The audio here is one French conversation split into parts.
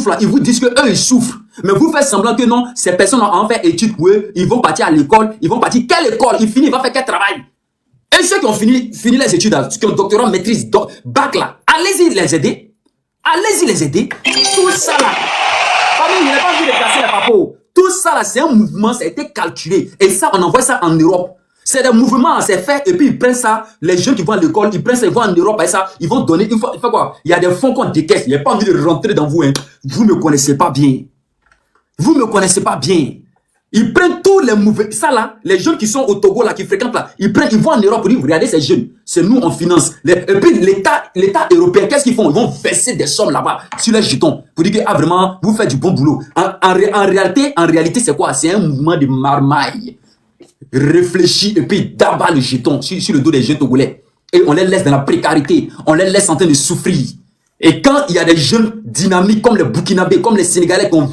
souffrent là, ils vous disent que eux ils souffrent. Mais vous faites semblant que non, ces personnes ont fait études pour eux, ils vont partir à l'école, ils vont partir. Quelle école? Ils finissent, ils vont faire quel travail? Et ceux qui ont fini les études, là, qui ont doctorat, maîtrise, bac là, allez-y les aider. Allez-y les aider. Tout ça là. Famille, il n'a pas envie de casser les papos. Tout ça là, c'est un mouvement, ça a été calculé. Et ça, on envoie ça en Europe. C'est des mouvements, c'est fait, et puis ils prennent ça, les jeunes qui vont à l'école, ils prennent ça, ils vont en Europe, et ça, ils vont donner, il faut quoi? Il y a des fonds qu'on décaisse, il n'y a pas envie de rentrer dans vous, hein. Vous ne me connaissez pas bien. Vous ne me connaissez pas bien. Ils prennent tous les mouvements, ça là, les jeunes qui sont au Togo là, qui fréquentent là, ils vont en Europe pour dire, regardez ces jeunes, c'est nous, on finance. Et puis l'État européen, qu'est-ce qu'ils font? Ils vont verser des sommes là-bas, sur les jetons, pour dire que, ah vraiment, vous faites du bon boulot. En réalité, c'est quoi? C'est un mouvement de marmaille. Réfléchis et puis d'abat le jeton sur le dos des jeunes togolais. Et on les laisse dans la précarité, on les laisse en train de souffrir. Et quand il y a des jeunes dynamiques comme les Burkinabés, comme les Sénégalais qui ont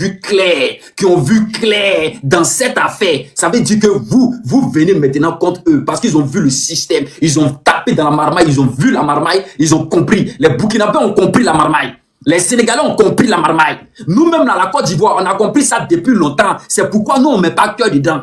vu clair dans cette affaire, ça veut dire que vous venez maintenant contre eux parce qu'ils ont vu le système, ils ont tapé dans la marmaille, ils ont vu la marmaille, ils ont compris. Les Burkinabés ont compris la marmaille. Les Sénégalais ont compris la marmaille. Nous-mêmes dans la Côte d'Ivoire, on a compris ça depuis longtemps. C'est pourquoi nous, on ne met pas cœur dedans.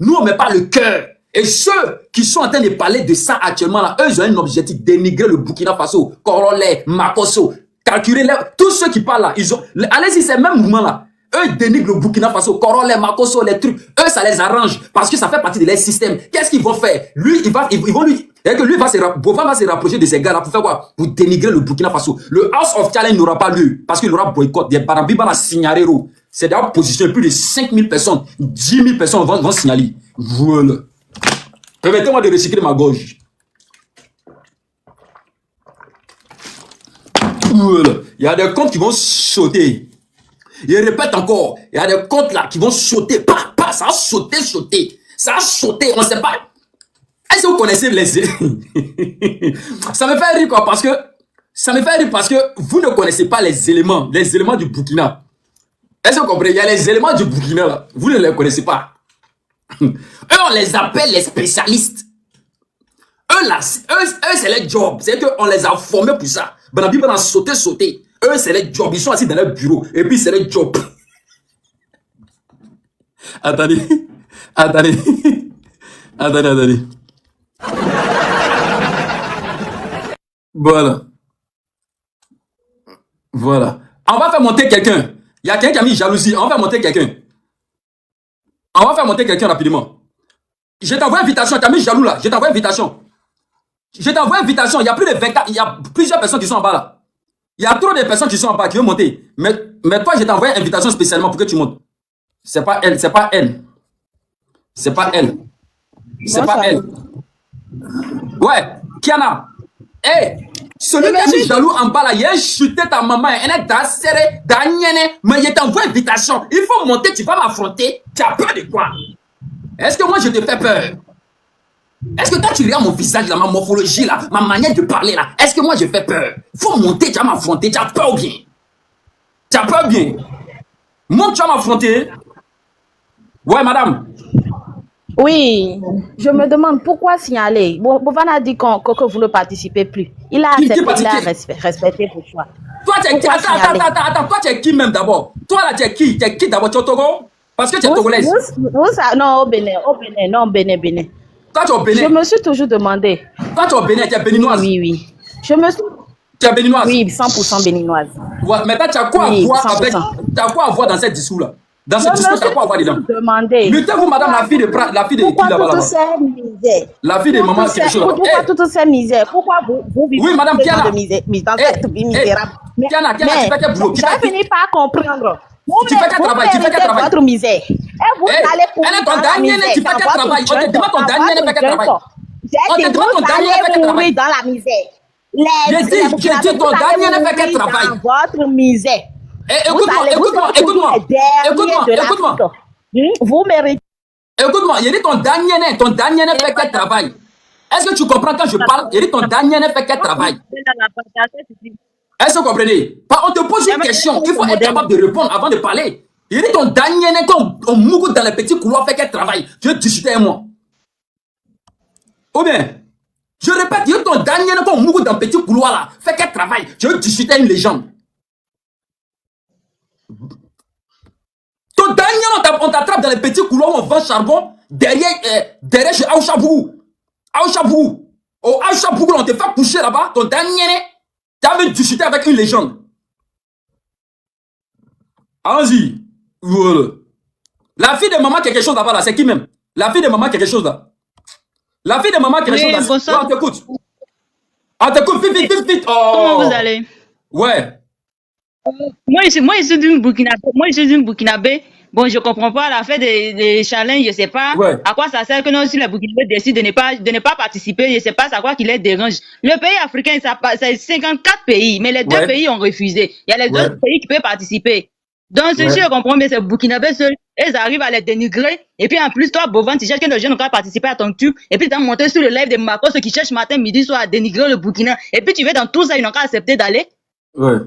Nous, on ne met pas le cœur. Et ceux qui sont en train de parler de ça actuellement, là, eux, ils ont un objectif, dénigrer le Burkina Faso, Korolé, Makosso, calculer tous ceux qui parlent là, ils ont, allez-y, c'est le même mouvement là. Eux, ils dénigrent le Burkina Faso, Korolé, Makosso, les trucs. Eux, ça les arrange parce que ça fait partie de leur système. Qu'est-ce qu'ils vont faire? Lui, ils vont lui, et que lui Bova va se rapprocher de ces gars-là pour faire quoi? Pour dénigrer le Burkina Faso. Le House of Challenge n'aura pas lieu parce qu'il aura boycott. Des Barabibana Signarero. C'est d'ailleurs positionné plus de 5000 personnes, 10 000 personnes vont signaler. Voilà. Permettez-moi de recycler ma gorge. Voilà. Il y a des comptes qui vont sauter. Je répète encore, il y a des comptes là qui vont sauter. Ça a sauté. Ça a sauté, on ne sait pas. Est-ce que vous connaissez les... Ça me fait rire quoi, parce que vous ne connaissez pas les éléments du Burkina. Est-ce que vous comprenez? Il y a les éléments du Burkina là, vous ne les connaissez pas. Eux, on les appelle les spécialistes. Eux, c'est leur job. C'est qu'on les a formés pour ça. Banabi va sauter. Eux, c'est leur job. Ils sont assis dans leur bureau. Et puis, c'est leur job. Attendez. Voilà. On va faire monter quelqu'un. Il y a quelqu'un qui a mis jalousie. On va faire monter quelqu'un. Rapidement. Je t'envoie invitation. Tu as mis jaloux là. Je t'envoie invitation. Il y a plus de 24. Il y a plusieurs personnes qui sont en bas là. Il y a trop de personnes qui sont en bas qui veulent monter. Mais toi, je t'envoie invitation spécialement pour que tu montes. C'est pas elle. Ouais. Kiana. Hey. Celui qui a mis jaloux en bas là, il a chuté ta maman, elle est serrée, mais je t'envoie invitation. Il faut monter, tu vas m'affronter. Tu as peur de quoi? Est-ce que moi je te fais peur? Est-ce que toi tu regardes mon visage là, ma morphologie là, ma manière de parler là? Est-ce que moi je fais peur? Faut monter, tu vas m'affronter, tu as peur ou bien? Monte, tu vas m'affronter. Ouais, madame. Oui, je me demande pourquoi signaler. Bovana a dit que vous ne participez plus. Il a accepté, il a respecté vos choix. Toi, tu es qui? Attends, toi, tu es qui même d'abord? Toi, là, tu es qui? Tu es qui d'abord? Tu es au Togo? Parce que tu es togolaise. Non, au Bénin. Non, Bénin. Toi, tu es au Bénin. Je me suis toujours demandé. Toi, tu es au Bénin, tu es béninoise. Oui. Tu es béninoise? Oui, 100% béninoise. Ouais, mais toi, tu as quoi à voir dans ce discours-là? Dans ce discours, tu as quoi à voir dedans? Mettez-vous, madame, la fille de qui là-bas? La fille de maman, quelque chose là-bas. Pourquoi toutes ces misères? Pourquoi vous vivez oui, madame Kiana. misérable? Kiana, tu fais quel boulot? Je finis par comprendre. Tu fais quel travail? Votre misère. Et vous allez elle est ton dernier, tu fais quel travail? On te demande ton dernier, fait quel travail? On te demande ton dernier, fait quel travail? Dans la misère. Je dis ton dernier, fait quel travail? Dans votre misère. Écoute-moi. Vous méritez. Écoute-moi, il dit ton dernier fait quel travail? Est-ce que tu comprends quand je parle? Il dit ton dernier fait quel travail? Est-ce que vous comprenez? On te pose une question, il faut être capable de répondre avant de parler. Il dit ton dernier quand on mougoute dans les petits couloirs fait quel travail? Tu veux discuter avec moi? Ou bien, je répète, il dit ton dernier quand on mougoute dans les petits couloirs là, fait quel travail? Tu veux discuter avec une légende? Ton dernier, on t'attrape dans les petits couloirs où on vend charbon derrière chez Aouchabou. Aouchabou. Au Aouchabou, on te fait coucher là-bas. Ton dernier, tu as même discuté avec une légende. Allons-y. Voilà. La fille de maman quelque chose là-bas, là, c'est qui même? La fille de maman quelque chose là. La fille de maman quelque chose là. Bonsoir. On t'écoute. On t'écoute, vite, vite. Oh. Comment vous allez? Ouais. Moi, je suis d'une Burkinabé. Bon, je comprends pas l'affaire des challenges, je sais pas à quoi ça sert que nous, si les Burkinabés décident de ne pas participer, je sais pas à quoi qui les dérange. Le pays africain, c'est 54 pays, mais les deux pays ont refusé. Il y a les autres pays qui peuvent participer. Donc, ceci, je comprends, mais c'est Burkinabé seuls, ils arrivent à les dénigrer. Et puis, en plus, toi, Bovan, tu cherches que les jeunes n'ont pas participé à ton tube. Et puis, tu as monté sur le live de Marcos, ceux qui cherchent matin, midi, soir à dénigrer le Burkina. Et puis, tu veux dans tout ça, ils n'ont qu'à accepter d'aller. Ouais.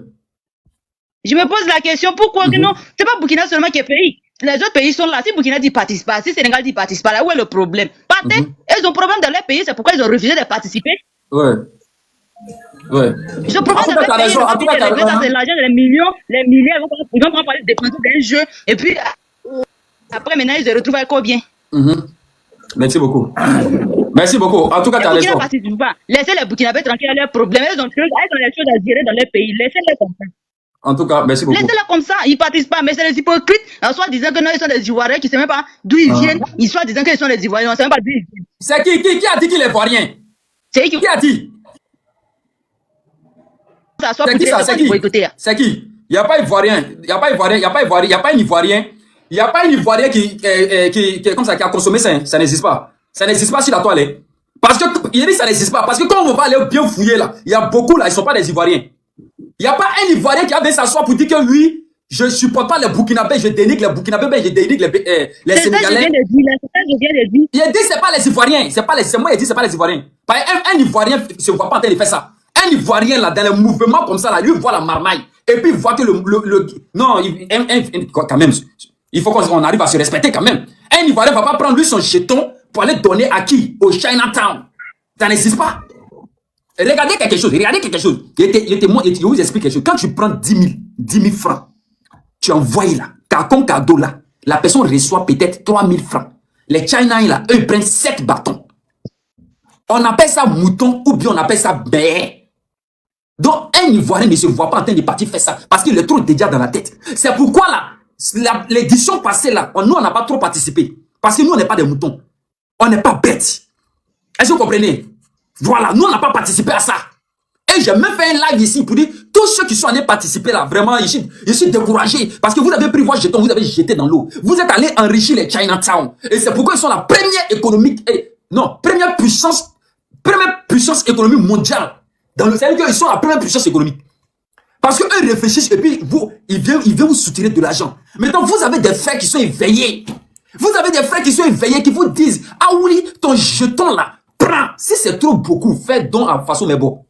Je me pose la question, pourquoi que non? C'est pas Burkina seulement qui est pays. Les autres pays sont là. Si Burkina dit participe pas, si Sénégal dit participe pas, là où est le problème? Partez, ils ont problème dans leur pays, c'est pourquoi ils ont refusé de participer. Ouais. Ouais. Je propose de leur pays, c'est l'argent, les milliards, ils vont prendre pour dépenser d'un jeu, et puis après maintenant ils se retrouvent avec combien? Merci beaucoup. Merci beaucoup. En tout cas, tu as raison. Laissez les Burkinabés tranquilles à leurs problèmes. Elles ont les choses à gérer dans leur pays. Laissez-les comme ça. En tout cas, merci beaucoup. Laissez-les comme ça. Ils ne participent pas. Mais c'est les hypocrites. En soi disant que non, ils sont des Ivoiriens qui ne savent même pas d'où ils viennent. Ils soit disant qu'ils sont des Ivoiriens. On ne sait même pas d'où ils viennent. C'est qui a dit qu'il est Ivoirien? C'est qui a dit? C'est qui ça? C'est qui? Il n'y a pas Ivoirien. Il n'y a pas Ivoirien. Il n'y a pas Ivoirien. Il n'y a pas un Ivoirien. Il n'y a pas un Ivoirien comme ça, qui a consommé ça. Ça n'existe pas. Ça n'existe pas sur la toile. Parce que, il dit ça n'existe pas. Parce que quand on va aller bien fouiller là, il y a beaucoup là, ils ne sont pas des Ivoiriens. Il n'y a pas un Ivoirien qui a venu s'asseoir pour dire que lui, je ne supporte pas les Burkinabés, je dénigre les Burkinabés, je dénigre les Sénégalais. Il a dit c'est pas les Ivoiriens. C'est moi qui ai dit c'est pas les Ivoiriens. Un Ivoirien ne se voit pas en train de faire ça. Un Ivoirien là, dans les mouvements comme ça là, lui voit la marmaille. Et puis il voit que non, quand même, il faut qu'on arrive à se respecter quand même. Un Ivoirien ne va pas prendre lui son jeton pour aller donner à qui? Au Chinatown. Ça n'existe pas. Regardez quelque chose. Je vous explique quelque chose. Quand tu prends 10 000 francs, tu envoies là, comme cadeau là, la personne reçoit peut-être 3 000 francs. Les Chinois là, eux, ils prennent 7 bâtons. On appelle ça mouton ou bien on appelle ça béé. Donc, un Ivoirien ne se voit pas en train de partir faire ça parce qu'il est trop déjà dans la tête. C'est pourquoi là, l'édition passée là, nous, on n'a pas trop participé. Parce que nous, on n'est pas des moutons. On n'est pas bêtes. Est-ce que vous comprenez? Voilà, nous, on n'a pas participé à ça. Et j'ai même fait un live ici pour dire, tous ceux qui sont allés participer là, vraiment, je suis découragé. Parce que vous avez pris vos jetons, vous avez jeté dans l'eau. Vous êtes allés enrichir les Chinatown. Et c'est pourquoi ils sont la première économique, première puissance économique mondiale. C'est-à-dire qu'ils sont la première puissance économique. Parce qu'eux réfléchissent et puis ils viennent vous soutirer de l'argent. Maintenant, vous avez des frères qui sont éveillés. Vous avez des frères qui sont éveillés, qui vous disent, ah oui, ton jeton là, prends. Si c'est trop beaucoup, fais don à Faso Mebo.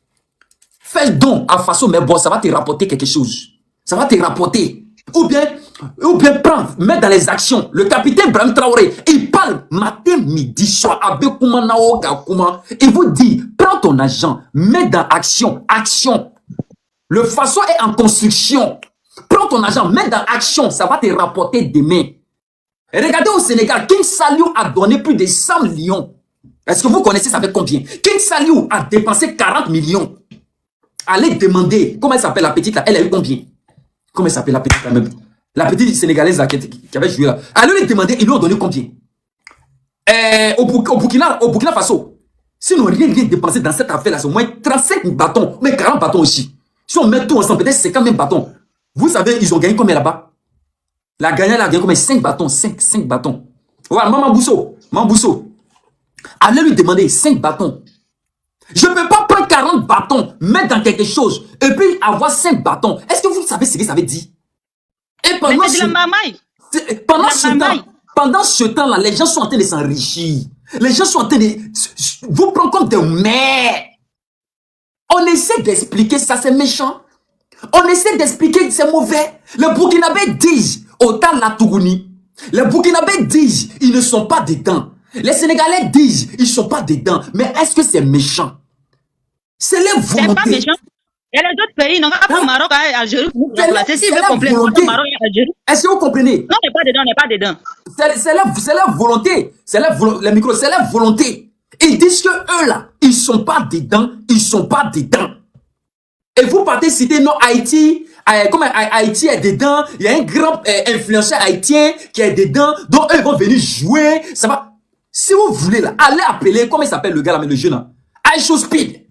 Fais don à Faso Mebo, ça va te rapporter quelque chose. Ça va te rapporter. Ou bien prends, mets dans les actions. Le capitaine Brahim Traoré, il parle matin, midi, soir, avec Koumanao, Gakouma. Il vous dit, prends ton argent, mets dans action. Action. Le Faso est en construction. Prends ton argent, mets dans action, ça va te rapporter demain. Regardez au Sénégal, King Saliou a donné plus de 100 millions. Est-ce que vous connaissez ça fait combien? King Saliou a dépensé 40 millions. Allez demander, comment elle s'appelle la petite là? Elle a eu combien? Comment elle s'appelle la petite là même? La petite sénégalaise là, qui avait joué là. Allez lui demander, ils lui ont donné combien? Au Burkina Faso, si nous n'avons rien dépensé dans cette affaire là, c'est au moins 35 bâtons, mais 40 bâtons aussi. Si on met tout ensemble, peut-être 50 000 bâtons. Vous savez, ils ont gagné combien là-bas? La gagnante a gagné combien? 5 bâtons, 5 bâtons. Voilà, Maman Bousso. Allez lui demander 5 bâtons. Je ne peux pas prendre 40 bâtons, mettre dans quelque chose, et puis avoir 5 bâtons. Est-ce que vous savez ce que ça veut dire? Et pendant ce temps-là, les gens sont en train de s'enrichir. Les gens sont en train de vous prendre comme des mères. On essaie d'expliquer ça, c'est méchant. On essaie d'expliquer que c'est mauvais. Les Burkinabés disent, autant la Tougouni, les Burkinabés disent, ils ne sont pas dedans. Les Sénégalais disent, ils ne sont pas dedans. Mais est-ce que c'est méchant? C'est les volontés. Il y a les autres pays, non, pas Hein? Maroc et Algérie pour nous C'est remplacer. S'ils veulent la compléter volonté. Maroc et Algérie. Est-ce que vous comprenez? Non, on n'est pas dedans, on n'est pas dedans. C'est la volonté. C'est la micro, c'est la volonté. Ils disent que eux là, ils sont pas dedans, ils sont pas dedans. Et vous partez citer non Haïti, comme Haïti est dedans, il y a un grand influenceur haïtien qui est dedans, donc eux vont venir jouer, ça va. Si vous voulez là, allez appeler, comment il s'appelle le gars là, le jeune là, Aisho Speed.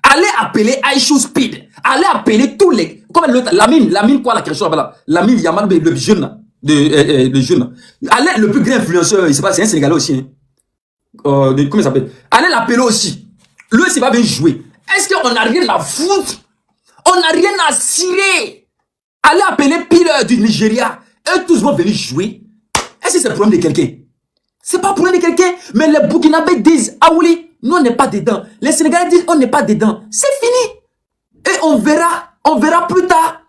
Allez appeler Aisho Speed. Allez appeler tous les, comme Lamine quoi la question là, Lamine Yamal, le jeune là, le jeune là. Allez, le plus grand influenceur, il sait pas, c'est un Sénégalais aussi, hein. Comment il s'appelle? Allez l'appeler aussi. Lui, il va bien jouer. Est-ce qu'on n'a rien à foutre? On n'a rien à cirer. Allez appeler Pileur du Nigeria. Eux tous vont venir jouer. Est-ce que c'est le problème de quelqu'un? C'est pas le problème de quelqu'un. Mais les Burkinabés disent, ah oui, nous on n'est pas dedans. Les Sénégalais disent, on n'est pas dedans. C'est fini. Et on verra plus tard.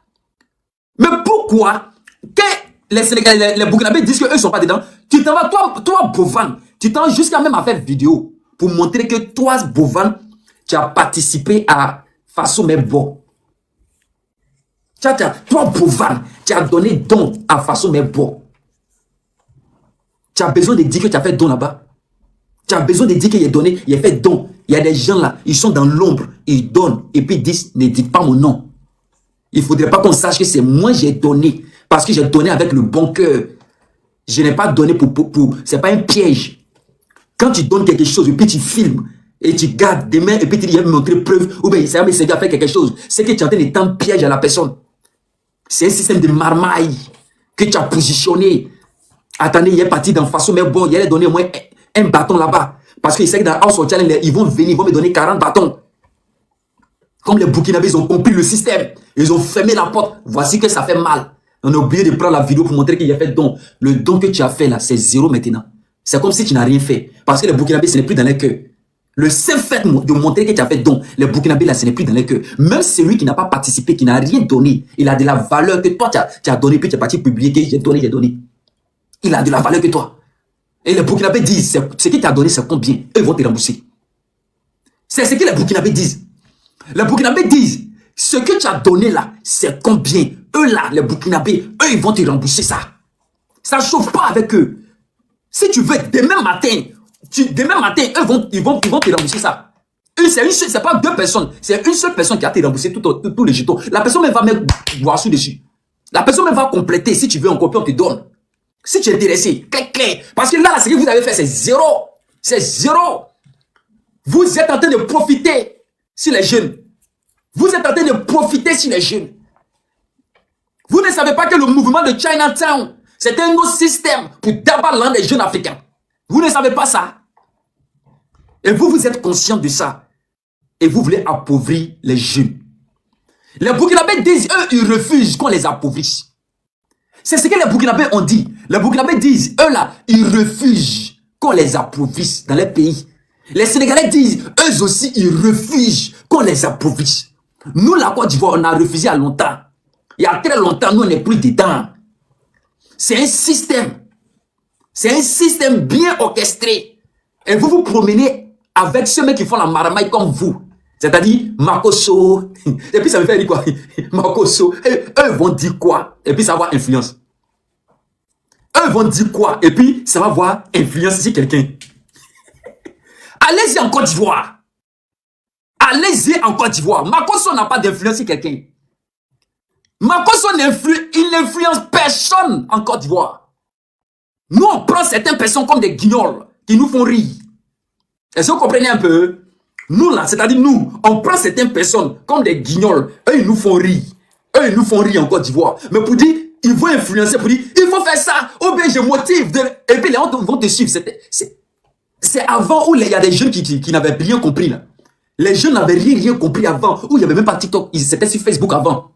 Mais pourquoi que les Sénégalais, les Burkinabés disent qu'eux ne sont pas dedans? Tu t'en vas, toi Bovan, tu t'en vas jusqu'à même à faire vidéo pour montrer que toi, Bovan, tu as participé à Faso Mebo. Toi, Bovan, tu as donné don à Faso Mebo. Tu as besoin de dire que tu as fait don là-bas. Tu as besoin de dire qu'il a donné, il a fait don. Il y a des gens là, ils sont dans l'ombre, ils donnent et puis ils disent, ne dites pas mon nom. Il ne faudrait pas qu'on sache que c'est moi j'ai donné. Parce que j'ai donné avec le bon cœur. Je n'ai pas donné pour c'est pas un piège. Quand tu donnes quelque chose et puis tu filmes et tu gardes demain et puis tu dis, il va me montrer preuve ou bien ça va me servir à faire quelque chose. C'est que tu es en train de tendre piège à la personne. C'est un système de marmaille que tu as positionné. Attendez, il est parti dans façon, mais bon, il allait donner au moins un bâton là-bas. Parce qu'il sait que dans House of Challenge, ils vont venir, ils vont me donner 40 bâtons. Comme les Burkinabés, ils ont compris le système. Ils ont fermé la porte. Voici que ça fait mal. On a oublié de prendre la vidéo pour montrer qu'il a fait don. Le don que tu as fait là, c'est zéro maintenant. C'est comme si tu n'as rien fait. Parce que les Burkinabés, ce n'est plus dans les cœurs. Le seul fait de montrer que tu as fait don, les Burkinabés là, ce n'est plus dans les cœurs. Même celui qui n'a pas participé, qui n'a rien donné, il a de la valeur que toi, tu as donné, puis tu es parti publier que j'ai donné, j'ai donné. Il a de la valeur que toi. Et les Burkinabés disent, ce qui t'a donné, c'est combien? Eux, ils vont te rembourser. C'est ce que les Burkinabés disent. Les Burkinabés disent, ce que tu as donné là, c'est combien? Eux là, les Burkinabés, eux, ils vont te rembourser ça. Ça ne chauffe pas avec eux. Si tu veux, demain matin, eux, ils vont te rembourser ça. C'est pas deux personnes, c'est une seule personne qui a te remboursé tous les jetons. La personne même va mettre boisson dessus. La personne même va compléter. Si tu veux, on te donne. Si tu es intéressé, clair. Parce que là, ce que vous avez fait, c'est zéro. C'est zéro. Vous êtes en train de profiter sur les jeunes. Vous êtes en train de profiter sur les jeunes. Vous ne savez pas que le mouvement de Chinatown, c'est un autre système pour d'abattre l'un des jeunes africains. Vous ne savez pas ça. Et vous êtes conscient de ça. Et vous voulez appauvrir les jeunes. Les Burkinabés disent, eux, ils refusent qu'on les appauvrisse. C'est ce que les Burkinabés ont dit. Les Burkinabés disent, eux là, ils refusent qu'on les appauvrisse dans les pays. Les Sénégalais disent, eux aussi, ils refusent qu'on les appauvrisse. Nous, la Côte d'Ivoire, on a refusé il y a longtemps. Il y a très longtemps, nous, on n'est plus dedans. C'est un système. C'est un système bien orchestré. Et vous vous promenez avec ceux qui font la marmaille comme vous. C'est-à-dire, Makoso. Et puis ça me fait dire quoi? Makoso. Et eux vont dire quoi? Et puis ça va avoir influence. Eux vont dire quoi? Et puis ça va avoir influence sur quelqu'un. Allez-y en Côte d'Ivoire. Allez-y en Côte d'Ivoire. Makoso n'a pas d'influence sur quelqu'un. Makoso il n'influence personne en Côte d'Ivoire. Nous, on prend certaines personnes comme des guignols qui nous font rire. Est-ce que vous comprenez un peu? Nous, là, c'est-à-dire nous, on prend certaines personnes comme des guignols. Eux, ils nous font rire. Eux, ils nous font rire en Côte d'Ivoire. Mais pour dire, ils vont influencer, pour dire, il faut faire ça. Ou bien, je motive. Et puis, les gens vont te suivre. C'est avant où il y a des jeunes qui n'avaient rien compris, là. Les jeunes n'avaient rien compris avant. Où il n'y avait même pas TikTok. C'était sur Facebook avant.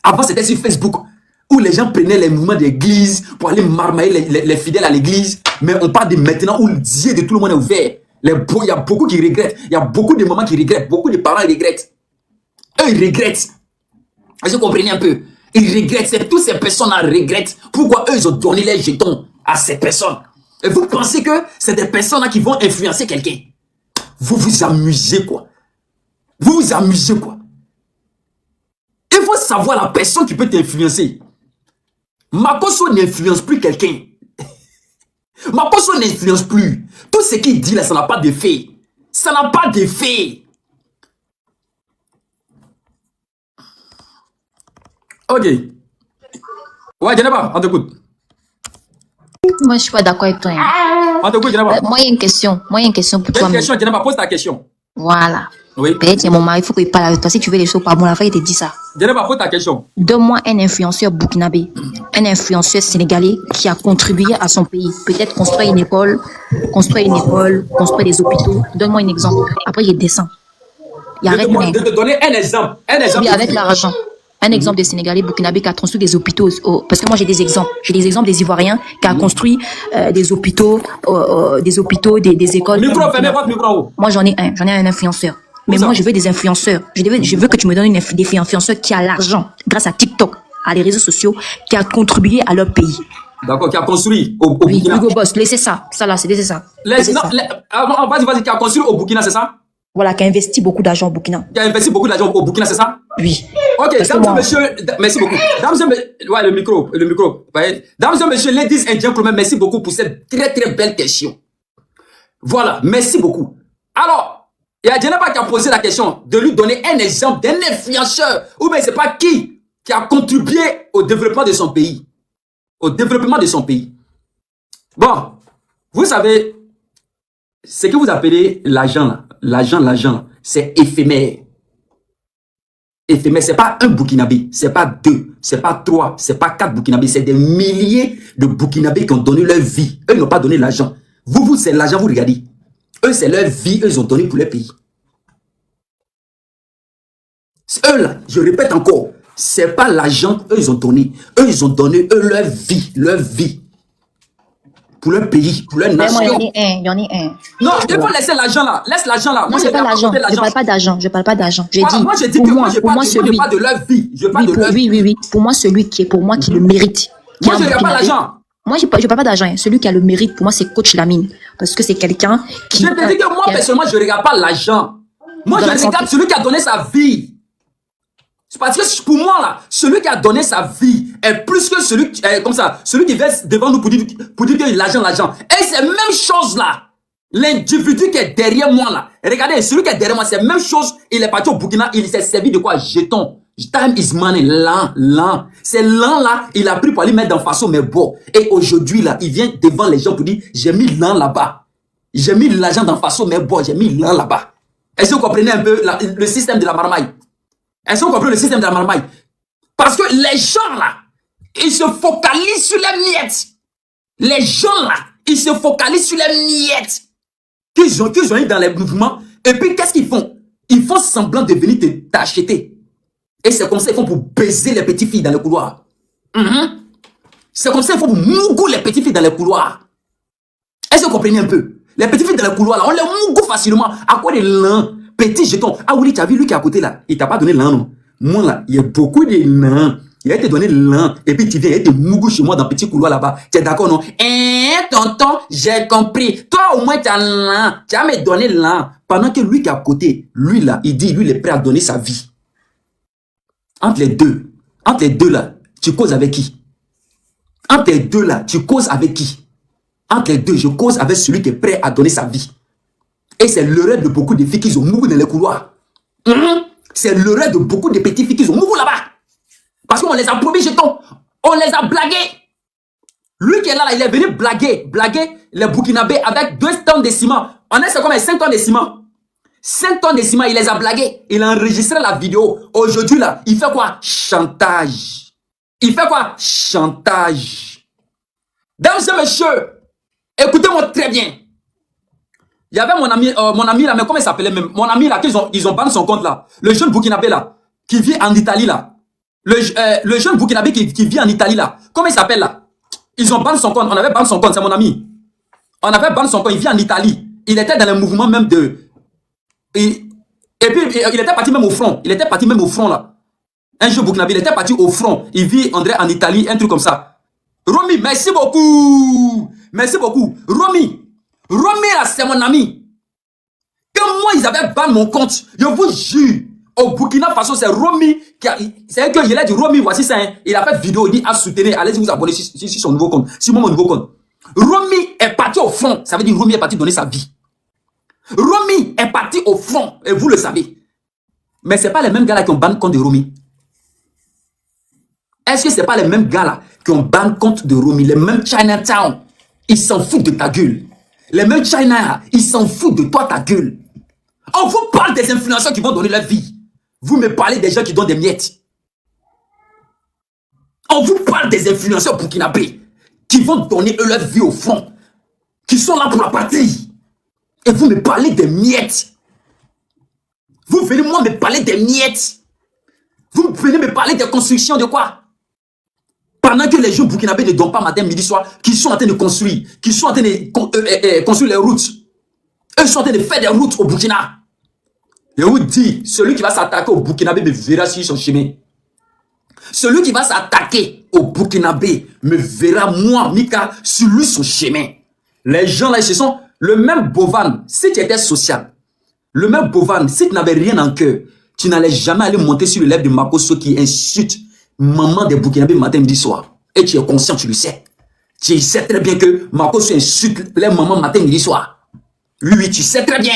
Avant, c'était sur Facebook. Où les gens prenaient les mouvements d'église pour aller marmailler les fidèles à l'église. Mais on parle de maintenant où le Dieu de tout le monde est ouvert. Il y a beaucoup qui regrettent. Il y a beaucoup de mamans qui regrettent. Beaucoup de parents regrettent. Eux, ils regrettent. Est-ce que vous comprenez un peu? Ils regrettent. Toutes ces personnes-là regrettent. Pourquoi eux, ils ont donné les jetons à ces personnes? Et vous pensez que c'est des personnes-là qui vont influencer quelqu'un? Vous vous amusez, quoi. Vous vous amusez, quoi. Il faut savoir la personne qui peut t'influencer. Makosso n'influence plus quelqu'un. Makosso n'influence plus. Tout ce qu'il dit là, ça n'a pas d'effet. Ça n'a pas d'effet. Ok. Ouais, Djeneba, on t'écoute. Moi, je suis pas d'accord avec toi. Hein. On t'écoute, Djeneba. Moi, il y a une question. Moi, il y a une question pour toi. Une question, Djeneba, pose ta question. Voilà. Oui. Peut-être c'est mon mari, il faut qu'il parle avec toi. Si tu veux les choses pas bon, la fois, il te dit ça. Djeneba, pose ta question. Donne-moi un influenceur burkinabé, un influenceur sénégalais qui a contribué à son pays. Peut-être construire une école, construire des hôpitaux. Donne-moi un exemple. Après, il descend. Il arrête rien. De te donner un exemple. Un exemple. Oui, avec l'argent. Un exemple des Sénégalais burkinabés qui a construit des hôpitaux. Parce que moi, j'ai des exemples. J'ai des exemples des Ivoiriens qui a construit des hôpitaux, des écoles. Micro, fermez votre micro. Moi, j'en ai un influenceur. Mais moi, je veux des influenceurs. Je veux que tu me donnes des influenceurs qui a l'argent, grâce à TikTok, à les réseaux sociaux, qui a contribué à leur pays. D'accord, qui a construit au Oui, Burkina. Hugo Boss, laissez ça. Ça là, c'est ça. Vas-y, qui a construit au Burkina, c'est ça? Voilà, qui a investi beaucoup d'argent au Burkina. Qui a investi beaucoup d'argent au Burkina, c'est ça? Oui. Ok, dames et messieurs, merci beaucoup. Dames et messieurs, ouais, le micro. Ouais. Dames et messieurs, ladies and gentlemen, merci beaucoup pour cette très très belle question. Voilà, merci beaucoup. Alors, il y a Djeneba qui a posé la question de lui donner un exemple d'un influenceur, ou bien c'est pas qui a contribué au développement de son pays. Au développement de son pays. Bon, vous savez, ce que vous appelez l'argent, l'argent, c'est éphémère. Éphémère, c'est pas un Burkinabé, c'est pas 2, c'est pas 3, c'est pas 4 Burkinabés, c'est des milliers de Burkinabés qui ont donné leur vie. Eux n'ont pas donné l'argent. Vous, c'est l'argent, vous regardez. Eux, c'est leur vie, eux, ils ont donné pour leur pays. Eux, là, je répète encore, c'est pas l'argent, eux, ils ont donné. Eux, ils ont donné, eux, leur vie. Pour leur pays, pour leur nation. Moi, il y en a un. Non, il faut laisser l'argent là. Laisse l'argent là. Non, c'est pas l'argent. Je parle pas d'argent. Je parle pas d'argent. Je dis. Moi, je dis que moi, je parle de leur vie. Je parle de leur vie. Oui. Pour moi, celui qui le mérite. Moi, je ne regarde pas l'argent. Moi, je parle pas d'argent. Celui qui a le mérite, pour moi, c'est Coach Lamine. Parce que c'est quelqu'un qui. Je te dis que moi, personnellement, je ne regarde pas l'argent. Moi, je regarde celui qui a donné sa vie. C'est parce que pour moi, là, celui qui a donné sa vie est plus que celui qui vient devant nous pour dire que l'argent. Et c'est la même chose là. L'individu qui est derrière moi là. Regardez, celui qui est derrière moi, c'est la même chose. Il est parti au Burkina, il s'est servi de quoi? Jeton. Time is money. L'an. C'est l'an là, il a pris pour aller mettre dans façon, mais bon. Et aujourd'hui là, il vient devant les gens pour dire, j'ai mis l'an là-bas. J'ai mis l'argent dans façon, mais bon, j'ai mis l'an là-bas. Est-ce que vous comprenez un peu le système de la marmaille? Est-ce que vous comprenez le système de la marmaille? Parce que les gens là, ils se focalisent sur les miettes. Les gens là, ils se focalisent sur les miettes qu'ils ont eu dans les mouvements. Et puis, qu'est-ce qu'ils font? Ils font semblant de venir t'acheter. Et c'est comme ça qu'ils font pour baiser les petites filles dans le couloir. C'est comme ça qu'ils font pour mougou les petites filles dans les couloirs. Est-ce que vous comprenez un peu? Les petites filles dans le couloir là, on les mougou facilement. À quoi des lins? Petit jeton. Ah oui, tu as vu lui qui est à côté là. Il t'a pas donné l'an, non? Moi là, il y a beaucoup de l'an. Il a été donné l'an. Et puis tu viens, il te mougou chez moi dans le petit couloir là-bas. Tu es d'accord, non? Tonton, j'ai compris. Toi au moins tu as l'an. Tu as me donné l'an. Pendant que lui qui est à côté, lui là, il dit, lui il est prêt à donner sa vie. Entre les deux là, tu causes avec qui? Entre les deux là, tu causes avec qui? Entre les deux, je cause avec celui qui est prêt à donner sa vie. Et c'est l'erreur de beaucoup de filles qui ont mouru dans les couloirs. C'est l'erreur de beaucoup de petites filles qui ont mouru là-bas. Parce qu'on les a promis jetons. On les a blagués. Lui qui est là, il est venu blaguer les Burkinabés avec 2 tonnes de ciment. On est comme 5 tonnes de ciment. 5 tonnes de ciment, il les a blagués. Il a enregistré la vidéo. Aujourd'hui là, il fait quoi? Chantage. Il fait quoi? Chantage. Dames et messieurs, écoutez-moi très bien. Il y avait mon ami là, mais comment il s'appelait même? Mon ami là, ils ont banni son compte là. Le jeune Burkinabé là, qui vit en Italie là. Le jeune Burkinabé qui vit en Italie là. Comment il s'appelle là? Ils ont banni son compte. On avait banni son compte, c'est mon ami. On avait banni son compte, il vit en Italie. Il était dans le mouvement même de... Et puis, il était parti même au front. Il était parti même au front là. Un jeune Burkinabé, il était parti au front. Il vit, André, en Italie, un truc comme ça. Romy, merci beaucoup. Merci beaucoup. Romy là, c'est mon ami. Que moi, ils avaient banni mon compte. Je vous jure. Au Burkina Faso, c'est Romy qui a... C'est que il a dit Romy, voici ça. Hein. Il a fait vidéo, il dit à soutenir, allez-y vous abonner sur son nouveau compte, sur mon nouveau compte. Romy est parti au front, ça veut dire Romy est parti donner sa vie. Romy est parti au front, et vous le savez. Mais ce n'est pas les mêmes gars là qui ont ban compte de Romy. Est-ce que ce n'est pas les mêmes gars là qui ont ban compte de Romy, les mêmes Chinatown, ils s'en foutent de ta gueule. Les mêmes China, ils s'en foutent de toi, ta gueule. On vous parle des influenceurs qui vont donner leur vie. Vous me parlez des gens qui donnent des miettes. On vous parle des influenceurs burkinabés qui vont donner leur vie au front, qui sont là pour la patrie. Et vous me parlez des miettes. Vous venez moi me parler des miettes. Vous venez me parler des constructions de quoi? Pendant que les jeunes burkinabés ne dorment pas matin, midi, soir, qui sont en train de construire, qui sont en train de construire les routes. Eux sont en train de faire des routes au Burkina. Et vous dit, celui qui va s'attaquer au Burkinabé me verra sur son chemin. Celui qui va s'attaquer au Burkinabé me verra, moi, Mika, sur lui son chemin. Les gens là, ce sont le même Bovan, si tu étais social. Le même Bovan, si tu n'avais rien en cœur, tu n'allais jamais aller monter sur le lèvre de Makosso qui insulte maman des Burkinabés matin, midi, soir. Et tu es conscient, tu le sais. Tu sais très bien que Makosso insulte les mamans matin, midi, soir. Lui, tu sais très bien.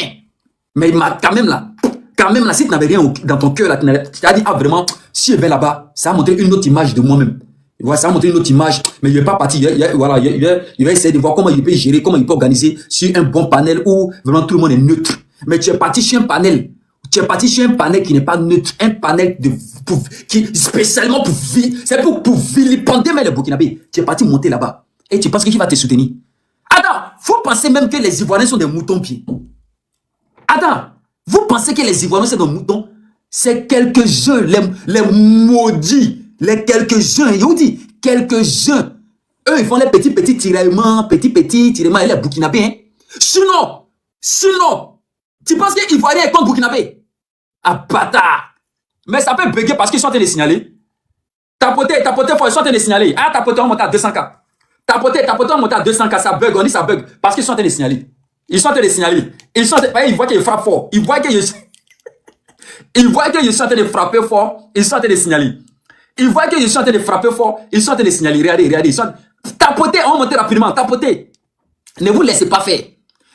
Mais quand même là, si tu n'avais rien dans ton cœur, tu t'as dit, ah vraiment, si je vais là-bas, ça va montrer une autre image de moi-même. Voilà, ça va montrer une autre image, mais il n'est pas parti. Voilà, il va essayer de voir comment il peut gérer, comment il peut organiser sur un bon panel où vraiment tout le monde est neutre. Mais tu es parti sur un panel. Tu es parti sur un panel qui n'est pas neutre, un panel qui spécialement pour vilipender les Burkinabés. Tu es parti monter là-bas. Et tu penses qu'il va te soutenir. Attends, vous pensez même que les Ivoiriens sont des moutons pieds. Attends, vous pensez que les Ivoiriens sont des moutons? C'est quelques-uns, les maudits, les quelques-uns, ils ont dit, quelques-uns. Eux, ils font les petits tiraillements, et les Burkinabés. Hein? Sinon, tu penses que les Ivoiriens sont contre Burkinabés? Ah, bâtard! Mais ça peut bugger parce qu'ils sont en train de signaler. Tapoter, ils sont en train de signaler. Ah, tapoter, on monte à 200K. Tapoter, on monte à 200K, ça bug, on dit ça bug. Parce qu'ils sont en train de signaler. Ils sont en train de signaler. Ils voient qu'ils frappent fort. Ils voient qu'ils sont en train de frapper fort. Ils sont en train de signaler. Ils voient qu'ils sont en train de frapper fort. Ils sont en train de signaler. Regardez. Tapoter, on monte rapidement. Tapoter. Ne vous laissez pas faire.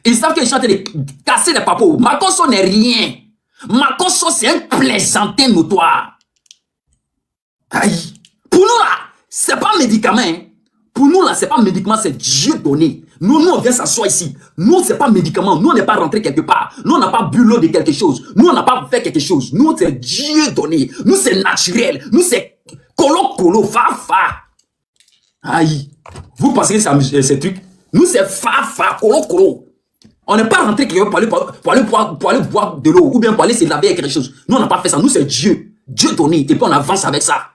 Ils savent qu'ils sont en train de casser les papos. Makosso n'est rien. Makosso, c'est un plaisantin notoire. Aïe. Pour nous, là, c'est pas un médicament. Hein. Pour nous, là, c'est pas un médicament, c'est Dieu donné. Nous, on vient s'asseoir ici. Nous, c'est pas un médicament. Nous, on n'est pas rentré quelque part. Nous, on n'a pas bu l'eau de quelque chose. Nous, on n'a pas fait quelque chose. Nous, c'est Dieu donné. Nous, c'est naturel. Nous, c'est colo, fa. Aïe. Vous pensez que c'est ces trucs? Nous, c'est fa, colo. On n'est pas rentré quelque part pour aller boire de l'eau ou bien pour aller se laver avec quelque chose. Nous, on n'a pas fait ça. Nous, c'est Dieu. Dieu donné. Et puis, on avance avec ça.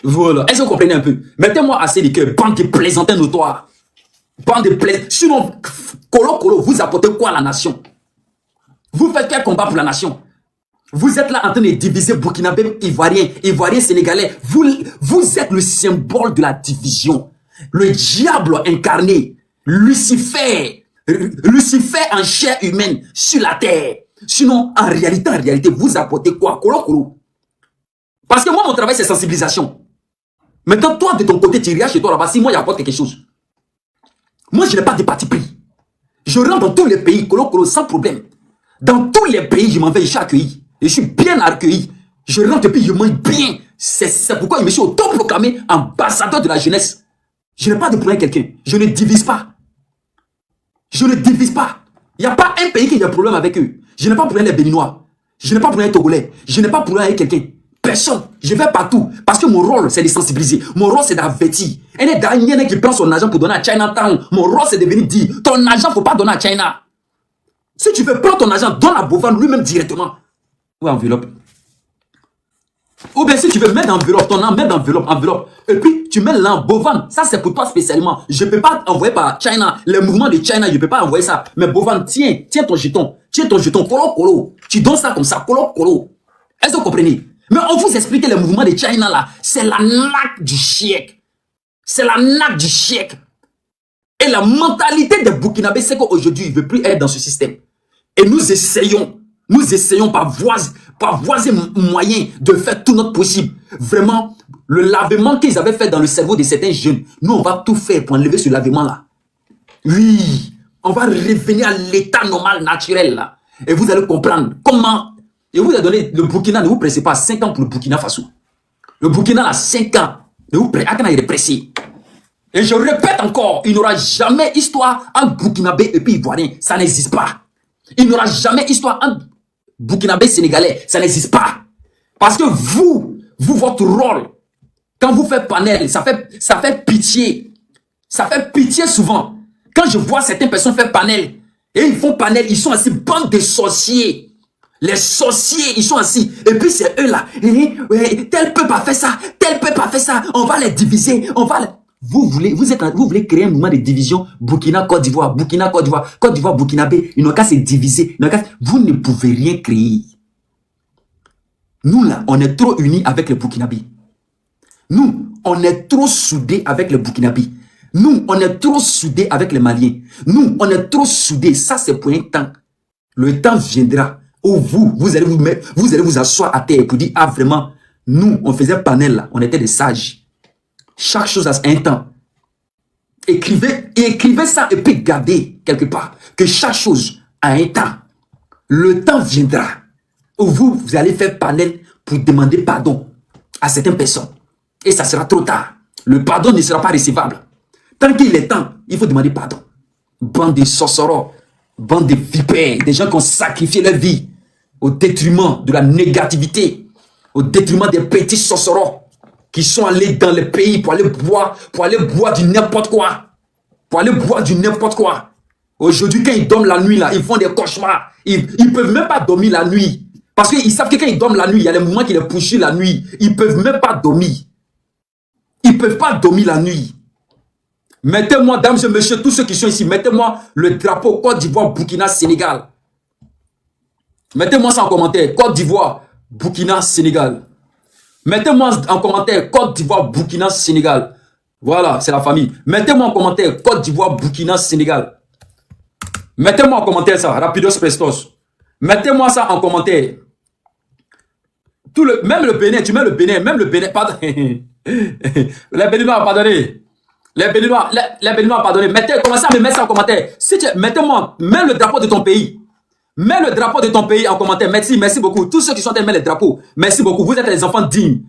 Voilà. Est-ce que vous comprenez un peu? Mettez-moi assez de cœur. Bande de plaisantins notoires. Bande de plaisantins. Sinon, colo, vous apportez quoi à la nation? Vous faites quel combat pour la nation? Vous êtes là en train de diviser Burkinabé, Ivoirien, Sénégalais. Vous êtes le symbole de la division. Le diable incarné. Lucifer en chair humaine sur la terre. Sinon, en réalité, vous apportez quoi? Colo. Parce que moi, mon travail, c'est sensibilisation. Maintenant, toi, de ton côté, tu iras chez toi là-bas. Si moi, j'apporte quelque chose. Moi, je n'ai pas de parti pris. Je rentre dans tous les pays, colo, sans problème. Dans tous les pays, je m'en vais, je suis accueilli. Je suis bien accueilli. Je rentre et puis je mange bien. C'est pourquoi je me suis autoproclamé ambassadeur de la jeunesse. Je n'ai pas de problème avec quelqu'un. Je ne divise pas. Il n'y a pas un pays qui a un problème avec eux. Je n'ai pas de problème avec les Béninois. Je n'ai pas de problème avec les Togolais. Je n'ai pas de problème avec quelqu'un. Personne. Je vais partout. Parce que mon rôle, c'est de sensibiliser. Mon rôle, c'est d'avertir. Et les derniers qui prennent son argent pour donner à Chinatown, mon rôle, c'est de venir dire, ton argent, il ne faut pas donner à China. Si tu veux prendre ton argent, donne à Bovan lui-même directement. Ou enveloppe. Ou bien si tu veux mettre enveloppe, ton nom, mettre enveloppe. Et puis, tu mets là, Bovan. Ça, c'est pour toi spécialement. Je ne peux pas envoyer par China. Les mouvements de China, je ne peux pas envoyer ça. Mais Bovan, tiens ton jeton. Colo. Tu donnes ça comme ça, colo. Est-ce que vous comprenez? Mais on vous explique que les mouvements de China là, c'est la naque du chèque. Et la mentalité des Burkinabés, c'est qu'aujourd'hui, il ne veut plus être dans ce système. Et nous essayons par voie, pour avoir ces moyens de faire tout notre possible. Vraiment, le lavement qu'ils avaient fait dans le cerveau de certains jeunes, nous, on va tout faire pour enlever ce lavement-là. Oui, on va revenir à l'état normal, naturel, là. Et vous allez comprendre comment. Et vous avez donné le Burkina, ne vous pressez pas, 5 ans pour le Burkina Faso. Le Burkina a 5 ans. Ne vous pressez. Et je répète encore, il n'y aura jamais histoire entre Burkinabé et puis Ivoirien. Ça n'existe pas. Il n'y aura jamais histoire entre Burkinabé et Sénégalais. Ça n'existe pas. Parce que vous, votre rôle, quand vous faites panel, ça fait pitié. Ça fait pitié souvent. Quand je vois certaines personnes faire panel, et ils font panel, ils sont assis, bande de sorciers. Les sorciers, ils sont assis. Et puis c'est eux là. Tel peuple a fait ça, tel peuple a fait ça. On va les diviser. Vous voulez créer un mouvement de division Burkina, Côte d'Ivoire, Burkina, Côte d'Ivoire, Côte d'Ivoire, Burkinabé. Ils n'ont qu'à se diviser. Vous ne pouvez rien créer. Nous là, on est trop unis avec les Burkinabés. Nous, on est trop soudés avec les Burkinabés. Nous, on est trop soudés avec les Maliens. Nous, on est trop soudés. Ça, c'est pour un temps. Le temps viendra où vous allez vous asseoir à terre pour dire, ah vraiment, nous, on faisait panel là, on était des sages. Chaque chose a un temps. Écrivez ça et puis gardez quelque part que chaque chose a un temps. Le temps viendra où vous allez faire panel pour demander pardon à certaines personnes. Et ça sera trop tard. Le pardon ne sera pas recevable. Tant qu'il est temps, il faut demander pardon. Bande de sorcereurs, bande de vipères, des gens qui ont sacrifié leur vie au détriment de la négativité, au détriment des petits sorcereurs qui sont allés dans les pays pour aller boire du n'importe quoi. Pour aller boire du n'importe quoi. Aujourd'hui, quand ils dorment la nuit, là, ils font des cauchemars. Ils ne peuvent même pas dormir la nuit. Parce qu'ils savent que quand ils dorment la nuit, il y a les mouvements qui les poussent la nuit. Ils ne peuvent même pas dormir. Ils ne peuvent pas dormir la nuit. Mettez-moi, dames et messieurs, tous ceux qui sont ici, mettez-moi le drapeau Côte d'Ivoire, Burkina, Sénégal. Mettez-moi ça en commentaire. Côte d'Ivoire, Burkina, Sénégal. Mettez-moi en commentaire Côte d'Ivoire, Burkina, Sénégal. Voilà, c'est la famille. Mettez-moi en commentaire Côte d'Ivoire, Burkina, Sénégal. Mettez-moi en commentaire ça, rapidos prestos. Mettez-moi ça en commentaire. Même le Bénin, tu mets le Bénin, même le Bénin, pardon. Les Béninois, pardonnez. Les Béninois, pardonnez. Commencez à me mettre ça en commentaire. Mettez-moi, mets le drapeau de ton pays. Mets le drapeau de ton pays en commentaire. Merci beaucoup. Tous ceux qui sont en train de mettre les drapeaux, merci beaucoup. Vous êtes les enfants dignes.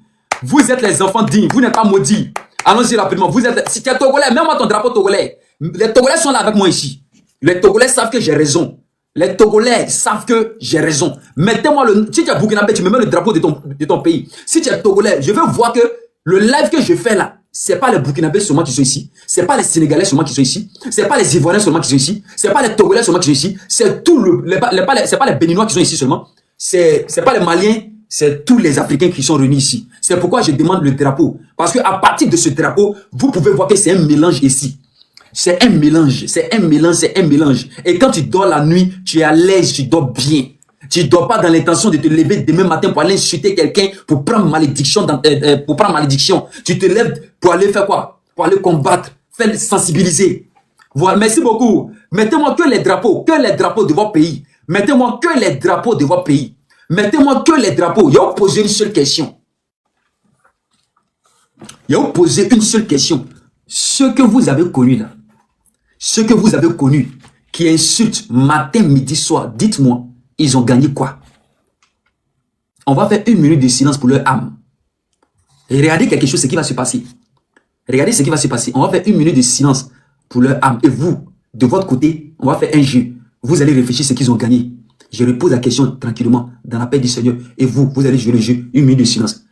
Vous êtes les enfants dignes. Vous n'êtes pas maudits. Allons-y rapidement. Si tu es Togolais, mets-moi ton drapeau togolais. Les Togolais sont là avec moi ici. Les Togolais savent que j'ai raison. Les Togolais savent que j'ai raison. Mettez-moi si tu es Burkinabé, tu me mets le drapeau de ton pays. Si tu es Togolais, je veux voir que le live que je fais là, c'est pas les Burkinabés seulement qui sont ici. C'est pas les Sénégalais seulement qui sont ici. C'est pas les Ivoiriens seulement qui sont ici. C'est pas les Togolais seulement qui sont ici. C'est c'est pas les Béninois qui sont ici seulement. C'est pas les Maliens. C'est tous les Africains qui sont réunis ici. C'est pourquoi je demande le drapeau. Parce qu'à partir de ce drapeau, vous pouvez voir que c'est un mélange ici. C'est un mélange, c'est un mélange, c'est un mélange. Et quand tu dors la nuit, tu es à l'aise, tu dors bien. Tu ne dors pas dans l'intention de te lever demain matin pour aller insulter quelqu'un, pour prendre malédiction. Tu te lèves pour aller faire quoi? Pour aller combattre, faire sensibiliser. Voilà, merci beaucoup. Mettez-moi que les drapeaux de votre pays. Mettez-moi que les drapeaux de votre pays. Mettez-moi que les drapeaux. Il y a posé une seule question. Il y a posé une seule question. Ce que vous avez connu là, ceux que vous avez connus, qui insultent matin, midi, soir, dites-moi, ils ont gagné quoi? On va faire 1 minute de silence pour leur âme. Et regardez quelque chose, ce qui va se passer. Regardez ce qui va se passer. On va faire 1 minute de silence pour leur âme. Et vous, de votre côté, on va faire un jeu. Vous allez réfléchir ce qu'ils ont gagné. Je repose la question tranquillement, dans la paix du Seigneur. Et vous allez jouer le jeu. 1 minute de silence.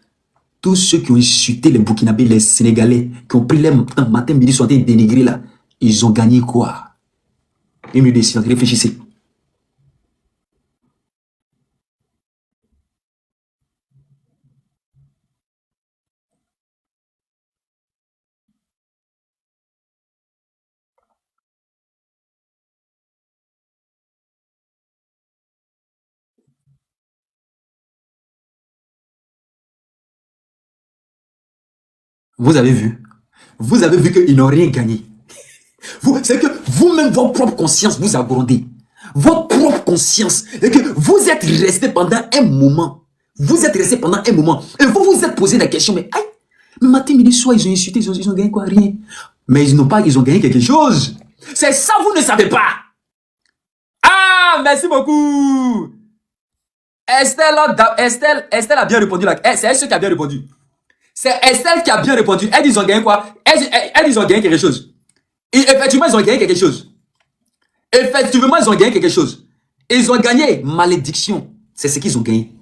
Tous ceux qui ont insulté les Burkinabés, les Sénégalais, qui ont pris leur matin, midi, soir, dénigrés là, ils ont gagné quoi? 1 minute de silence, réfléchissez. Vous avez vu qu'ils n'ont rien gagné. C'est que vous-même, votre propre conscience vous a grondé. Votre propre conscience. Et que vous êtes resté pendant un moment. Vous êtes resté pendant un moment. Et vous vous êtes posé des questions. Mais aïe, le matin, midi, soir, ils ont insulté, ils ont gagné quoi? Rien. Mais ils ont gagné quelque chose. C'est ça, vous ne savez pas. Ah, merci beaucoup. Estelle a bien répondu là. C'est elle qui a bien répondu. C'est Estelle qui a bien répondu. Elle dit ils ont gagné quoi? Elle dit ils ont gagné quelque chose. Et effectivement, ils ont gagné quelque chose. Effectivement, ils ont gagné quelque chose. Ils ont gagné malédiction. C'est ce qu'ils ont gagné.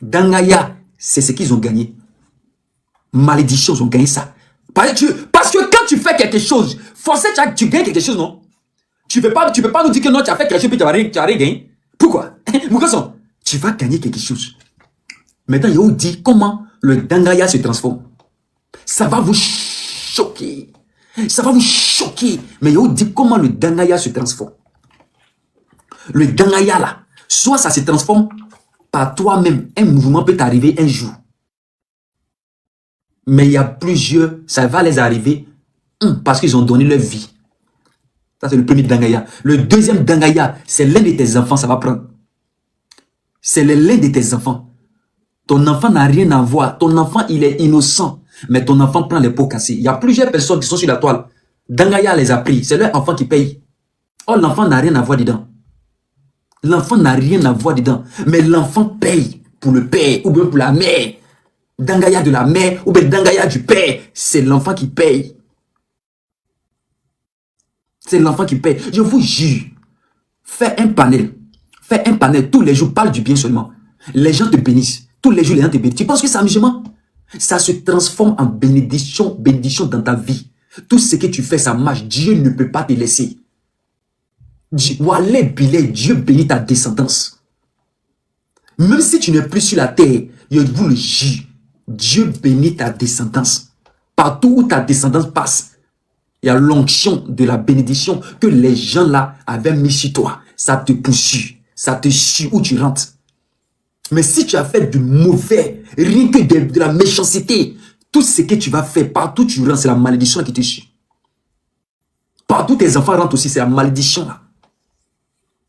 Dangaya, c'est ce qu'ils ont gagné. Malédiction, ils ont gagné ça. Parce que quand tu fais quelque chose, forcément, tu gagnes quelque chose, non? Tu ne peux pas nous dire que non, tu as fait quelque chose et tu n'as rien gagné. Pourquoi? Tu vas gagner quelque chose. Maintenant, il dit comment le Dangaya se transforme. Ça va vous choquer. Ça va vous choquer. Mais il dit comment le Dangaya se transforme. Le Dangaya là, soit ça se transforme par toi-même. Un mouvement peut t'arriver un jour. Mais il y a plusieurs, ça va les arriver parce qu'ils ont donné leur vie. Ça, c'est le premier Dangaya. Le deuxième Dangaya, c'est l'un de tes enfants, ça va prendre. C'est l'un de tes enfants. Ton enfant n'a rien à voir. Ton enfant, il est innocent. Mais ton enfant prend les pots cassés. Il y a plusieurs personnes qui sont sur la toile. Dangaya les a pris. C'est leur enfant qui paye. Oh, l'enfant n'a rien à voir dedans. L'enfant n'a rien à voir dedans. Mais l'enfant paye pour le père ou bien pour la mère. Dangaya de la mère ou bien Dangaya du père. C'est l'enfant qui paye. C'est l'enfant qui paye. Je vous jure. Fais un panel. Fais un panel tous les jours. Parle du bien seulement. Les gens te bénissent. Tous les jours, les gens te bénissent. Tu penses que c'est amusement? Ça se transforme en bénédiction, bénédiction dans ta vie. Tout ce que tu fais, ça marche. Dieu ne peut pas te laisser. Dieu bénit ta descendance. Même si tu n'es plus sur la terre, je vous le jure, Dieu bénit ta descendance. Partout où ta descendance passe, il y a l'onction de la bénédiction que les gens là avaient mis sur toi. Ça te poursuit, ça te suit où tu rentres. Mais si tu as fait du mauvais, rien que de la méchanceté, tout ce que tu vas faire, partout où tu rentres, c'est la malédiction qui te suit. Partout où tes enfants rentrent aussi, c'est la malédiction là.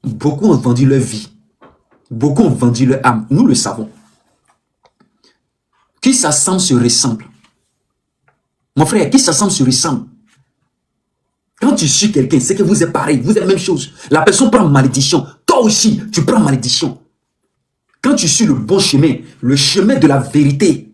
Beaucoup ont vendu leur vie. Beaucoup ont vendu leur âme. Nous le savons. Qui s'assemble se ressemble. Mon frère, qui s'assemble se ressemble. Quand tu suis quelqu'un, c'est que vous êtes pareil, vous êtes la même chose. La personne prend malédiction. Toi aussi, tu prends malédiction. Quand tu suis le bon chemin, le chemin de la vérité,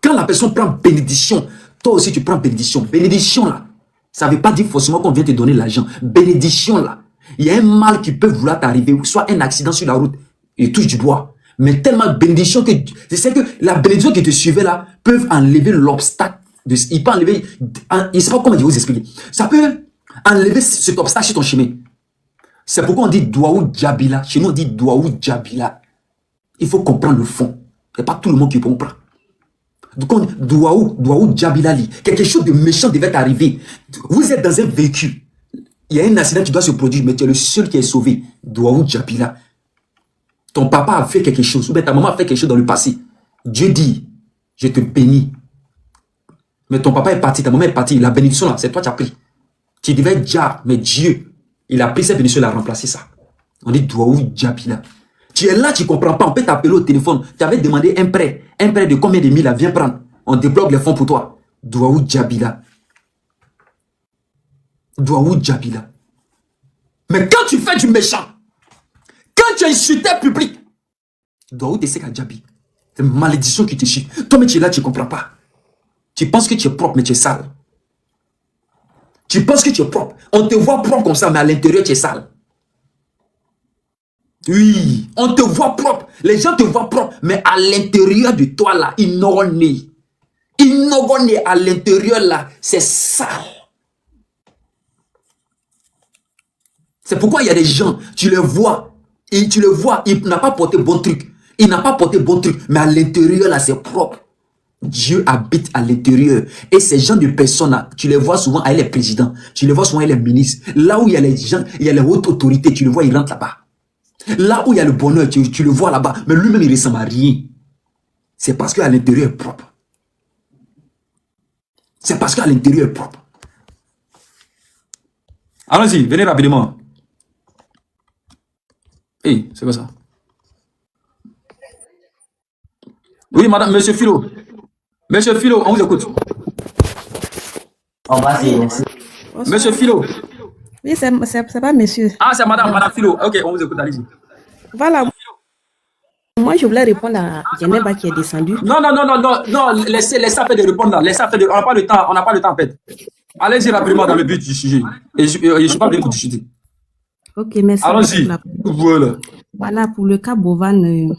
quand la personne prend bénédiction, toi aussi tu prends bénédiction. Bénédiction là, ça ne veut pas dire forcément qu'on vient te donner l'argent. Bénédiction là, il y a un mal qui peut vouloir t'arriver, soit un accident sur la route, et touche du bois. Mais tellement bénédiction que, c'est que la bénédiction qui te suivait là, peuvent enlever l'obstacle. Il peut enlever, je ne sais pas comment vous expliquer. Ça peut enlever cet obstacle sur ton chemin. C'est pourquoi on dit Douaou Djabila. Chez nous, on dit Douaou Djabila. Il faut comprendre le fond. Ce n'est pas tout le monde qui comprend. Donc, Douaou Djabila, quelque chose de méchant devait arriver. Vous êtes dans un véhicule. Il y a un accident qui doit se produire, mais tu es le seul qui est sauvé. Douaou Djabila. Ton papa a fait quelque chose, ou bien ta maman a fait quelque chose dans le passé. Dieu dit, je te bénis. Mais ton papa est parti, ta maman est partie. La bénédiction là, c'est toi qui as pris. Tu devais être Dja, mais Dieu, il a pris cette bénédiction, il a remplacé ça. On dit Douaou Djabila. Tu es là, tu ne comprends pas. On peut t'appeler au téléphone. Tu avais demandé un prêt. Un prêt de combien de mille là, viens prendre. On débloque les fonds pour toi. Douaou Djabila. Douaou Djabila. Mais quand tu fais du méchant, quand tu insultes un public, Douaou Tesseka Djabi. C'est une malédiction qui te suit. Toi, mais tu es là, tu ne comprends pas. Tu penses que tu es propre, mais tu es sale. Tu penses que tu es propre. On te voit propre comme ça, mais à l'intérieur, tu es sale. Oui, on te voit propre. Les gens te voient propre, mais à l'intérieur de toi, là, ils n'auront né. Ils n'auront né à l'intérieur, là, c'est sale. C'est pourquoi il y a des gens, tu les vois, et tu les vois, il n'a pas porté bon truc. Il n'a pas porté bon truc, mais à l'intérieur, là, c'est propre. Dieu habite à l'intérieur. Et ces gens de personnes là, tu les vois souvent avec les présidents, tu les vois souvent avec les ministres. Là où il y a les gens, il y a les hautes autorités, tu le vois, ils rentrent là-bas. Là où il y a le bonheur, tu le vois là-bas. Mais lui-même, il ne ressemble à rien. C'est parce qu'à l'intérieur est propre. C'est parce qu'à l'intérieur est propre. Allons-y, venez rapidement. Hey, c'est quoi ça? Oui, madame, monsieur Philo. Monsieur Philo, on vous écoute. Oh, vas-y, merci. Monsieur Philo. Oui, c'est pas monsieur. Ah, c'est madame Philo. Ok, on vous écoute, allez-y. Voilà. Moi, je voulais répondre à Geneva qui est descendu. Non, laissez faire de répondre là. On n'a pas le temps, en fait. Allez-y rapidement dans le but du sujet. Et je suis pas venu pour discuter. Ok, merci. Allons-y. Voilà. Voilà, pour le cas Bovan,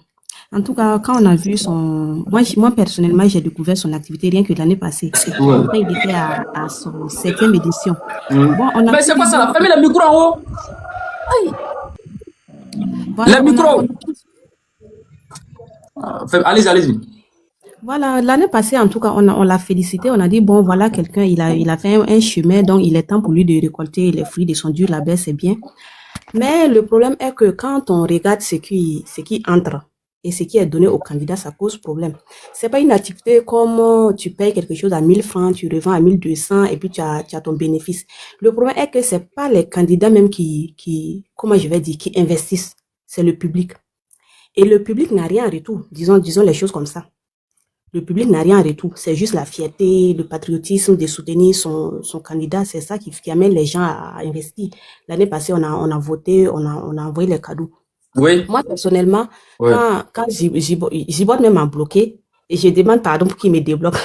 en tout cas, quand on a vu son... Moi personnellement, j'ai découvert son activité rien que l'année passée. Ouais. Quand il était à son 7e édition. Bon, on a mais c'est quoi ça là? Fermez le micro en haut. Aïe. Voilà, le micro. Allez-y. Voilà, l'année passée, en tout cas, on l'a félicité. On a dit, bon, voilà, quelqu'un, il a fait un chemin, donc il est temps pour lui de récolter les fruits de son dur labeur, c'est bien. Mais le problème est que quand on regarde ce qui entre et ce qui est donné au candidat, ça cause problème. C'est pas une activité comme tu payes quelque chose à 1000 francs, tu revends à 1200 et puis tu as ton bénéfice. Le problème est que c'est pas les candidats même qui investissent, c'est le public. Et le public n'a rien en retour, disons les choses comme ça. Le public n'a rien en retour, c'est juste la fierté, le patriotisme de soutenir son candidat, c'est ça qui amène les gens à investir. L'année passée, on a voté, on a envoyé les cadeaux. Oui. Moi, personnellement, ouais. Quand Zibot même m'a bloqué, et je demande pardon pour qu'il me débloque.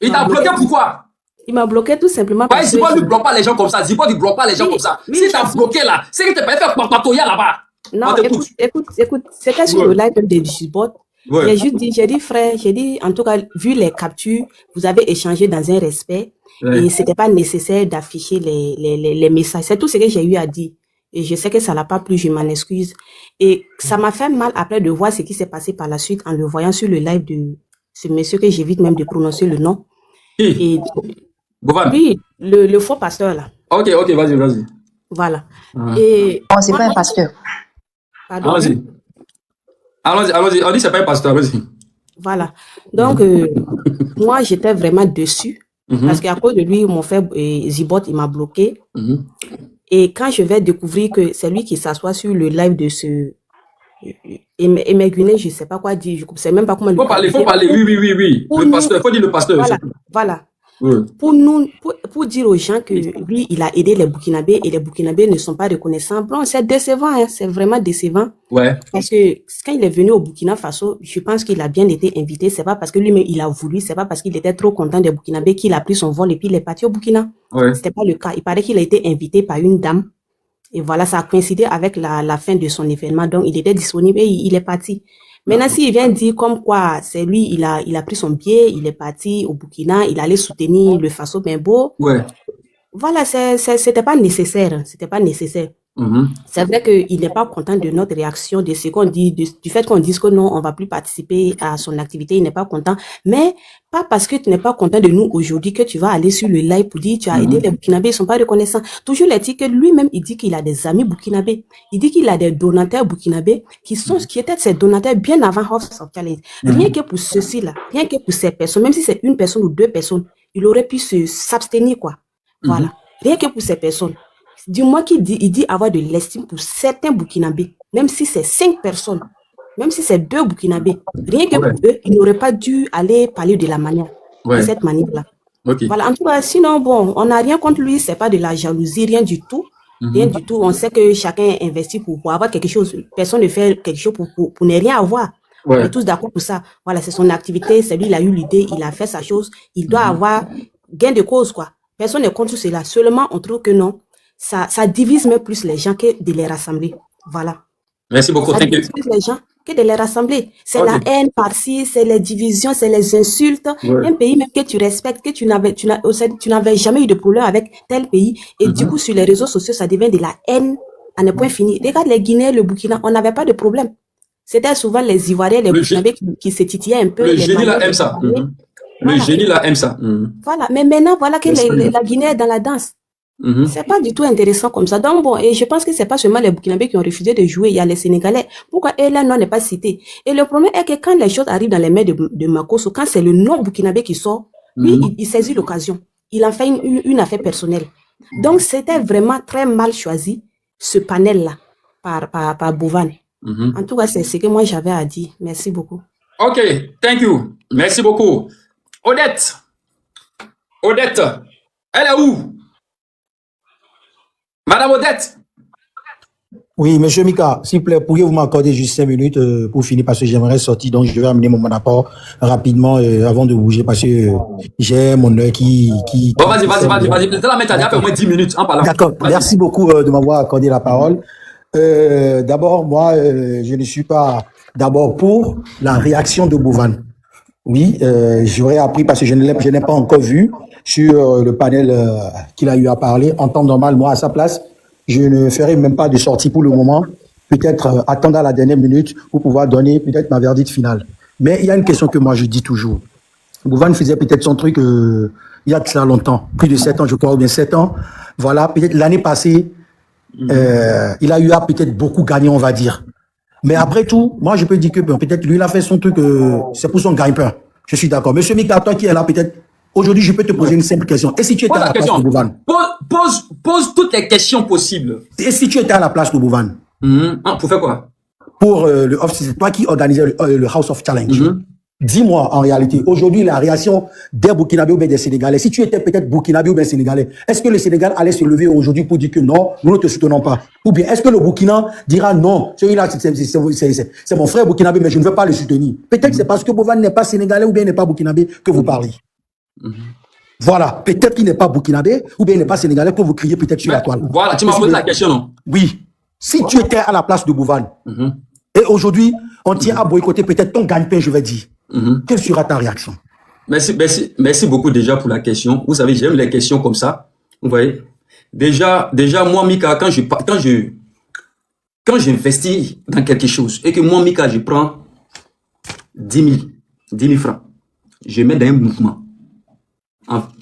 Il t'a bloqué pourquoi? Il m'a bloqué tout simplement parce que... Zibot ne bloque pas les gens comme ça. Zibot ne bloque pas les gens comme ça. Si t'as bloqué là, c'est que t'es pas fait papatoya là-bas. Non, écoute, c'était sur le live de Zibot. Ouais. J'ai dit, en tout cas, vu les captures, vous avez échangé dans un respect, et c'était pas nécessaire d'afficher les messages. C'est tout ce que j'ai eu à dire. Et je sais que ça l'a pas plu, je m'en excuse. Et ça m'a fait mal après de voir ce qui s'est passé par la suite en le voyant sur le live de ce monsieur que j'évite même de prononcer le nom. Et oui, le faux pasteur là. Ok, vas-y. Voilà. Et non, c'est pas un pasteur. Pardon. Allons-y. On dit c'est pas un pasteur, vas-y. Voilà. Donc, moi, j'étais vraiment dessus. Parce qu'à cause de lui, mon frère Zibot, il m'a bloqué. Et quand je vais découvrir que c'est lui qui s'assoit sur le live de ce... Emeguine, je ne sais pas quoi dire. Je ne sais même pas comment... Faut parler. Oui. Le pasteur, il faut dire le pasteur. Voilà. Oui. Pour dire aux gens que lui, il a aidé les Burkinabés et les Burkinabés ne sont pas reconnaissants. Bon, c'est décevant, hein, c'est vraiment décevant. Ouais. Parce que quand il est venu au Burkina Faso, je pense qu'il a bien été invité. C'est pas parce que lui-même il a voulu, c'est pas parce qu'il était trop content des Burkinabés qu'il a pris son vol et puis il est parti au Burkina. Ouais. C'était pas le cas. Il paraît qu'il a été invité par une dame. Et voilà, ça a coïncidé avec la fin de son événement. Donc, il était disponible et il est parti. Maintenant, s'il vient dire comme quoi, c'est lui, il a pris son billet, il est parti au Burkina, il allait soutenir le Faso Bembo. Ouais. Voilà, c'était pas nécessaire. C'était pas nécessaire. C'est vrai qu'il n'est pas content de notre réaction, de ce qu'on dit, du fait qu'on dise que non, on va plus participer à son activité, il n'est pas content. Mais pas parce que tu n'es pas content de nous aujourd'hui que tu vas aller sur le live pour dire tu as aidé les Burkinabés, ils sont pas reconnaissants. Toujours est-il que lui-même, il dit qu'il a des amis burkinabés. Il dit qu'il a des donateurs burkinabés qui étaient ses donateurs bien avant House of Challenge. Rien que pour ceci-là, rien que pour ces personnes, même si c'est une personne ou deux personnes, il aurait pu s'abstenir, quoi. Voilà. Rien que pour ces personnes. Dis-moi il dit avoir de l'estime pour certains Burkinabés, même si c'est 5 personnes, même si c'est 2 Burkinabés, rien que pour eux, ils n'auraient pas dû aller parler de la manière, de cette manière-là. Okay. Voilà, en tout cas, sinon, bon, on n'a rien contre lui, c'est pas de la jalousie, rien du tout. Rien du tout. On sait que chacun investit pour avoir quelque chose. Personne ne fait quelque chose pour ne rien avoir. On est tous d'accord pour ça. Voilà, c'est son activité, c'est lui, il a eu l'idée, il a fait sa chose, il doit avoir gain de cause, quoi. Personne n'est contre cela. Seulement, on trouve que non. Ça divise même plus les gens que de les rassembler. Voilà. Merci beaucoup. Ça divise plus les gens que de les rassembler. C'est la haine par-ci, c'est les divisions, c'est les insultes. Un pays même que tu respectes, que tu n'avais jamais eu de problème avec tel pays. Et du coup, sur les réseaux sociaux, ça devient de la haine à ne point fini. Regarde les Guinéens, le Burkina, on n'avait pas de problème. C'était souvent les Ivoiriens, les Burkinabés qui se titillaient un peu. Le génie là aime ça. Le génie là aime ça. Voilà. Mais maintenant, voilà que la Guinée est dans la danse. C'est pas du tout intéressant comme ça. Donc bon, et je pense que c'est pas seulement les Burkinabés qui ont refusé de jouer, il y a les Sénégalais. Pourquoi eux là non n'est pas cité? Et le problème est que quand les choses arrivent dans les mains de Makosso, quand c'est le nom Burkinabé qui sort, lui il saisit l'occasion. Il en fait une affaire personnelle. Donc c'était vraiment très mal choisi ce panel là par Bovan. En tout cas, c'est ce que moi j'avais à dire. Merci beaucoup. Ok, thank you. Merci beaucoup. Odette, elle est où? Madame Odette. Oui, monsieur Mika, s'il vous plaît, pourriez-vous m'accorder juste 5 minutes pour finir parce que j'aimerais sortir, donc je vais amener mon apport rapidement avant de bouger parce que j'ai mon œil qui... Bon, vas-y. Peut-être la mettre à fait au moins 10 minutes en parlant. D'accord, merci beaucoup de m'avoir accordé la parole. D'abord, moi, je ne suis pas d'abord pour la réaction de Bovan. Oui, j'aurais appris parce que je n'ai pas encore vu sur le panel qu'il a eu à parler. En temps normal, moi, à sa place, je ne ferai même pas de sortie pour le moment. Peut-être attendre à la dernière minute pour pouvoir donner peut-être ma verdict finale. Mais il y a une question que moi je dis toujours. Bovan faisait peut-être son truc il y a de cela longtemps, plus de 7 ans, je crois, ou bien 7 ans. Voilà, peut-être l'année passée, il a eu à peut-être beaucoup gagner, on va dire. Mais après tout, moi je peux dire que peut-être lui, il a fait son truc, c'est pour son gagne-pain. Je suis d'accord. Monsieur Mika, toi qui est là, peut-être, aujourd'hui, je peux te poser une simple question. Et si tu étais à la place de Bovan? Pose toutes les questions possibles. Et si tu étais à la place de Bovan? Pour faire quoi? Pour le off-season, toi qui organisais le House of Challenge. Dis-moi, en réalité, aujourd'hui, la réaction des Burkinabés ou bien des Sénégalais, si tu étais peut-être Burkinabé ou bien Sénégalais, est-ce que le Sénégal allait se lever aujourd'hui pour dire que non, nous ne te soutenons pas? Ou bien est-ce que le Burkina dira non, celui-là, c'est mon frère Burkinabé, mais je ne veux pas le soutenir? Peut-être c'est parce que Bovan n'est pas Sénégalais ou bien n'est pas Burkinabé que vous parlez. Voilà, peut-être qu'il n'est pas Burkinabé ou bien il n'est pas Sénégalais que vous criez peut-être sur la toile. Voilà, tu m'as posé la question, non? Oui. Si tu étais à la place de Bovan, et aujourd'hui, on tient à boycotter peut-être ton gagne-pain, je vais dire. Quelle sera ta réaction? Merci beaucoup déjà pour la question. Vous savez, j'aime les questions comme ça. Vous voyez? Déjà, moi, Mika, quand j'investis dans quelque chose et que moi, Mika, je prends 10 000 francs, je mets dans un mouvement.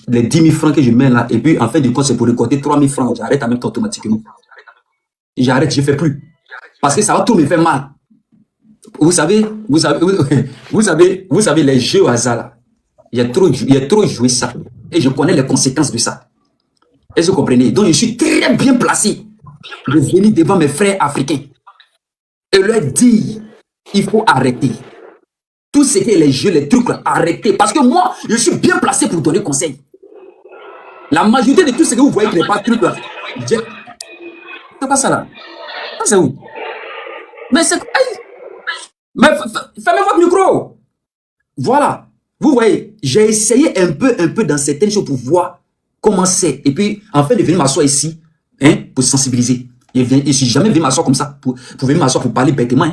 Les 10 000 francs que je mets là, et puis en fait du compte, c'est pour récolter 3 000 francs. J'arrête en même temps automatiquement. J'arrête, je ne fais plus. Parce que ça va tout me faire mal. Vous savez, les jeux au hasard là, il y a trop joué ça. Et je connais les conséquences de ça. Est-ce que vous comprenez? Donc je suis très bien placé de venir devant mes frères africains et leur dire, il faut arrêter. Tout ce qui est les jeux, les trucs là, arrêtez. Parce que moi, je suis bien placé pour donner conseil. La majorité de tout ce que vous voyez qui n'est pas truc là, c'est pas ça là. Ça c'est où? Mais c'est... Mais fermez votre micro. Voilà. Vous voyez, j'ai essayé un peu dans certaines choses pour voir comment c'est. Et puis, en fait, de venir m'asseoir ici, pour sensibiliser. Et je suis jamais venu m'asseoir comme ça, pour venir m'asseoir pour parler bêtement.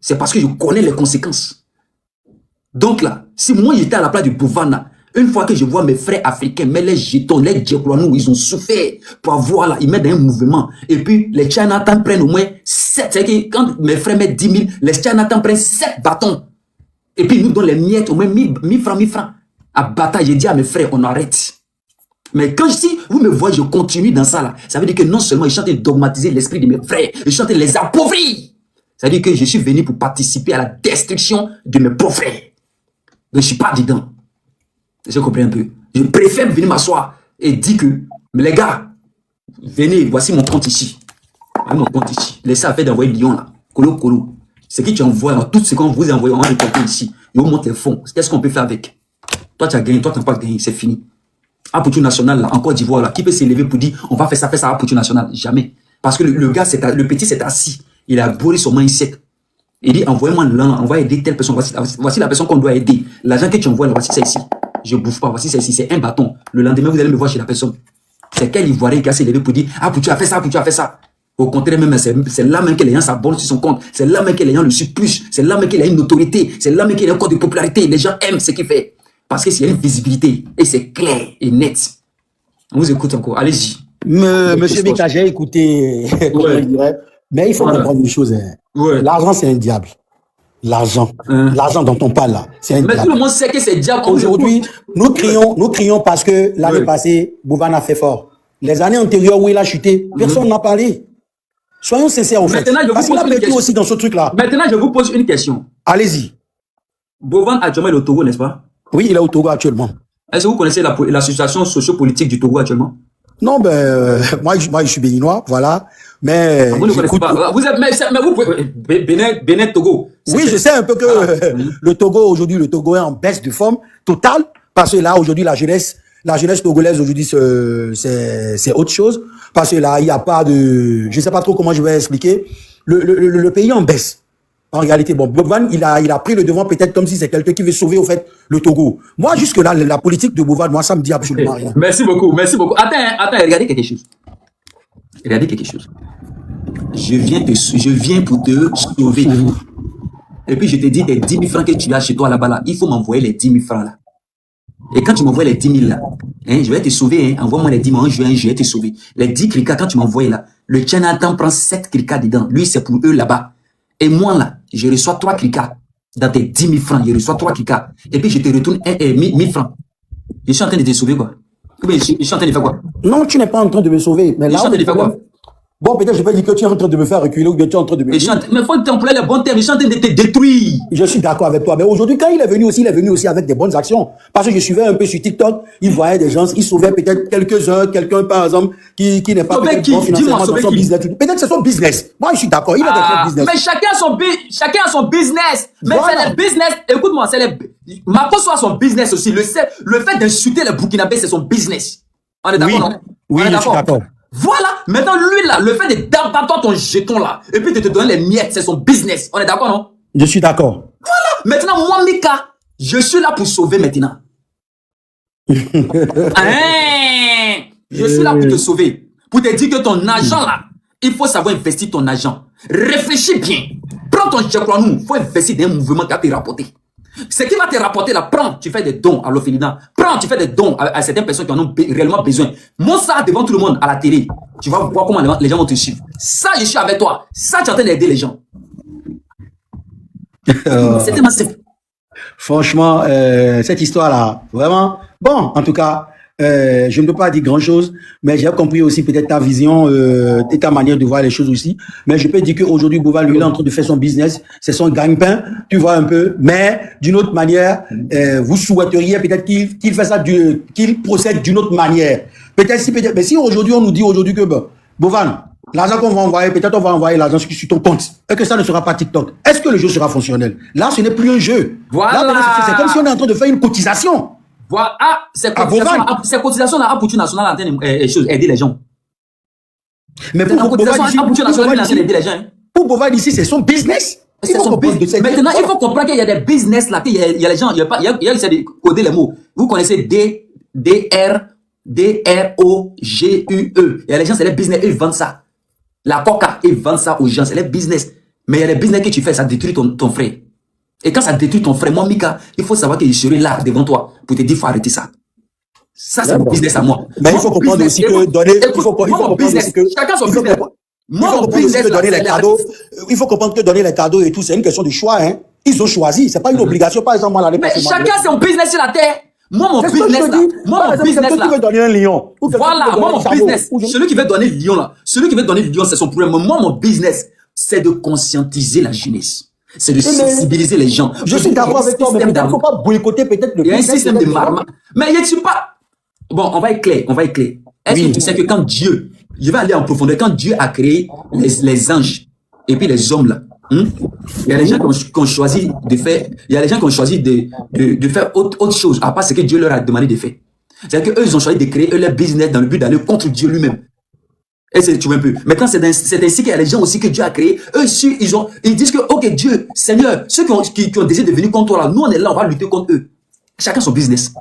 C'est parce que je connais les conséquences. Donc là, si moi j'étais à la place du Bovan, une fois que je vois mes frères africains, mais les jetons, les djekouanou, ils ont souffert pour avoir là, ils mettent dans un mouvement. Et puis, les Chinatans prennent au moins 7, c'est que quand mes frères mettent 10 000, les Chinatans prennent 7 bâtons. Et puis, ils nous donnent les miettes, au moins 1000 francs. À bataille, j'ai dit à mes frères, on arrête. Mais quand si vous me voyez, je continue dans ça là, ça veut dire que non seulement ils chantent de dogmatiser l'esprit de mes frères, ils chantent de les appauvrir. Ça veut dire que je suis venu pour participer à la destruction de mes pauvres frères. Donc, je ne suis pas dedans. Je comprends un peu. Je préfère venir m'asseoir et dire que, mais les gars, venez, voici mon compte ici. Voici mon compte ici. Laissez faire d'envoyer Lyon là. Colo. Ce que tu envoies, tout ce qu'on vous envoie, on va récolter ici. Et on monte les fonds. Qu'est-ce qu'on peut faire avec? Toi, tu as gagné, toi, tu n'as pas gagné, c'est fini. Apoutou national là, en Côte d'Ivoire là, qui peut s'élever pour dire, on va faire ça, Apoutou national? Jamais. Parce que le gars, le petit s'est assis. Il a bourré son mindset. Il dit, envoyez-moi là, on va aider telle personne. Voici la personne qu'on doit aider. L'argent que tu envoies, voici ça ici. Je ne bouffe pas, voici ça ici, c'est un bâton. Le lendemain, vous allez me voir chez la personne. C'est quel Ivoirien qui a s'élevé pour dire, ah, tu as fait ça, tu as fait ça. Au contraire, même, c'est là même que les gens s'abonnent sur son compte. C'est là même que les gens le suivent plus. C'est là même qu'il a une autorité. C'est là même qu'il a un code de popularité. Les gens aiment ce qu'il fait. Parce que c'est une visibilité. Et c'est clair et net. On vous écoute encore. Allez-y. Monsieur Mika, j'ai écouté, comment je dirais, mais il faut comprendre une chose. L'argent, c'est un diable. L'argent dont on parle là, c'est un diable. Mais tout le monde sait que c'est diable. Aujourd'hui, nous crions parce que l'année passée, Bovan a fait fort. Les années antérieures où il a chuté, personne n'a parlé. Soyons sincères au fait. Parce qu'il a perdu aussi dans ce truc-là. Maintenant, je vous pose une question. Allez-y. Bovan actuellement est au Togo, n'est-ce pas? Oui, il est au Togo actuellement. Est-ce que vous connaissez la situation socio-politique du Togo actuellement? Non, moi, je suis béninois, voilà. Mais vous ne connaissez pas. Vous êtes, mais vous pouvez, Bénin, Togo. Oui, je sais un peu que le Togo, aujourd'hui, le Togo est en baisse de forme totale, parce que là, aujourd'hui, la jeunesse togolaise, aujourd'hui, c'est autre chose, parce que là, il n'y a pas de, je sais pas trop comment je vais expliquer, le pays est en baisse. En réalité, bon, Bovan, il a pris le devant peut-être comme si c'est quelqu'un qui veut sauver, au fait, le Togo. Moi, jusque-là, la politique de Bovan, moi, ça me dit absolument rien. Merci beaucoup, merci beaucoup. Attends, regardez quelque chose. Regardez quelque chose. Je viens pour te sauver. Et puis, je te dis, tes 10 000 francs que tu as chez toi là-bas, là, il faut m'envoyer les 10 000 francs là. Et quand tu m'envoies les 10 000 là, hein, je vais te sauver, hein, envoie-moi les 10 000 en juin, je vais te sauver. Les 10 crica, quand tu m'envoies là, le Tchanatan prend 7 crica dedans. Lui, c'est pour eux là-bas. Et moi là, je reçois 3 crica. Dans tes 10 000 francs, je reçois 3 crica. Et puis, je te retourne 1000 francs. Je suis en train de te sauver quoi? Je suis en train de faire quoi? Non, tu n'es pas en train de me sauver. Mais là, je suis en train de faire quoi? Bon, peut-être je vais dire que tu es en train de me faire reculer ou que tu es en train de me... Mais il faut t'employer le bon terme, je suis en train de te détruire. Je suis d'accord avec toi. Mais aujourd'hui, quand il est venu aussi avec des bonnes actions. Parce que je suivais un peu sur TikTok, il voyait des gens, il sauvait peut-être quelqu'un par exemple, qui n'est pas peut-être bon financièrement dans son business. Peut-être c'est son business. Moi, je suis d'accord, il a des business. Mais chacun a son business. Mais voilà. C'est le business. Écoute-moi, Marcos a son business aussi. Le fait d'insulter les Burkinabés, c'est son business. On est d'accord, non? Oui, je suis d'accord. Voilà, maintenant lui là, le fait de d'abattre ton jeton là, et puis de te donner les miettes, c'est son business. On est d'accord, non? Je suis d'accord. Voilà, maintenant moi Mika, je suis là pour sauver maintenant. Je suis là pour te sauver, pour te dire que ton argent là, il faut savoir investir ton argent. Réfléchis bien, prends ton chèque pour nous, il faut investir dans un mouvement qui va te rapporter. Ce qui va te rapporter là, prends, tu fais des dons à l'orphelinat. Prends, tu fais des dons à certaines personnes qui en ont réellement besoin. Montre ça devant tout le monde à la télé. Tu vas voir comment les gens vont te suivre. Ça, je suis avec toi. Ça, tu es en train d'aider les gens. C'est tellement simple. Franchement, cette histoire-là, vraiment, bon, en tout cas, je ne peux pas dire grand-chose, mais j'ai compris aussi peut-être ta vision et ta manière de voir les choses aussi. Mais je peux dire qu'aujourd'hui, Bovan, lui, il est en train de faire son business, c'est son gagne-pain, tu vois un peu. Mais d'une autre manière, vous souhaiteriez peut-être qu'il fait ça, qu'il procède d'une autre manière. Mais si aujourd'hui, on nous dit aujourd'hui que, Bovan, l'argent qu'on va envoyer, peut-être on va envoyer l'argent sur ton compte, et que ça ne sera pas TikTok. Est-ce que le jeu sera fonctionnel? Là, ce n'est plus un jeu. Voilà. Là, c'est comme si on est en train de faire une cotisation. Voilà, ces cotisations-là, Apoutu National, en train d'aider les gens. Mais pour Bovan ici, c'est son business. Maintenant, il faut comprendre qu'il y a des business là, qu'il y a les gens, il y a de coder les mots. Vous connaissez D-R-O-G-U-E. Il y a les gens, c'est les business, ils vendent ça. La coca, ils vendent ça aux gens, c'est les business. Mais il y a les business que tu fais, ça détruit ton frère. Et quand ça détruit ton frère, moi, Mika, il faut savoir que je serai là devant toi pour te dire qu'il faut arrêter ça. Ça, c'est mon business à moi. Mais il faut comprendre aussi que donner. Il faut comprendre aussi que. Chacun son business. Moi, mon business, donner les cadeaux. Il faut comprendre que donner les cadeaux et tout, c'est une question de choix, hein. Ils ont choisi. C'est pas une obligation. Par exemple, moi, l'année passée. Mais chacun son business sur la terre. Moi, mon business là. Moi, mon business là. Celui qui veut donner un lion. Voilà, moi, mon business. Celui qui veut donner le lion là. Celui qui veut donner le lion, c'est son problème. Moi, mon business, c'est de conscientiser la jeunesse. C'est de sensibiliser les gens. Je suis d'accord avec toi, mais il ne faut pas boycotter peut-être le business. Il y a un système de marma. Mais il ne suis pas. Bon, on va être clair, Est-ce que tu sais que quand Dieu, je vais aller en profondeur, quand Dieu a créé les anges et puis les hommes là, il y a des gens qui ont choisi de faire, de faire autre chose à part ce que Dieu leur a demandé de faire. C'est-à-dire qu'eux, ils ont choisi de créer leur business dans le but d'aller contre Dieu lui-même. Et tu vois un peu. Maintenant, c'est ainsi qu'il y a les gens aussi que Dieu a créés. Eux, ils disent que, ok, Dieu, Seigneur, ceux qui ont décidé de venir contre toi là, nous on est là, on va lutter contre eux. Chacun son business.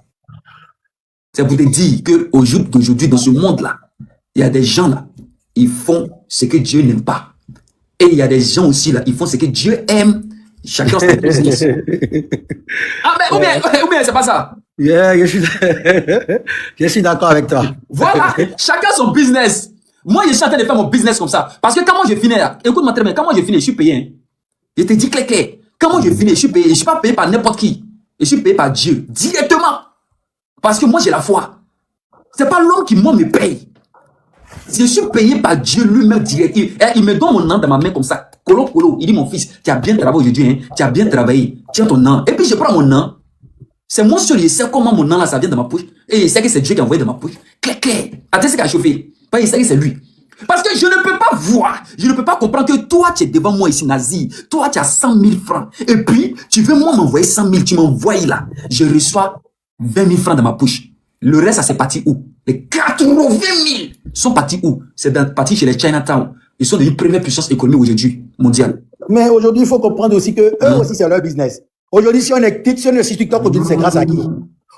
C'est pour te dire qu'aujourd'hui, dans ce monde-là, il y a des gens là, ils font ce que Dieu n'aime pas. Et il y a des gens aussi là, ils font ce que Dieu aime. Chacun son business. Ah, mais ou bien c'est pas ça. Yeah, je suis d'accord avec toi. Voilà, chacun son business. Moi, je suis en train de faire mon business comme ça. Parce que quand moi je finis là, écoute-moi très bien, quand moi je finis, je suis payé. Hein. Je te dis clair. Quand moi je finis, je suis payé. Je ne suis pas payé par n'importe qui. Je suis payé par Dieu, directement. Parce que moi, j'ai la foi. Ce n'est pas l'homme qui, moi, me paye. Je suis payé par Dieu lui-même direct. Il me donne mon nom dans ma main comme ça. Colo. Il dit, mon fils, tu as bien travaillé aujourd'hui. Hein? Tu as bien travaillé. Tiens ton nom. Et puis, je prends mon nom. C'est moi seul. Je sais comment mon nom là, ça vient dans ma poche. Et je sais que c'est Dieu qui a envoyé dans ma poche. Clair. Attends, c'est qu'il a chauffé. Pas il sait que c'est lui. Parce que je ne peux pas voir, je ne peux pas comprendre que toi, tu es devant moi ici, Nazi. Toi, tu as 100 000 francs. Et puis, tu veux moi m'envoyer 100 000, tu m'envoies là. Je reçois 20 000 francs dans ma poche. Le reste, ça c'est parti où? Les 80 000 sont partis où? C'est parti chez les Chinatown. Ils sont devenus première puissance économique aujourd'hui, mondiale. Mais aujourd'hui, il faut comprendre aussi que eux aussi, c'est leur business. Aujourd'hui, si on est sur TikTok, aujourd'hui, c'est grâce à qui?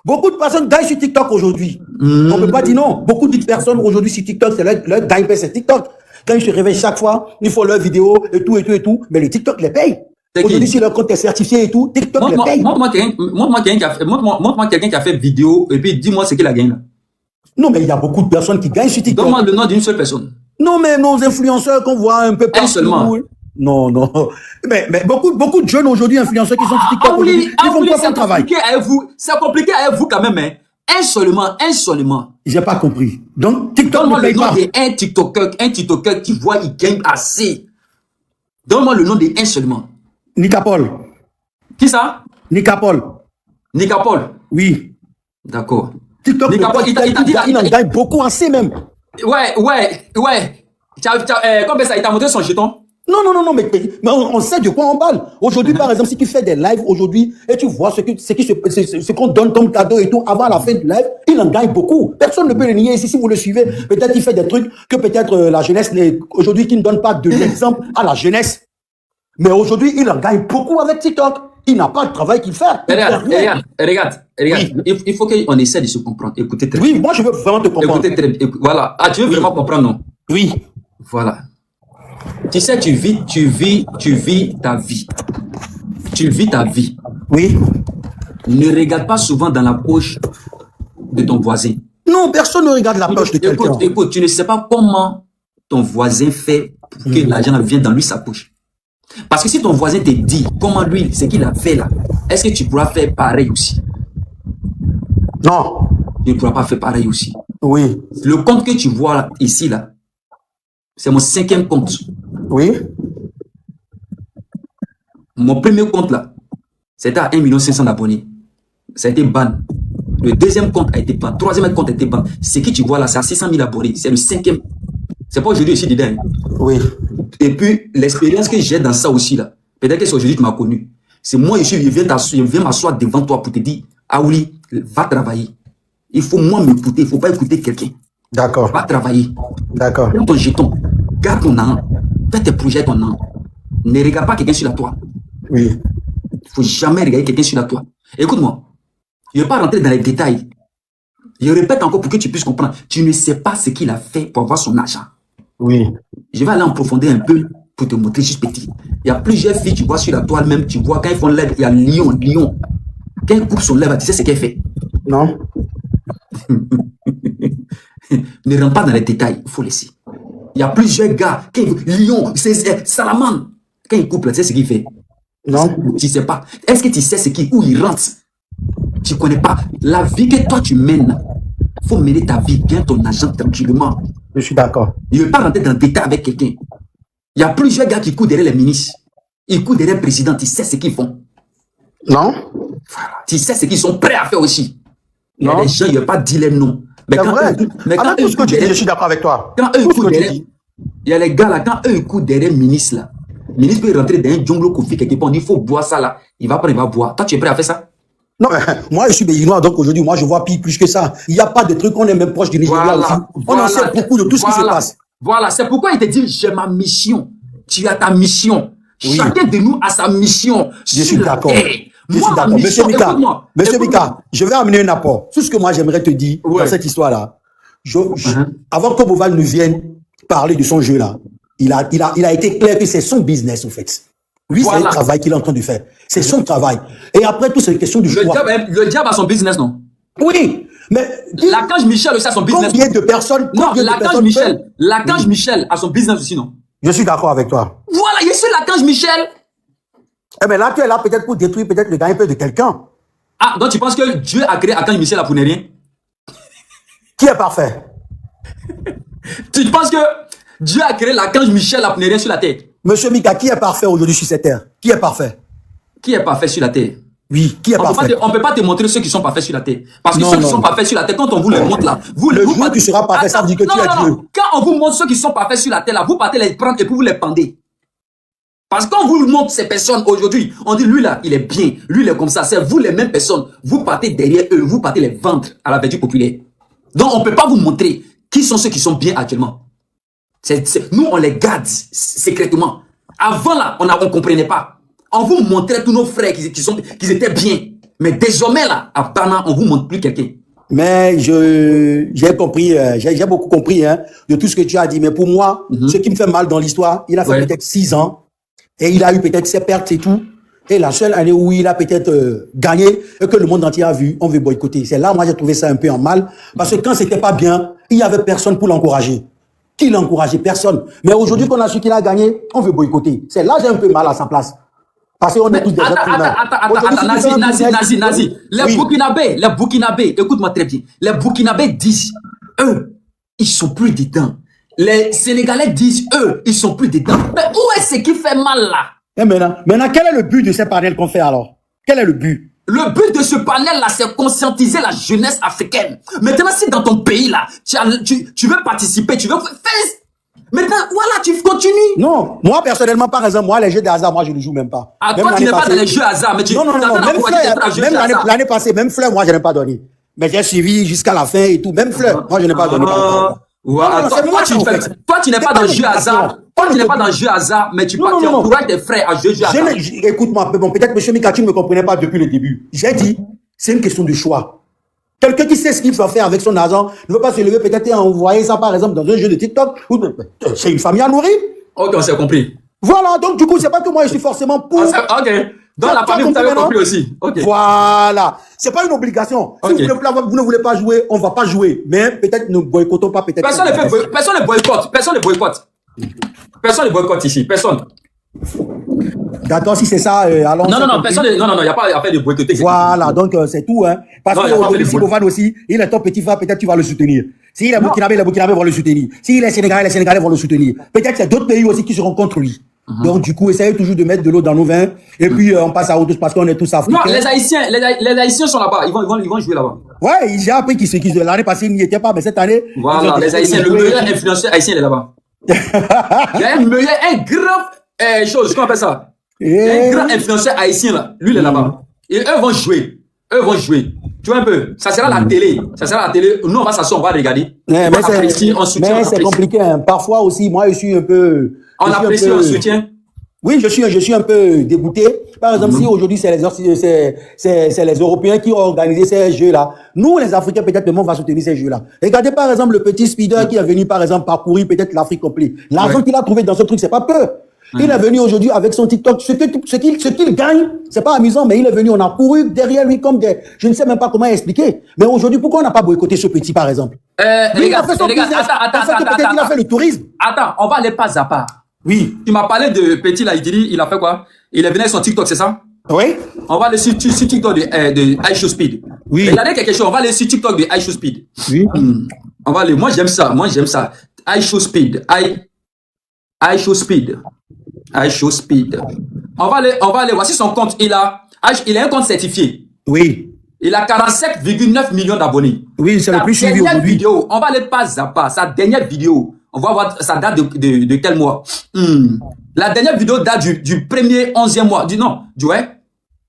Beaucoup de personnes gagnent sur TikTok aujourd'hui. On ne peut pas dire non. Beaucoup de personnes aujourd'hui sur TikTok, c'est leur gagne-pain, c'est TikTok. Quand ils se réveillent chaque fois, ils font leurs vidéos et tout, et tout, et tout. Mais le TikTok les paye. Aujourd'hui, si leur compte est certifié et tout, TikTok les paye. Montre-moi quelqu'un qui a fait vidéo et puis dis-moi ce qu'il a gagné là. Non, mais il y a beaucoup de personnes qui gagnent sur TikTok. Donne-moi le nom d'une seule personne. Non, mais nos influenceurs qu'on voit un peu partout. Un seulement. Non, non. Mais beaucoup de jeunes aujourd'hui, influenceurs qui sont sur TikTok, ils font pas son travail. C'est compliqué avec vous quand même, hein. Un seulement. J'ai pas compris. Donc, TikTok donne-moi ne paye le nom pas. un TikToker qui voit, il gagne assez. Donne-moi le nom d'un seulement. Nicapol. Qui ça? Nicapol. Oui. D'accord. TikTok, il en gagne beaucoup assez même. Ouais. Comme ça, il t'a montré son jeton? Non, mais on sait de quoi on parle. Aujourd'hui, par exemple, si tu fais des lives aujourd'hui et tu vois ce qu'on donne comme cadeau et tout, avant la fin du live, il en gagne beaucoup. Personne ne peut le nier ici si vous le suivez. Peut-être il fait des trucs que peut-être la jeunesse, aujourd'hui, qui ne donne pas de l'exemple à la jeunesse. Mais aujourd'hui, il en gagne beaucoup avec TikTok. Il n'a pas de travail qu'il fait. Regarde. Oui. Il faut qu'on essaie de se comprendre. Écoutez très bien. Oui, moi je veux vraiment te comprendre. Écoutez très bien. Voilà. Ah, tu veux vraiment comprendre, non? Oui. Voilà. Tu sais, tu vis ta vie. Tu vis ta vie. Oui. Ne regarde pas souvent dans la poche de ton voisin. Non, personne ne regarde la poche de quelqu'un. Écoute, tu ne sais pas comment ton voisin fait pour que l'argent vienne dans lui sa poche. Parce que si ton voisin te dit comment lui, ce qu'il a fait là, est-ce que tu pourras faire pareil aussi? Non. Tu ne pourras pas faire pareil aussi. Oui. Le compte que tu vois là, ici là, c'est mon 5e compte. Oui. Mon premier compte là, c'était à 1 500 000 d'abonnés. Ça a été ban. Le 2e compte a été ban. 3e compte a été ban. Ce que tu vois là, c'est à 600 000 abonnés. C'est le 5e. C'est pas aujourd'hui ici dedans. Oui. Et puis, l'expérience que j'ai dans ça aussi là, peut-être que c'est aujourd'hui que tu m'as connu. C'est moi ici, je viens m'asseoir devant toi pour te dire, Aouli, va travailler. Il faut moi m'écouter, il ne faut pas écouter quelqu'un. D'accord. Va travailler. D'accord. Prends ton jeton, garde ton âme, fais tes projets ton âme. Ne regarde pas quelqu'un sur la toile. Oui. Il ne faut jamais regarder quelqu'un sur la toile. Écoute-moi, je ne vais pas rentrer dans les détails. Je répète encore pour que tu puisses comprendre. Tu ne sais pas ce qu'il a fait pour avoir son argent. Oui. Je vais aller en profondeur un peu pour te montrer juste petit. Il y a plusieurs filles, tu vois sur la toile même, tu vois quand ils font lèvres, il y a lion. Quand ils coupent son lèvre, tu sais ce qu'elle fait? Non. Ne rentre pas dans les détails, il faut laisser. Il y a plusieurs gars, lion, salamandre. Quand ils coupent là, tu sais ce qu'il fait? Non. Tu ne sais pas. Est-ce que tu sais où il rentre? Tu ne connais pas. La vie que toi tu mènes, il faut mener ta vie, gagne ton argent tranquillement. Je suis d'accord. Je ne veux pas rentrer dans le détail avec quelqu'un. Il y a plusieurs gars qui courent derrière les ministres. Ils courent derrière le président. Tu sais ce qu'ils font. Non. Voilà. Tu sais ce qu'ils sont prêts à faire aussi. Il y a Non. des gens, il ne veut pas dire les noms. Mais C'est quand vrai. Avec tout ce que tu dis, je suis d'accord avec toi. Quand eux Tout ce courent que tu derrière, dis. il y a les gars là, quand eux ils courent derrière le ministre là, le ministre peut rentrer dans un jungle Kofi quelque part, il faut boire ça là. Il va prendre, il va boire. Toi, tu es prêt à faire ça? Non, moi je suis béninois, donc aujourd'hui, moi je vois plus que ça. Il n'y a pas de truc, on est même proche du Nigeria aussi. On en sait beaucoup de tout ce qui se passe. Voilà, c'est pourquoi il te dit, j'ai ma mission. Tu as ta mission. Oui. Chacun de nous a sa mission. Je suis d'accord. Je suis d'accord. Monsieur Mika, je vais amener un apport. Tout ce que moi j'aimerais te dire dans cette histoire-là, avant que Boval ne vienne parler de son jeu là, il a été clair que c'est son business en fait. Lui, c'est le travail qu'il est en train de faire. C'est son travail. Et après tout, c'est une question du choix. Le diable a son business, non? Oui, mais... L'archange Michel aussi a son business. Combien de personnes... Non, l'archange Michel a son business aussi, non? Je suis d'accord avec toi. Voilà, je suis l'archange Michel. Eh bien là, tu es là peut-être pour détruire peut-être le gagne-pain de quelqu'un. Ah, donc tu penses que Dieu a créé l'archange Michel là pour ne rien? Qui est parfait? Tu penses que Dieu a créé l'archange Michel là pour ne rien sur la terre? Monsieur Mika, qui est parfait aujourd'hui sur cette terre? Qui est parfait? Qui est parfait sur la terre? Oui, qui est parfait? On ne peut pas te montrer ceux qui sont parfaits sur la terre. Parce que ceux qui sont parfaits sur la terre, quand on vous les montre là, le jour tu seras parfait, ça veut dire que tu es Dieu. Quand on vous montre ceux qui sont parfaits sur la terre là, vous partez les prendre et puis vous les pendez. Parce qu'on vous montre ces personnes aujourd'hui, on dit lui là, il est bien, lui il est comme ça. C'est vous les mêmes personnes. Vous partez derrière eux, vous partez les vendre à la vertu populaire. Donc on ne peut pas vous montrer qui sont ceux qui sont bien actuellement. Nous on les garde secrètement. Avant là, on ne comprenait pas. On vous montrait tous nos frères qui étaient bien. Mais désormais là, à Bana, on ne vous montre plus quelqu'un. Mais j'ai compris, j'ai beaucoup compris de tout ce que tu as dit. Mais pour moi, ce qui me fait mal dans l'histoire, il a fait peut-être 6 ans. Et il a eu peut-être ses pertes et tout. Et la seule année où il a peut-être gagné et que le monde entier a vu, on veut boycotter. C'est là, moi, j'ai trouvé ça un peu en mal. Parce que quand c'était pas bien, il y avait personne pour l'encourager. Qui l'encourageait? Personne. Mais aujourd'hui qu'on a su qu'il a gagné, on veut boycotter. C'est là, j'ai un peu mal à sa place. Parce qu'on est tous des êtres humains. Attends, Nazi. Les Burkinabés, écoute-moi très bien. Les Burkinabés disent, eux, ils sont plus dedans. Les Sénégalais disent, eux, ils sont plus dedans. Mais où est-ce qui fait mal là? Et maintenant, quel est le but de ces panels qu'on fait alors? Quel est le but? Le but de ce panel-là, c'est conscientiser la jeunesse africaine. Maintenant, si dans ton pays là, tu veux participer, tu veux faire... Maintenant, voilà, tu continues. Non, moi personnellement, par exemple, moi, les jeux de hasard, moi, je ne joue même pas. Ah, toi, tu n'es pas dans les jeux hasard, mais tu... Non, même l'année passée, même Fleur, moi, je n'ai pas donné. Mais j'ai suivi jusqu'à la fin et tout. Même Fleur, moi, je n'ai pas donné. Toi, tu n'es pas dans le jeu hasard. Toi, tu n'es pas dans le jeu hasard, mais tu encourages tes frères à jouer jeu hasard. Écoute-moi, bon, peut-être M. Mika, tu ne me comprenais pas depuis le début. J'ai dit, c'est une question de choix. Quelqu'un qui sait ce qu'il va faire avec son argent ne veut pas se lever peut-être et envoyer ça, par exemple, dans un jeu de TikTok. C'est une famille à nourrir. Ok, on s'est compris. Voilà, donc du coup, c'est pas que moi, je suis forcément pour. Ok. Dans la famille, vous avez compris aussi. Okay. Voilà. C'est pas une obligation. Si vous ne voulez pas jouer, on va pas jouer. Mais peut-être ne boycottons pas, peut-être. Personne ne boycotte. Personne ne boycotte ici. Personne. D'accord, si c'est ça, allons. Non, personne. Non, il n'y a pas à faire de boycotter. Voilà, donc c'est tout, hein. Parce que si Bovan aussi, il est ton petit frère, peut-être tu vas le soutenir. S'il est Burkinabé, les Burkinabés vont le soutenir. S'il est Sénégalais, les Sénégalais vont le soutenir. Peut-être qu'il y a d'autres pays aussi qui seront contre lui. Donc, du coup, essayez toujours de mettre de l'eau dans nos vins. Et puis, on passe à autre chose parce qu'on est tous africains. Non, les Haïtiens sont là-bas. Ils vont jouer là-bas. Ouais, j'ai appris qu'ils l'année passée, ils n'y étaient pas, mais cette année. Voilà, les Haïtiens, le meilleur influenceur haïtien, il est là-bas. Il y a un grand chose, comment on appelle ça? Un grand influenceur haïtien, là. Lui, il est là-bas. Et eux vont jouer. Tu vois un peu? Ça sera la télé. Nous, on va s'asseoir, on va regarder. Mais c'est compliqué, hein. Parfois aussi, moi, je suis un peu. On apprécie, on soutient. Oui, je suis un peu dégoûté. Par exemple, si aujourd'hui c'est les Européens qui ont organisé ces jeux-là, nous les Africains peut-être on va soutenir ces jeux-là. Regardez par exemple le petit speeder qui est venu par exemple parcourir peut-être l'Afrique complète. L'argent qu'il a trouvé dans ce truc, c'est pas peu. Il est venu aujourd'hui avec son TikTok. Ce qu'il gagne, c'est pas amusant, mais il est venu, on a couru derrière lui comme des... Je ne sais même pas comment expliquer. Mais aujourd'hui, pourquoi on n'a pas boycotté ce petit, par exemple? Les gars, attends. Il a fait le tourisme. Attends, on va aller pas à pas. Oui. Tu m'as parlé de petit là, il a fait quoi? Il est venu avec son TikTok, c'est ça? Oui. On va aller sur TikTok de iShow Speed. Oui. Regardez quelque chose, on va aller sur TikTok de iShow Speed. Oui. On va aller, moi j'aime ça. iShow Speed. iShow Speed. On va aller, voici son compte. Il a un compte certifié. Oui. Il a 47,9 millions d'abonnés. Oui, c'est le plus suivi aujourd'hui. On va aller pas à pas. Sa dernière vidéo, on va voir ça date de quel mois. La dernière vidéo date du premier 11e mois.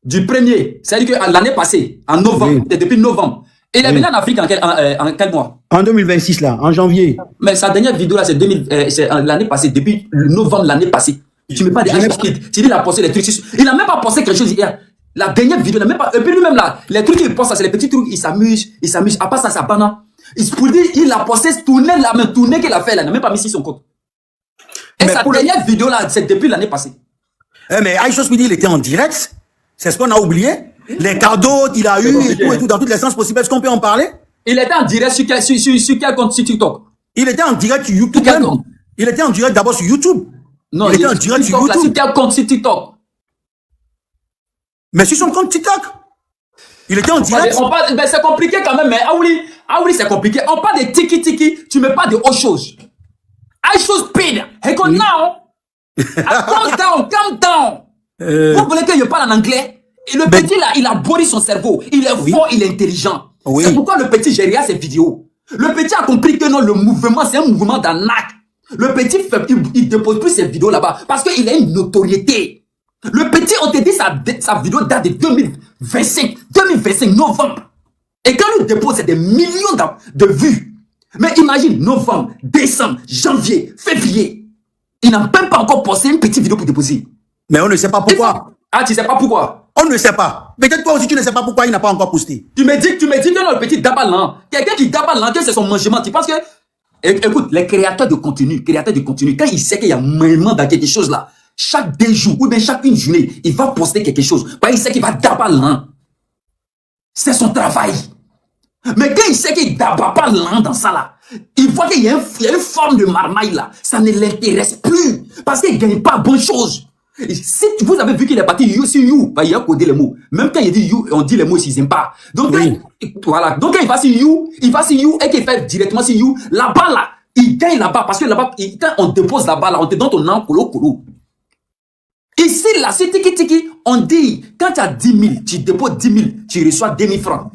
Du premier. C'est-à-dire que l'année passée, en novembre, depuis novembre. Il est venu en Afrique en quel mois? En 2026 là, en janvier. Mais sa dernière vidéo là, c'est l'année passée, depuis novembre l'année passée. Tu me parles de iShow Speed. Tu dis, il a posté les trucs. Il n'a même pas posté quelque chose hier. La dernière vidéo, il n'a même pas. Et puis lui-même là, les trucs qu'il poste, c'est les petits trucs, il s'amuse. À part ça, ça bana. Pour dire, il a posté tourner qu'il a fait là, il n'a même pas mis sur son compte. Et mais sa dernière vidéo là, c'est depuis l'année passée. Mais iShow Speed, il était en direct. C'est ce qu'on a oublié. Les cadeaux qu'il a eu et tout, dans tous les sens possibles. Est-ce qu'on peut en parler? Il était en direct sur quel compte? Sur TikTok? Il était en direct sur YouTube. Il était en direct d'abord sur YouTube. Non, il était en direct sur YouTube. Sur quel compte? Sur TikTok? Mais sur son compte TikTok. Il était en direct. Ben c'est compliqué quand même, mais oui, c'est compliqué. On parle de tiki, tu me parles de autre chose. iShow Speed. Hey, now. Calm down. Vous voulez que je parle en anglais? Et le petit là, il a bourré son cerveau. Il est fort, il est intelligent. Oui. C'est pourquoi le petit, j'ai regardé ses vidéos. Le petit a compris que non, le mouvement, c'est un mouvement d'arnaque. Le petit, il dépose plus ses vidéos là-bas parce qu'il a une notoriété. Le petit, on te dit, sa vidéo date de 2025 novembre. Et quand il dépose, c'est des millions de vues. Mais imagine, novembre, décembre, janvier, février. Il n'a même pas encore posté une petite vidéo pour déposer. Mais on ne sait pas pourquoi. Ah, tu sais pas pourquoi? On ne sait pas. Peut-être toi aussi, tu ne sais pas pourquoi il n'a pas encore posté. Tu me dis que non, le petit dabalan. Quelqu'un qui dabalan, que c'est son mangement. Tu penses que... Écoute, les créateurs de contenu, quand il sait qu'il y a mouvement dans quelque chose là, chaque 2 jours, ou bien chaque une journée, il va poster quelque chose. Parce qu'il sait qu'il va dabalan. C'est son travail. Mais quand il sait qu'il d'abat pas l'an dans ça là, il voit qu'il y a une forme de marmaille là, ça ne l'intéresse plus. Parce qu'il ne gagne pas bonne chose. Si vous avez vu qu'il est parti you sur you, bah, il a codé les mots. Même quand il dit you, on dit les mots s'ils n'aiment pas. Donc, voilà. Donc, quand il va sur you et qu'il fait directement sur you, là-bas là, il gagne là-bas. Parce que là-bas, quand on dépose là-bas là, on te donne ton nom colo. Ici là, c'est tiki, on dit, quand tu as 10 000, tu déposes 10 000, tu reçois 2 000 francs.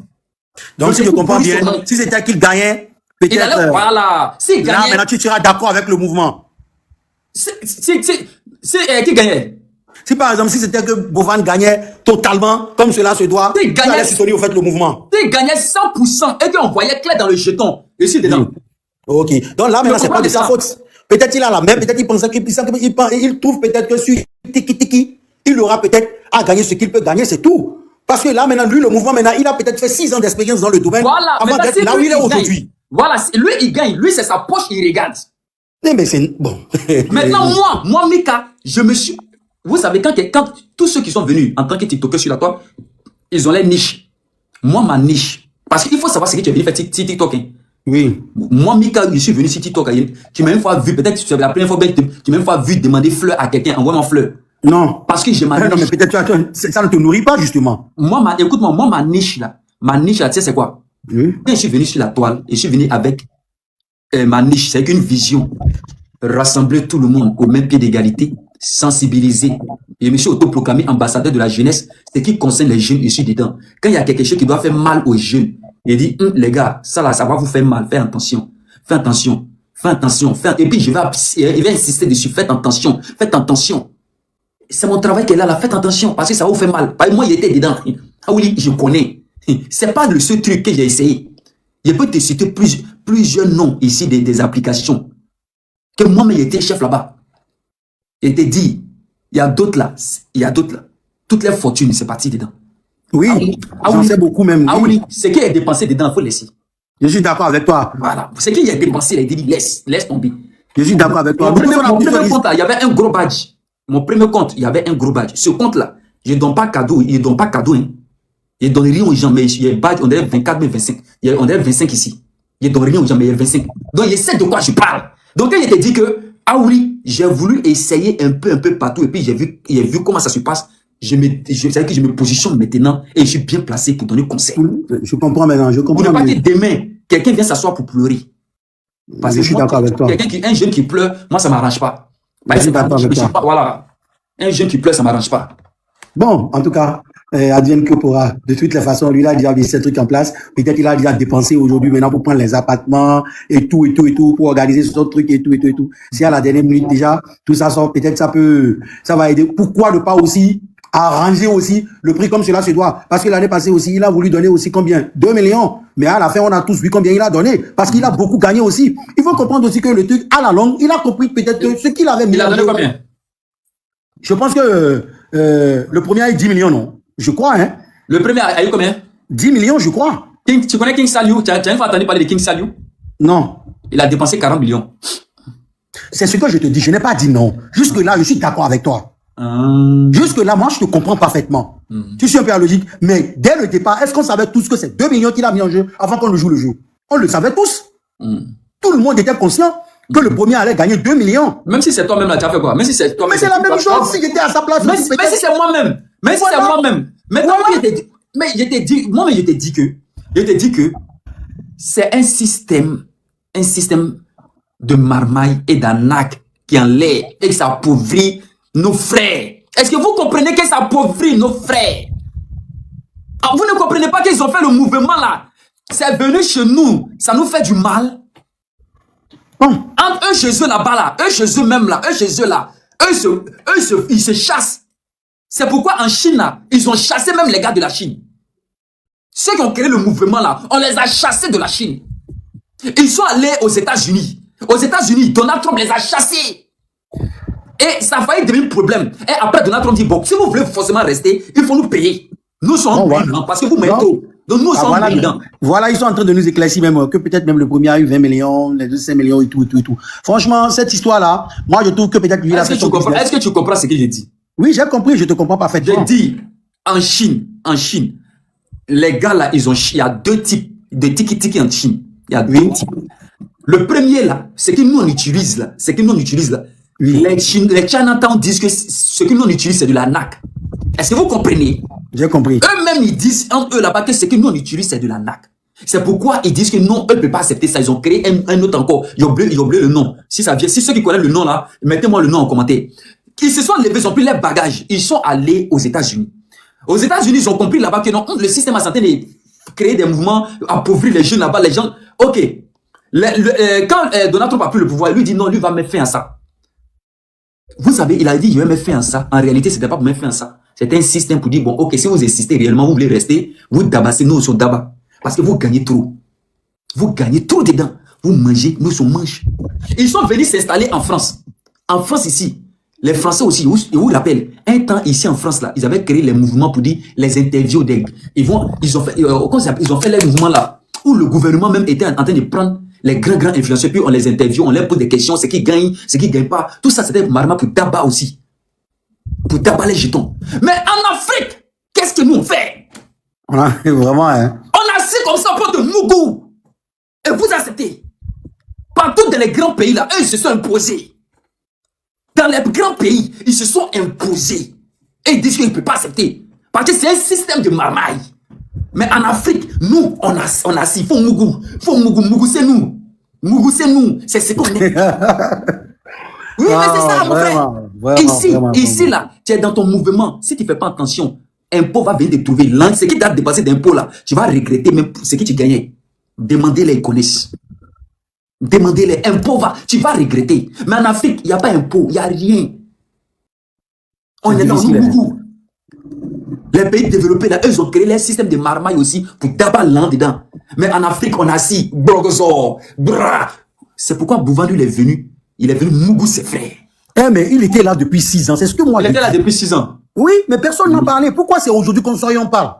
Donc, si je comprends bien, si c'était qu'il gagnait, peut-être. Voilà. Si là, maintenant, tu seras d'accord avec le mouvement. C'est qui gagnait? Si par exemple, si c'était que Bovan gagnait totalement, comme cela se doit, tu allais soutenir au fait le mouvement. Tu gagnais 100% et qu'on voyait clair dans le jeton. Ici dedans. Ok. Donc là, maintenant, c'est pas de sa faute. Peut-être qu'il a la même, peut-être qu'il pensait qu'il trouve peut-être que sur Tiki, il aura peut-être à gagner ce qu'il peut gagner, c'est tout. Parce que là, maintenant, lui, le mouvement, maintenant, il a peut-être fait 6 ans d'expérience dans le domaine. Voilà. Avant d'être là où il est aujourd'hui. Voilà. Lui, il gagne. Lui, c'est sa poche, il regarde. Mais c'est bon. Maintenant, moi, Mika, je me suis... Vous savez, quand tous ceux qui sont venus en tant que TikToker sur la toile, ils ont les niches. Moi, ma niche. Parce qu'il faut savoir ce que tu es venu faire TikTok. Hein. Oui. Moi, Mika, je suis venu sur TikTok. Tu m'as une fois vu, peut-être que c'est la première fois que tu m'as une fois vu demander fleurs à quelqu'un, envoie-moi fleurs. Non. Parce que j'ai ma niche. Non, mais peut-être ça ne te nourrit pas, justement. Écoute-moi, ma niche là, tu sais, c'est quoi? Oui. Quand je suis venu sur la toile, et je suis venu avec ma niche, c'est qu'une vision. Rassembler tout le monde au même pied d'égalité, sensibiliser. Je me suis autoproclamé ambassadeur de la jeunesse, ce qui concerne les jeunes ici dedans. Quand il y a quelque chose qui doit faire mal aux jeunes, il dit, les gars, ça là, ça va vous faire mal, faites attention. Faites attention. Faites attention. Et puis, il va insister dessus, faites attention. Faites attention. C'est mon travail qui est là, faites attention, parce que ça va vous faire mal. Moi, il était dedans. Ah oui, je connais. C'est pas le seul truc que j'ai essayé. Je peux te citer plusieurs noms ici des applications. Que moi-même, j'étais chef là-bas. Et te dit, il y a d'autres là. Toutes les fortunes, c'est parti dedans. Oui, j'en sais beaucoup même. Ah oui, ce qui est dépensé dedans, il faut laisser. Je suis d'accord avec toi. Voilà. Ce qui est dépensé, il dit, laisse tomber. Je suis d'accord avec toi. Mon premier compte, il y avait un gros badge. Mon premier compte, il y avait un gros badge. Ce compte-là, je ne donne pas cadeau. Il ne donne pas cadeau. Hein. Il ne donne rien aux gens, mais il y a un badge, on dirait 24, mais 25. On dirait 25 ici. Il ne donne rien aux gens, mais il y a 25. Donc, il sait de quoi je parle. Donc, quand il te dit que, ah oui, j'ai voulu essayer un peu partout, et puis j'ai vu comment ça se passe, je me positionne maintenant, et je suis bien placé pour donner conseil. Je comprends maintenant, je comprends. Pour ne pas que demain, quelqu'un vient s'asseoir pour pleurer. Parce que je suis d'accord avec toi. Un jeune qui pleure, moi, ça ne m'arrange pas. Je suis d'accord avec toi. Voilà. Un jeune qui pleure, ça ne m'arrange pas. Bon, en tout cas, advienne que pourra. De toutes les façons, lui, il a déjà mis ces trucs en place. Peut-être qu'il a déjà dépensé aujourd'hui maintenant pour prendre les appartements et tout, pour organiser ce truc et tout. Si à la dernière minute déjà, tout ça sort, peut-être ça va aider. Pourquoi ne pas aussi arranger aussi le prix comme cela se doit? Parce que l'année passée aussi, il a voulu donner aussi combien? 2 millions. Mais à la fin, on a tous vu combien il a donné. Parce qu'il a beaucoup gagné aussi. Il faut comprendre aussi que le truc, à la longue, il a compris peut-être que ce qu'il avait mis. Il a donné combien? Je pense que le premier a eu 10 millions, non? Je crois, hein. Le premier a eu combien? 10 millions, je crois. Tu connais King Saliou? Tu as une fois entendu parler de King Saliou? Non. Il a dépensé 40 millions. C'est ce que je te dis. Je n'ai pas dit non. Jusque-là, je suis d'accord avec toi. Jusque-là, moi, je te comprends parfaitement. Tu suis un peu à la logique. Mais dès le départ, est-ce qu'on savait tous que c'est 2 millions qu'il a mis en jeu avant qu'on ne joue le jeu? On le savait tous. Tout le monde était conscient que le premier allait gagner 2 millions. Même si c'est toi-même là, tu as fait quoi? Même si c'est toi-même. Mais c'est la même chose si j'étais à sa place. Mais si c'est moi-même. Mais si c'est moi-même. Mais je t'ai dit que c'est un système de marmaille et d'arnaque qui en l'air et ça appauvrit nos frères. Est-ce que vous comprenez que ça appauvrit nos frères? Ah, vous ne comprenez pas qu'ils ont fait le mouvement là. C'est venu chez nous. Ça nous fait du mal. Entre eux chez eux là-bas là, eux chez eux même là, eux chez eux là, ils se chassent. C'est pourquoi en Chine là, ils ont chassé même les gars de la Chine. Ceux qui ont créé le mouvement là, on les a chassés de la Chine. Ils sont allés aux États-Unis. Aux États-Unis, Donald Trump les a chassés. Et ça a failli devenir un problème. Et après, Donald Trump dit, bon, si vous voulez forcément rester, il faut nous payer. Nous sommes brillants parce que vous mettez trop. Donc nous sommes brillants. Voilà, ils sont en train de nous éclaircir même que peut-être même le premier a eu 20 millions, les deux 5 millions et tout. Franchement, cette histoire-là, moi je trouve que peut-être lui Est-ce que tu comprends ce que j'ai dit? Oui, j'ai compris, je te comprends parfaitement. J'ai dit, en Chine, les gars là, il y a deux types de tiki-tiki en Chine. Il y a deux types. Le premier là, ce que nous on utilise là, les Chinatown disent que ce que nous on utilise c'est de la NAC. Est-ce que vous comprenez? J'ai compris. Eux-mêmes ils disent entre eux là-bas que ce que nous on utilise c'est de la NAC. C'est pourquoi ils disent que non, eux ne peuvent pas accepter ça. Ils ont créé un autre encore. Ils ont oublié le nom. Si ceux qui connaissent le nom là, mettez-moi le nom en commentaire. Ils se sont levés, ils ont pris leurs bagages. Ils sont allés aux États-Unis. Aux États-Unis, ils ont compris là-bas que non, le système est en train de créer des mouvements, appauvrir les jeunes là-bas, les gens. Ok. Quand Donald Trump a pris le pouvoir, lui dit non, lui va mettre fin à ça. Vous savez, il a dit, il va mettre fin à ça. En réalité, c'était pas pour mettre fin à ça. C'était un système pour dire, bon, ok, si vous insistez réellement, vous voulez rester, vous tabassez, nous, sur d'abat. Parce que vous gagnez trop. Vous gagnez trop dedans. Vous mangez, nous, on mange. Ils sont venus s'installer en France. En France, ici. Les Français aussi, ils vous rappellent, un temps ici en France, là, ils avaient créé les mouvements pour dire les interviews des... Ils ont fait les mouvements là, où le gouvernement même était en train de prendre les grands influenceurs, puis on les interviewe, on leur pose des questions, ce qui gagne, ce qui ne gagne pas. Tout ça, c'était marrant pour tabac aussi. Pour tabac les jetons. Mais en Afrique, qu'est-ce que nous on fait? On a vraiment, hein. On a assis comme ça pour de Mougou. Et vous acceptez. Partout dans les grands pays là, eux, ils se sont imposés. Dans les grands pays, ils se sont imposés. Et ils disent qu'ils ne peuvent pas accepter. Parce que c'est un système de marmaille. Mais en Afrique, nous, on a assis. Il faut Mougou. Mougou, c'est nous. Mougou, c'est nous. C'est ce qu'on est. Oui, mais c'est ça, mon frère. Ici, là, tu es dans ton mouvement. Si tu ne fais pas attention, un pot va venir te trouver. Ce qui t'a dépassé d'impôt, là, tu vas regretter même ce que tu gagnais. Demandez-les, ils connaissent. Demandez-les, impôt tu vas regretter. Mais en Afrique, il n'y a pas impôt, il n'y a rien. On est dans le Mougou. Les pays développés, là, eux, ils ont créé leur système de marmaille aussi pour tabac là-dedans. Mais en Afrique, on a assis, Brogozo, Bra. C'est pourquoi Bouvan, lui, il est venu Mougou, ses frères. Eh, mais il était là depuis 6 ans, c'est ce que moi... Il était là depuis 6 ans. Oui, mais personne n'en parlait. Pourquoi c'est aujourd'hui qu'on s'en parle?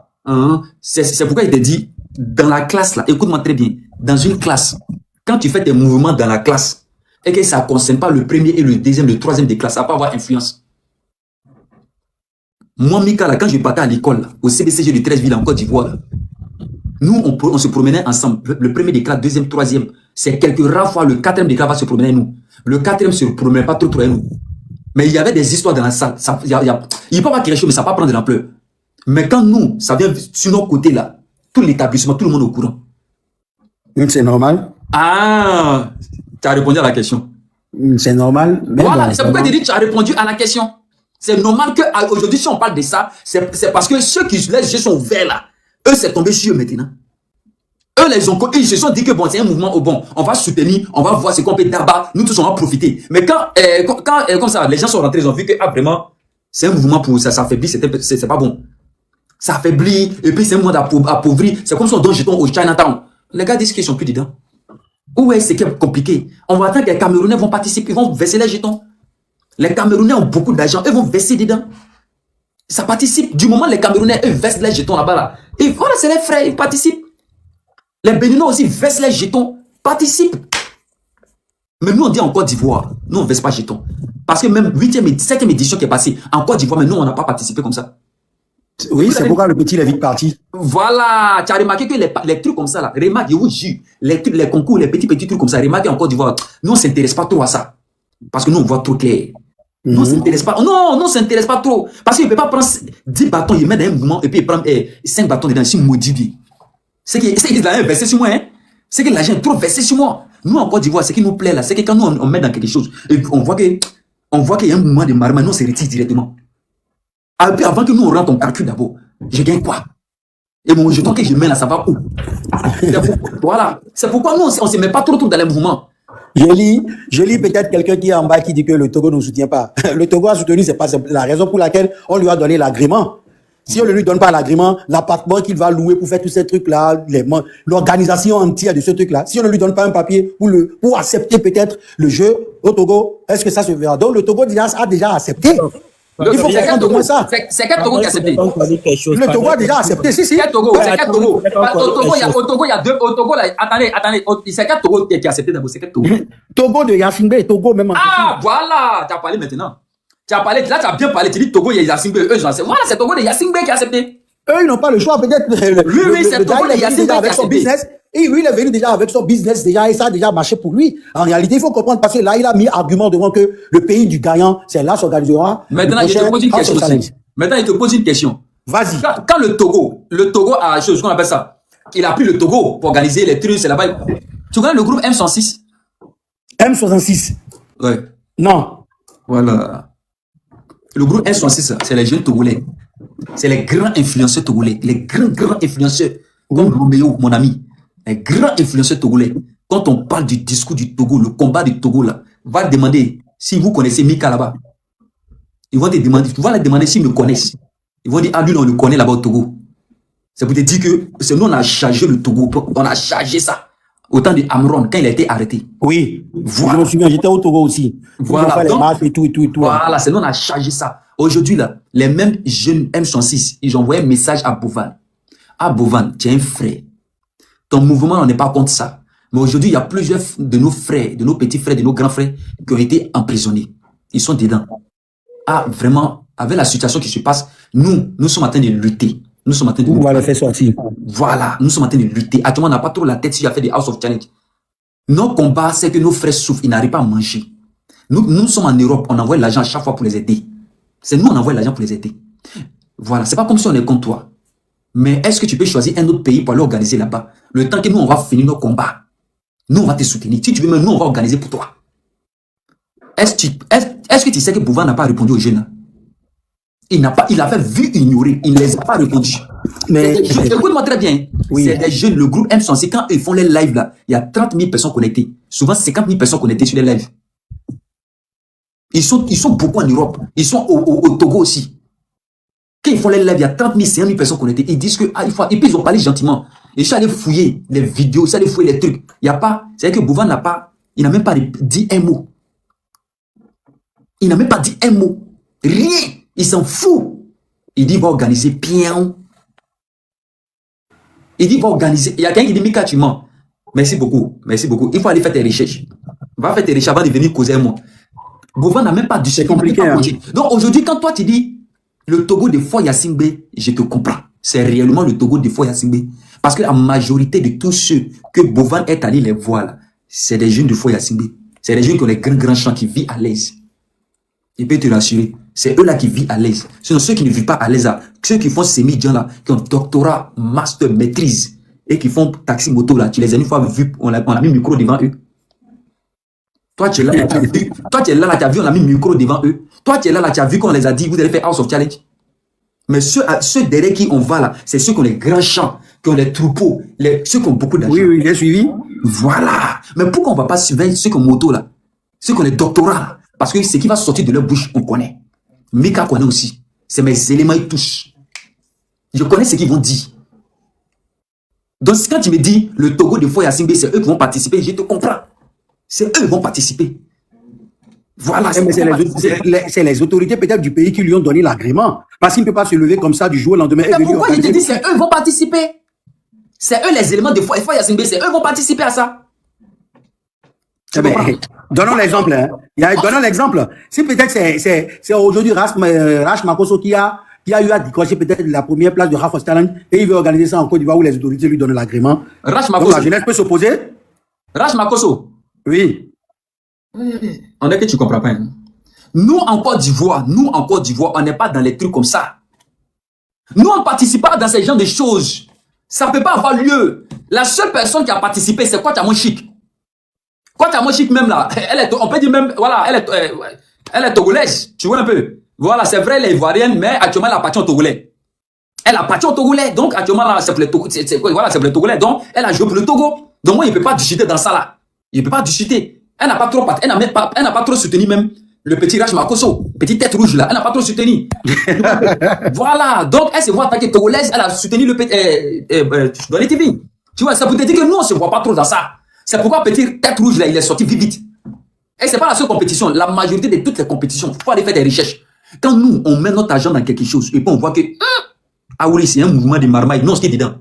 C'est pourquoi il te dit, dans la classe, là, écoute-moi très bien, dans une classe, quand tu fais tes mouvements dans la classe, et que ça ne concerne pas le premier et le deuxième, le troisième des classes, ça va pas avoir influence. Moi, Mika, là, quand je partais à l'école, au CBCG de 13 villes en Côte d'Ivoire, nous, on se promenait ensemble. Le premier des classes, deuxième, troisième. C'est quelques rares fois, le quatrième des classes va se promener nous. Le quatrième se promenait pas trop nous. Mais il y avait des histoires dans la salle. Il ne peut pas quelque chose, mais ça ne va pas prendre de l'ampleur. Mais quand nous, ça vient sur nos côtés là, tout l'établissement, tout le monde est au courant. C'est normal. Ah, tu as répondu à la question. C'est normal. Voilà, c'est pourquoi tu dis que tu as répondu à la question. C'est normal qu'aujourd'hui, si on parle de ça, c'est parce que ceux qui les yeux sont ouverts là, eux, c'est tombé sur eux maintenant. Eux, ils se sont dit que bon, c'est un mouvement au bon. On va soutenir, on va voir ce qu'on peut d'abat, nous tous on va profiter. Mais quand comme ça, les gens sont rentrés, ils ont vu que vraiment, c'est un mouvement pour ça s'affaiblit, c'est pas bon. Ça affaiblit, et puis c'est un mouvement appauvri. C'est comme si on donne jeton au Chinatown. Les gars disent qu'ils sont plus dedans. Où est-ce qui est compliqué? On va attendre que les Camerounais vont participer, ils vont verser les jetons. Les Camerounais ont beaucoup d'argent, eux vont verser dedans. Ça participe. Du moment où les Camerounais, eux, versent les jetons là-bas, là. Et voilà, c'est les frères, ils participent. Les Béninois aussi versent les jetons, participent. Mais nous, on dit en Côte d'Ivoire, nous, on ne verse pas jetons. Parce que même 8e et 7e édition qui est passée en Côte d'Ivoire, mais nous, on n'a pas participé comme ça. Oui, c'est pourquoi le petit est vite parti. Voilà, tu as remarqué que les trucs comme ça, là, remarque, je vous jure, les concours, les petits trucs comme ça, remarquez en Côte d'Ivoire, nous, on ne s'intéresse pas trop à ça. Parce que nous, on voit trop clair. Nous, on s'intéresse pas. Non, on s'intéresse pas trop. Parce qu'il ne peut pas prendre 10 bâtons, il met dans un mouvement, et puis il prend 5 bâtons dedans, si maudit. C'est qu'il a versé sur moi, hein. C'est que l'argent est trop versé sur moi. Nous, en Côte d'Ivoire, ce qui nous plaît là, c'est que quand nous, on met dans quelque chose, et on voit qu'il y a un mouvement de marma, nous, on se retire directement. Et puis avant que nous, on rentre, on calcule d'abord. Je gagne quoi? Et mon jeton que je mets là, ça va où? Voilà. C'est pourquoi nous, on ne se met pas trop dans les mouvements. Je lis peut-être quelqu'un qui est en bas qui dit que le Togo ne soutient pas. Le Togo a soutenu, c'est pas la raison pour laquelle on lui a donné l'agrément. Si on ne lui donne pas l'agrément, l'appartement qu'il va louer pour faire tous ces trucs-là, l'organisation entière de ce truc-là, si on ne lui donne pas un papier pour accepter peut-être le jeu au Togo, est-ce que ça se verra? Donc le Togo a déjà accepté. Il faut comprendre au moins ça. C'est quel Togo qui a accepté? Le Togo a déjà accepté, si. Quel Togo? C'est quel Togo? Au Togo, il y a deux. Au Togo, là, attendez. C'est quel Togo qui a accepté d'abord? C'est quel Togo? Togo de Yacine, Togo même. Ah, voilà. Tu as parlé maintenant. Tu as parlé, là, tu as bien parlé. Tu dis Togo, il y a Yacine. Eux, j'en sais. Voilà, c'est Togo de Yacine qui a accepté. Eux, ils n'ont pas le choix, peut-être. Oui, c'est Togo de Yacine qui a accepté. Et lui, il est venu déjà avec son business déjà, et ça a déjà marché pour lui. En réalité, il faut comprendre, parce que là, il a mis argument devant que le pays du gagnant, c'est là s'organisera. Maintenant, je te pose une question aussi. Maintenant, il te pose une question. Vas-y. Quand le Togo a ce qu'on appelle ça, il a pris le Togo pour organiser les trucs, c'est là-bas. Tu connais le groupe M106? M66? Ouais. Non. Voilà. Le groupe M106, c'est les jeunes Togolais. C'est les grands influenceurs togolais. Les grands influenceurs. Comme Roméo, mon ami. Les grands influenceurs togolais. Quand on parle du discours du Togo, le combat du Togo, là, va demander si vous connaissez Mika là-bas. Ils vont te demander, tu vas leur demander s'ils me connaissent. Ils vont dire, ah, lui, on le connaît là-bas au Togo. C'est pour te dire que c'est nous, on a chargé le Togo. On a chargé ça. Au temps d'Amron, quand il a été arrêté. Oui. Voilà. Je me souviens, j'étais au Togo aussi. Voilà. Les marches et tout. Voilà, c'est nous, on a chargé ça. Aujourd'hui, là, les mêmes jeunes M106, ils ont envoyé un message à Bovan. Ah, Bovan, tu es un frère. Ton mouvement, on n'est pas contre ça. Mais aujourd'hui, il y a plusieurs de nos frères, de nos petits frères, de nos grands frères qui ont été emprisonnés. Ils sont dedans. Ah, vraiment, avec la situation qui se passe, nous sommes en train de lutter. Nous sommes en train de lutter. On va le faire sortir. Voilà, nous sommes en train de lutter. Actuellement, on n'a pas trop la tête si j'ai fait des House of Challenge. Nos combats, c'est que nos frères souffrent, ils n'arrivent pas à manger. Nous sommes en Europe, on envoie l'argent à chaque fois pour les aider. C'est nous, on envoie l'argent pour les aider. Voilà, c'est pas comme si on est contre toi. Mais est-ce que tu peux choisir un autre pays pour aller organiser là-bas? Le temps que nous, on va finir nos combats. Nous, on va te soutenir. Si tu veux, même nous, on va organiser pour toi. Est-ce que tu sais que Bouvard n'a pas répondu aux jeunes? Il a fait vu ignorer. Il ne les a pas répondu. Mais écoute-moi très bien. Oui. C'est des jeunes, le groupe M106, quand ils font les lives là, il y a 30 000 personnes connectées. Souvent, 50 000 personnes connectées sur les lives. Ils sont beaucoup en Europe. Ils sont au Togo aussi. Quand ils font les lives, il y a 30 000, 50 000 personnes connectées. Ils disent que, et puis ils ont parlé gentiment. Ils sont allés fouiller les vidéos, ils sont allés fouiller les trucs. Il n'y a pas, c'est-à-dire que Bouvard il n'a même pas dit un mot. Il n'a même pas dit un mot. Rien. Il s'en fout. Il dit, va organiser bien. Il dit, va organiser. Il y a quelqu'un qui dit, Mika, tu mens. Merci beaucoup. Merci beaucoup. Il faut aller faire tes recherches. Va faire tes recherches avant de venir causer un mot. Bouvard n'a même pas dit. C'est compliqué. Hein. Donc aujourd'hui, quand toi tu dis, le Togo de Foy Yacine Bey, je te comprends. C'est réellement le Togo de Foy Yacine Bey. Parce que la majorité de tous ceux que Bovan est allé les voir là, c'est des jeunes de Foy Yacine Bey. C'est des jeunes qui ont les grands champs, qui vivent à l'aise. Il peut te rassurer. C'est eux là qui vivent à l'aise. Sinon ceux qui ne vivent pas à l'aise là, ceux qui font ces médias là, qui ont doctorat, master, maîtrise, et qui font taxi moto là, tu les as une fois vus, on a mis micro devant eux. Toi, tu es là, tu as vu. Toi, tu es là, tu as vu, on a mis micro devant eux. Toi, tu es là, tu as vu qu'on les a dit, vous allez faire House of Challenge. Mais ceux derrière qui on va là, c'est ceux qui ont les grands champs, qui ont les troupeaux, ceux qui ont beaucoup d'argent. Oui, j'ai suivi. Voilà. Mais pourquoi on ne va pas suivre ceux qui ont moto là, ceux qui ont les doctorats là? Parce que ce qui va sortir de leur bouche, on connaît. Mika connaît aussi. C'est mes éléments, ils touchent. Je connais ce qu'ils vont dire. Donc, quand tu me dis, le Togo de Foy Yacine Bey, c'est eux qui vont participer, je te comprends. C'est eux qui vont participer. Voilà. C'est les autorités peut-être du pays qui lui ont donné l'agrément. Parce qu'il ne peut pas se lever comme ça du jour au lendemain. Mais pourquoi je te dis c'est eux qui vont participer? C'est eux les éléments de Foy Yacine Bey, c'est eux qui vont participer à ça. Donnons l'exemple. Hein. Donnons l'exemple. Si peut-être c'est aujourd'hui Rash Makoso qui a eu à décrocher peut-être la première place de House of Challenge et il veut organiser ça en Côte d'Ivoire où les autorités lui donnent l'agrément. Rash Makoso. Donc la jeunesse peut s'opposer. Rash Makoso. Oui. On est que tu comprends pas. Hein? Nous en Côte d'Ivoire, on n'est pas dans les trucs comme ça. Nous, on ne participe pas dans ce genre de choses. Ça ne peut pas avoir lieu. La seule personne qui a participé, c'est Kwatamo Chic. Kwatamo Chic même là, on peut dire même, voilà, elle est togolaise. Tu vois un peu. Voilà, c'est vrai, elle est ivoirienne, mais actuellement, elle appartient au Togolais. Elle appartient au Togolais. Donc, actuellement, là, c'est pour les Togolais. Donc, elle a joué pour le Togo. Donc, moi, il ne peut pas discuter dans ça, là. Il ne peut pas discuter. Elle n'a pas trop soutenu même le petit Rach Makosso, petite tête rouge, là. Elle n'a pas trop soutenu. Voilà. Donc, elle se voit attaquer Togolaise. Elle a soutenu le petit, dans les TV. Tu vois, ça peut te dire que nous, on ne se voit pas trop dans ça. C'est pourquoi petit tête rouge, là, il est sorti vite. Et c'est pas la seule compétition. La majorité de toutes les compétitions, il faut aller faire des recherches. Quand nous, on met notre argent dans quelque chose, et puis on voit que, ah oui, c'est un mouvement de marmaille. Non, ce qui est dedans.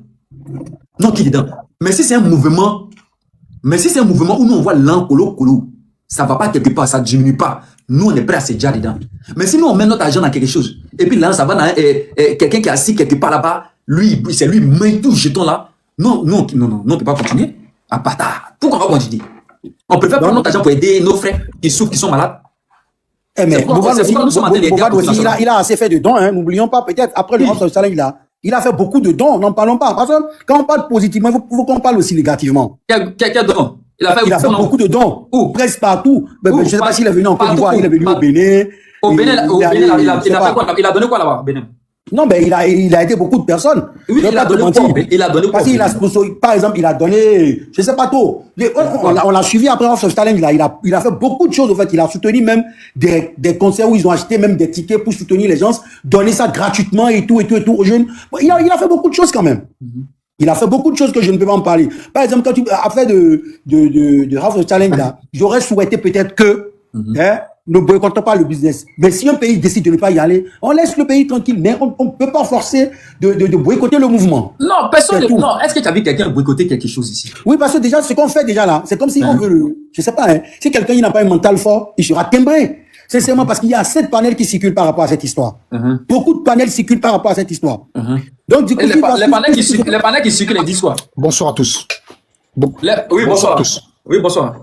Non, qui est dedans. Mais si c'est un mouvement où nous, on voit l'encolo, ça ne va pas quelque part, ça ne diminue pas. Nous, on est prêt à se dire dedans. Mais si nous, on met notre argent dans quelque chose, et puis là, ça va dans quelqu'un qui est assis quelque part là-bas, c'est lui, met tout jeton là. Non, on ne peut pas continuer. Ah, bâtard. Pourquoi on va continuer? On préfère prendre notre argent pour aider nos frères qui souffrent, qui sont malades. Mais Bovan aussi, il a assez fait de dons, hein. N'oublions pas, peut-être, après le House Challenge, il a fait beaucoup de dons, n'en parlons pas. Parce que quand on parle positivement, il faut qu'on parle aussi négativement. Quel don? Il a fait beaucoup de dons. Où? Presque partout. Je ne sais pas s'il est venu en Côte d'Ivoire, il est venu au Bénin. Au Bénin, il a fait quoi? Il a donné quoi là-bas, Bénin? Non, mais il a aidé beaucoup de personnes. Oui, il a donné quoi? Il a donné quoi? Parce qu'il a sponsorisé, par exemple, il a donné, je ne sais pas trop. On l'a suivi après ce challenge là. Il a fait beaucoup de choses, en fait. Il a soutenu même des concerts où ils ont acheté même des tickets pour soutenir les gens, donner ça gratuitement et tout aux jeunes. Il a fait beaucoup de choses quand même. Il a fait beaucoup de choses que je ne peux pas en parler. Par exemple, quand tu as fait de House Challenge là, j'aurais souhaité peut-être que, ne boycottons pas le business. Mais si un pays décide de ne pas y aller, on laisse le pays tranquille. Mais on ne peut pas forcer de boycotter le mouvement. Non, personne ne... Non, est-ce que tu as vu quelqu'un boycotter quelque chose ici? Oui, parce que déjà, ce qu'on fait déjà là, c'est comme si on veut... Je sais pas, si quelqu'un n'a pas un mental fort, il sera timbré. Sincèrement, parce qu'il y a 7 panels qui circulent par rapport à cette histoire. Beaucoup de panels circulent par rapport à cette histoire. Donc, du coup, les panels qui circulent, ils disent quoi? Bonsoir à tous. Oui, bonsoir à tous. Oui, bonsoir.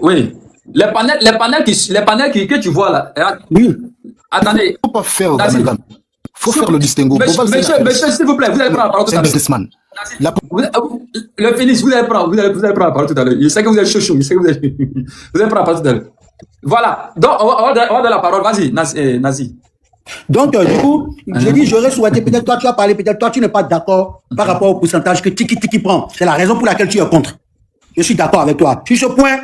Oui. Les panels que tu vois là. Oui. Attendez. Il ne faut pas faire l'amalgame. Il faut faire le distinguo. Monsieur, s'il vous plaît, vous allez prendre la parole tout à l'heure. C'est un businessman. Le Félix, vous allez prendre la parole tout à l'heure. Je sais que vous êtes chaud. Vous allez prendre la parole tout à l'heure. Voilà. Donc, on va donner la parole. Vas-y, Nazi. Donc, du coup, j'ai dit, j'aurais souhaité, peut-être toi, tu as parlé, peut-être toi, tu n'es pas d'accord par rapport au pourcentage que Tiki prend. C'est la raison pour laquelle tu es contre. Je suis d'accord avec toi. Sur ce point,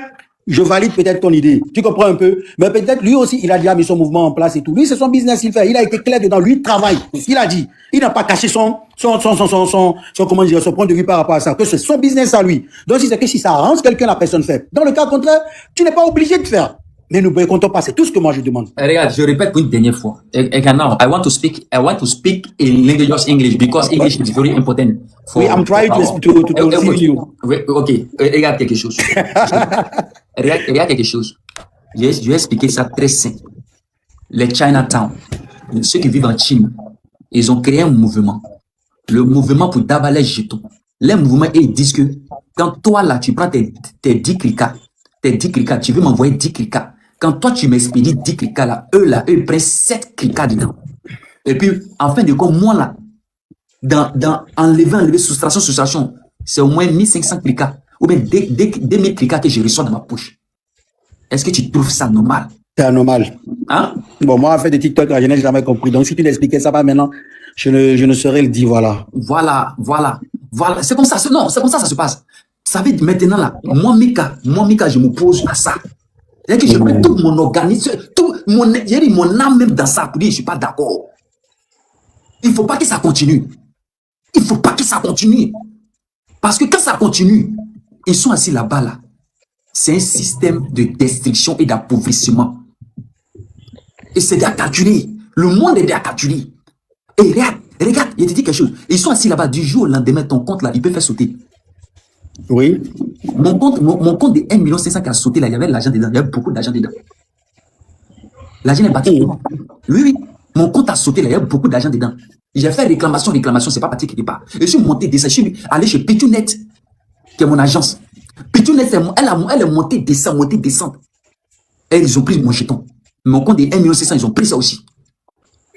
je valide peut-être ton idée. Tu comprends un peu? Mais peut-être lui aussi, il a déjà mis son mouvement en place et tout. Lui, c'est son business, il fait. Il a été clair dedans. Lui, il travaille. Il a dit. Il n'a pas caché son comment dire, son point de vue par rapport à ça. Que c'est son business à lui. Donc, si c'est que si ça arrange quelqu'un, la personne fait. Dans le cas contraire, tu n'es pas obligé de faire. Mais ne boycottons pas. C'est tout ce que moi je demande. Regarde, je répète pour une dernière fois. Again now, I want to speak in English because English is very important. Oui, I'm trying to see you. Ok, regarde quelque chose. Regarde quelque chose. Je vais expliquer ça très simple. Les Chinatown, ceux qui vivent en Chine, ils ont créé un mouvement. Le mouvement pour d'avaler jetons. Les mouvements, ils disent que quand toi là, tu prends tes 10 clics, tu veux m'envoyer 10 clics. Quand toi, tu m'expédies 10 clics là, eux prennent 7 clics dedans. Et puis, en fin de compte, moi là, dans enlever, soustraction, c'est au moins 1500 clics. Ou bien 2000 clics que je reçois dans ma poche. Est-ce que tu trouves ça normal? C'est anormal. Hein? Bon, moi, faire des TikTok, je n'ai jamais compris. Donc, si tu l'expliquais ça pas maintenant, je ne saurais le dire, voilà. Voilà. C'est comme ça, c'est comme ça ça se passe. Ça veut dire maintenant là, moi, Mika, je me pose à ça. C'est-à-dire que je mets tout mon organisme, mon âme même dans ça pour dire je ne suis pas d'accord. Il ne faut pas que ça continue. Parce que quand ça continue, ils sont assis là-bas là. C'est un système de destruction et d'appauvrissement. Et c'est à calculer. Le monde est à calculer. Et regarde, il te dit quelque chose. Ils sont assis là-bas du jour au lendemain, ton compte là, il peut faire sauter. Oui. Mon compte de 1,5 million qui a sauté là, il y avait l'argent dedans, il y avait beaucoup d'argent dedans. L'argent est parti. Oui. Mon compte a sauté là, il y avait beaucoup d'argent dedans. J'ai fait réclamation, c'est pas parti quelque part. Et je suis monté, je suis allé chez Pétunet, qui est mon agence. Pétunet, elle est montée, descendre. Et ils ont pris mon jeton. Mon compte de 1,6 million, ils ont pris ça aussi.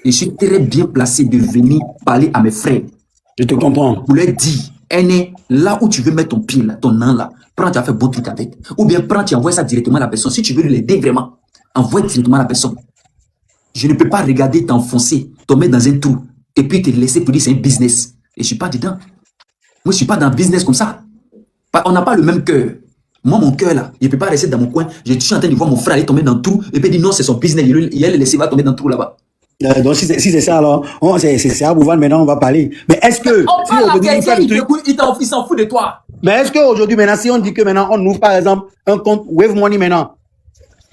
Et je suis très bien placé de venir parler à mes frères. Je te comprends. Pour leur dire, là où tu veux mettre ton pied, là, ton nom là, prends, tu as fait bon truc avec. Ou bien prends, tu envoies ça directement à la personne. Si tu veux l'aider vraiment, envoie directement à la personne. Je ne peux pas regarder t'enfoncer, te mettre dans un trou. et puis te laisser pour dire c'est un business. Et je suis pas dedans. Moi, je suis pas dans un business comme ça. On n'a pas le même cœur. Moi, mon cœur là, il ne peut pas rester dans mon coin. Je suis en train de voir mon frère aller tomber dans le trou et puis dire non, c'est son business. Il va le laisser, va tomber dans le trou là-bas. Donc, si c'est ça, alors, c'est à Bouvane, maintenant, on va parler. Mais est-ce que. On parle à quelqu'un, il s'en fout de toi. Mais est-ce qu'aujourd'hui, maintenant, si on dit que maintenant, on ouvre, par exemple, un compte Wave Money maintenant,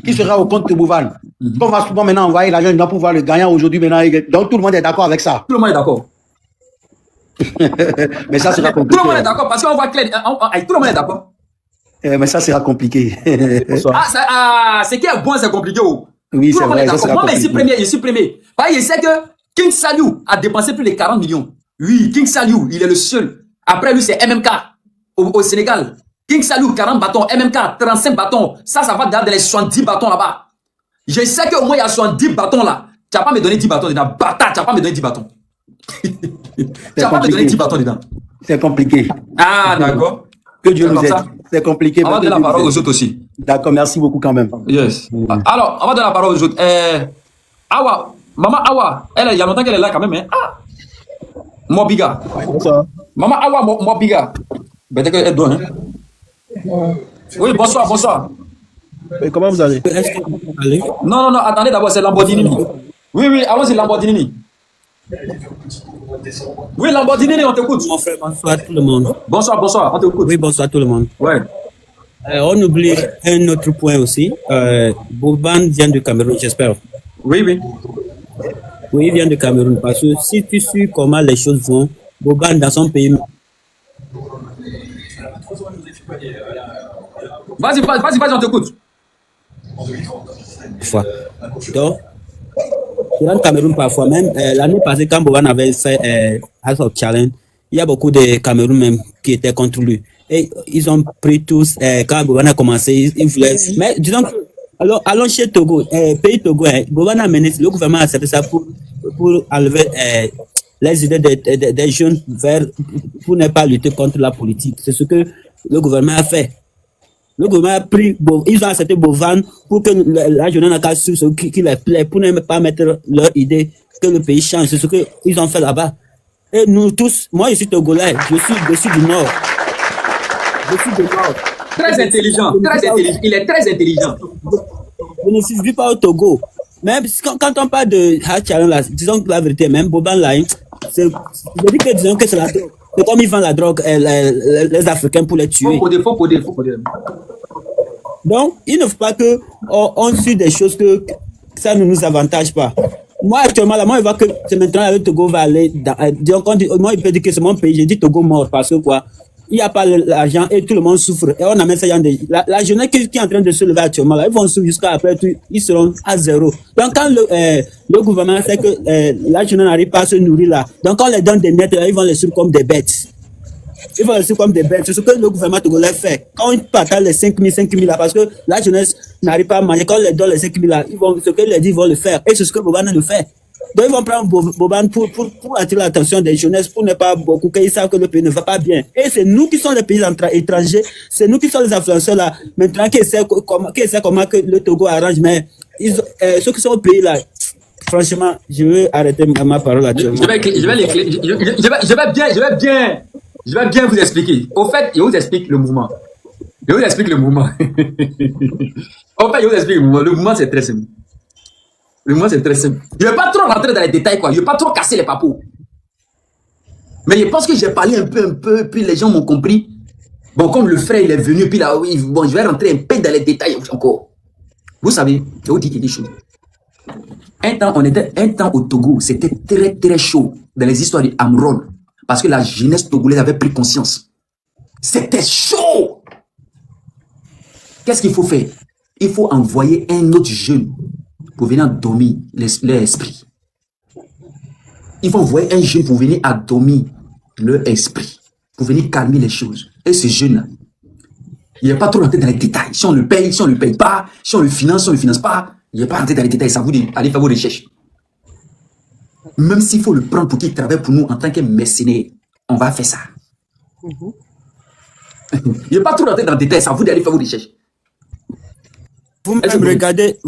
qui sera au compte de Bouvane, on va souvent maintenant envoyer l'argent, il va pouvoir le gagner aujourd'hui, maintenant. Donc, tout le monde est d'accord avec ça. Tout le monde est d'accord. Mais ça sera compliqué. Tout le monde est d'accord parce qu'on voit clair. Tout le monde est d'accord. Mais ça sera compliqué. C'est qui est bon, c'est compliqué. Oui, c'est vrai. Moi, je suis premier. Je sais que King Saliou a dépensé plus de 40 millions. Oui, King Saliou, il est le seul. Après lui, c'est MMK au Sénégal. King Saliou, 40 bâtons. MMK, 35 bâtons. Ça va dans les 70 bâtons là-bas. Je sais qu'au moins, il y a 70 bâtons là. Tu n'as pas me donné 10 bâtons dedans. Bâtard, tu n'as pas me donné 10 bâtons. Tu n'as pas me donné 10 bâtons dedans. C'est compliqué. Ah, d'accord. Que Dieu nous aide. C'est compliqué. On va donner la parole aux autres aussi. D'accord, merci beaucoup quand même. Yes. Alors, on va donner la parole aux autres. Awa, maman Awa, il y a longtemps qu'elle est là quand même. Hein? Ah. Mobiga. Bonsoir. Maman Awa Mobiga. Peut-être qu'elle doit. Hein? Oui, bonsoir. Et comment vous allez? Non, attendez d'abord, c'est Lamborghini. Oui, avant c'est Lamborghini. Oui, Lamborghini, on t'écoute. Mon frère, bonsoir tout le monde. Bonsoir, on t'écoute. Oui, bonsoir tout le monde. Ouais. On oublie un autre point aussi. Boban vient du Cameroun, j'espère. Oui. Oui, il vient du Cameroun. Parce que si tu suis comment les choses vont, Boban dans son pays. Vas-y, on t'écoute. Donc, dans le Cameroun, parfois même, l'année passée, quand Boban avait fait House of Challenge, il y a beaucoup de Cameroun même qui étaient contre lui. Et ils ont pris tous, quand Boban a commencé, ils voulaient. Mais disons que, alors, allons chez Togo, pays Togo, Boban a mené, le gouvernement a accepté ça pour enlever les idées des jeunes pour ne pas lutter contre la politique. C'est ce que le gouvernement a fait. Le gouvernement a pris, ils ont accepté Bovan pour que la jeunesse n'a qu'à suivre ce qui les plaît, pour ne pas mettre leur idée que le pays change. C'est ce qu'ils ont fait là-bas. Et nous tous, moi je suis Togolais, je suis du Nord. Très intelligent. Il est très intelligent. Je ne vis pas au Togo. Même quand on parle de Hard Challenge, là, disons que la vérité, même Boban là, je dis que disons que c'est la drogue. C'est comme ils vendent la drogue, les Africains pour les tuer. Faut poder. Donc, il ne faut pas qu'on suit des choses que ça ne nous avantage pas. Moi, actuellement, là, moi, je vois que c'est maintenant le Togo va aller moi, il peut dire que c'est mon pays. J'ai dit Togo mort parce que quoi? Il n'y a pas l'argent et tout le monde souffre. Et on amène ça la jeunesse qui est en train de se lever actuellement, là, ils vont souffrir jusqu'à après, ils seront à zéro. Donc, quand le gouvernement sait que la jeunesse n'arrive pas à se nourrir là, donc on les donne des miettes, là, ils vont les suivre comme des bêtes. C'est ce que le gouvernement togolais fait. Quand ils partage les 5 000 là, parce que la jeunesse n'arrive pas à manger, quand on les donne les 5 000 là, ce qu'ils les disent, ils vont le faire. Et c'est ce que Boban le fait. Donc ils vont prendre Boban pour attirer l'attention des jeunesses, pour ne pas beaucoup, qu'ils savent que le pays ne va pas bien. Et c'est nous qui sommes les pays étrangers, c'est nous qui sommes les influenceurs là, maintenant qui essaient comment que le Togo arrange, mais ceux qui sont au pays là, franchement, je vais arrêter ma parole actuellement. Je vais bien vous expliquer. Au fait, je vous explique le mouvement. Le mouvement, c'est très simple. Le mouvement, c'est très simple. Je ne vais pas trop rentrer dans les détails, quoi. Je ne vais pas trop casser les papous. Mais je pense que j'ai parlé un peu, puis les gens m'ont compris. Bon, comme le frère, il est venu, puis là, oui, bon, je vais rentrer un peu dans les détails encore. Vous savez, je vous dis des choses. Un temps au Togo, c'était très, très chaud dans les histoires d'Amron. Parce que la jeunesse togolaise avait pris conscience. C'était chaud. Qu'est-ce qu'il faut faire? Il faut envoyer un autre jeune pour venir dormir l'esprit. Il faut envoyer un jeune pour venir dormir leur esprit, pour venir calmer les choses. Et ce jeune-là, il n'est pas trop rentré dans les détails. Si on le paye, si on ne le paye pas, si on le finance, si on ne le finance pas, il n'est pas rentré dans les détails. Ça vous dit, allez faire vos recherches. Même s'il faut le prendre pour qu'il travaille pour nous en tant que mercenaire, on va faire ça. Il n'est pas trop rentré dans les détails. Ça vous dit, allez faire vos recherches. Vous-même regardez,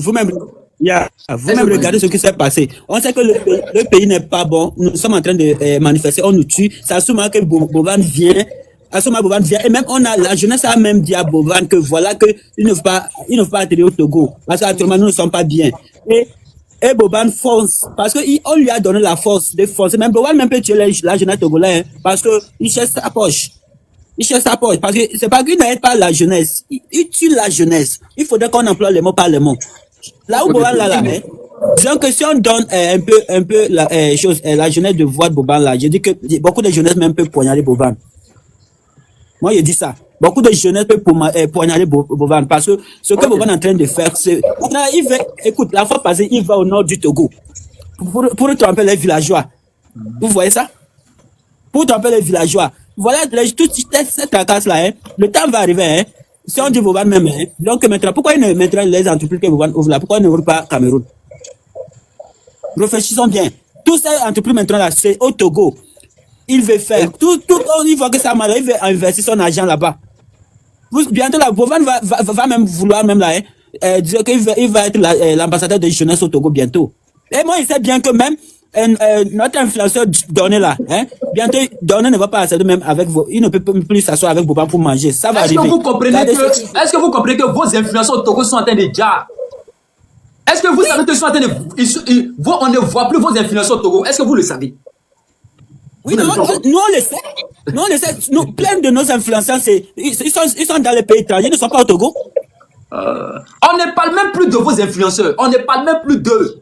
Vous-même regardez ce qui s'est passé. On sait que le pays n'est pas bon. Nous sommes en train de manifester, on nous tue. Ça se que Boban vient. Et même la jeunesse a même dit à Boban que voilà que il ne faut pas atterrir au Togo. Parce qu'actuellement, nous ne sommes pas bien. Et Boban fonce. Parce qu'on lui a donné la force de foncer. Même Boban même peut tuer la jeunesse togolaise. Parce qu'il cherche sa poche. Parce que c'est pas qu'il n'aide pas la jeunesse. Il tue la jeunesse. Il faudrait qu'on emploie les mots par les mots. Là où Boban là, disons que si on donne un peu la jeunesse de voix de Boban là, je dis que beaucoup de jeunesse même peuvent poignarder Boban. Moi, je dis ça. Beaucoup de jeunesse peuvent poignarder Boban parce que ce que Boban est en train de faire, c'est... Écoute, la fois passée, il va au nord du Togo pour tromper les villageois. Vous voyez ça? Pour tromper les villageois. Voilà, toute cette tracasse-là, le temps va arriver, si on dit Boban même, donc maintenant, pourquoi maintenant les entreprises que Boban ouvre là, pourquoi ils n'ouvrent pas Cameroun? Réfléchissons bien. Toutes ces entreprises maintenant là, c'est au Togo. Il veut faire il voit que ça marche, il veut investir son argent là-bas. Bientôt là, Boban va même vouloir même là, dire qu'il va être l'ambassadeur de jeunesse au Togo bientôt. Et moi, il sait bien que même notre influenceur Donné là, bientôt Donné ne va pas s'asseoir même avec vous. Il ne peut plus s'asseoir avec Boban pour manger. Ça va arriver. Est-ce que vous comprenez que vos influenceurs au Togo sont en train de dire? Est-ce que vous savez que sont en train de... on ne voit plus vos influenceurs au Togo. Est-ce que vous le savez? Oui, nous on le sait. Nous on le sait. Plein de nos influenceurs, ils sont dans les pays étrangers, ils ne sont pas au Togo. On ne parle même plus de vos influenceurs. On ne parle même plus d'eux.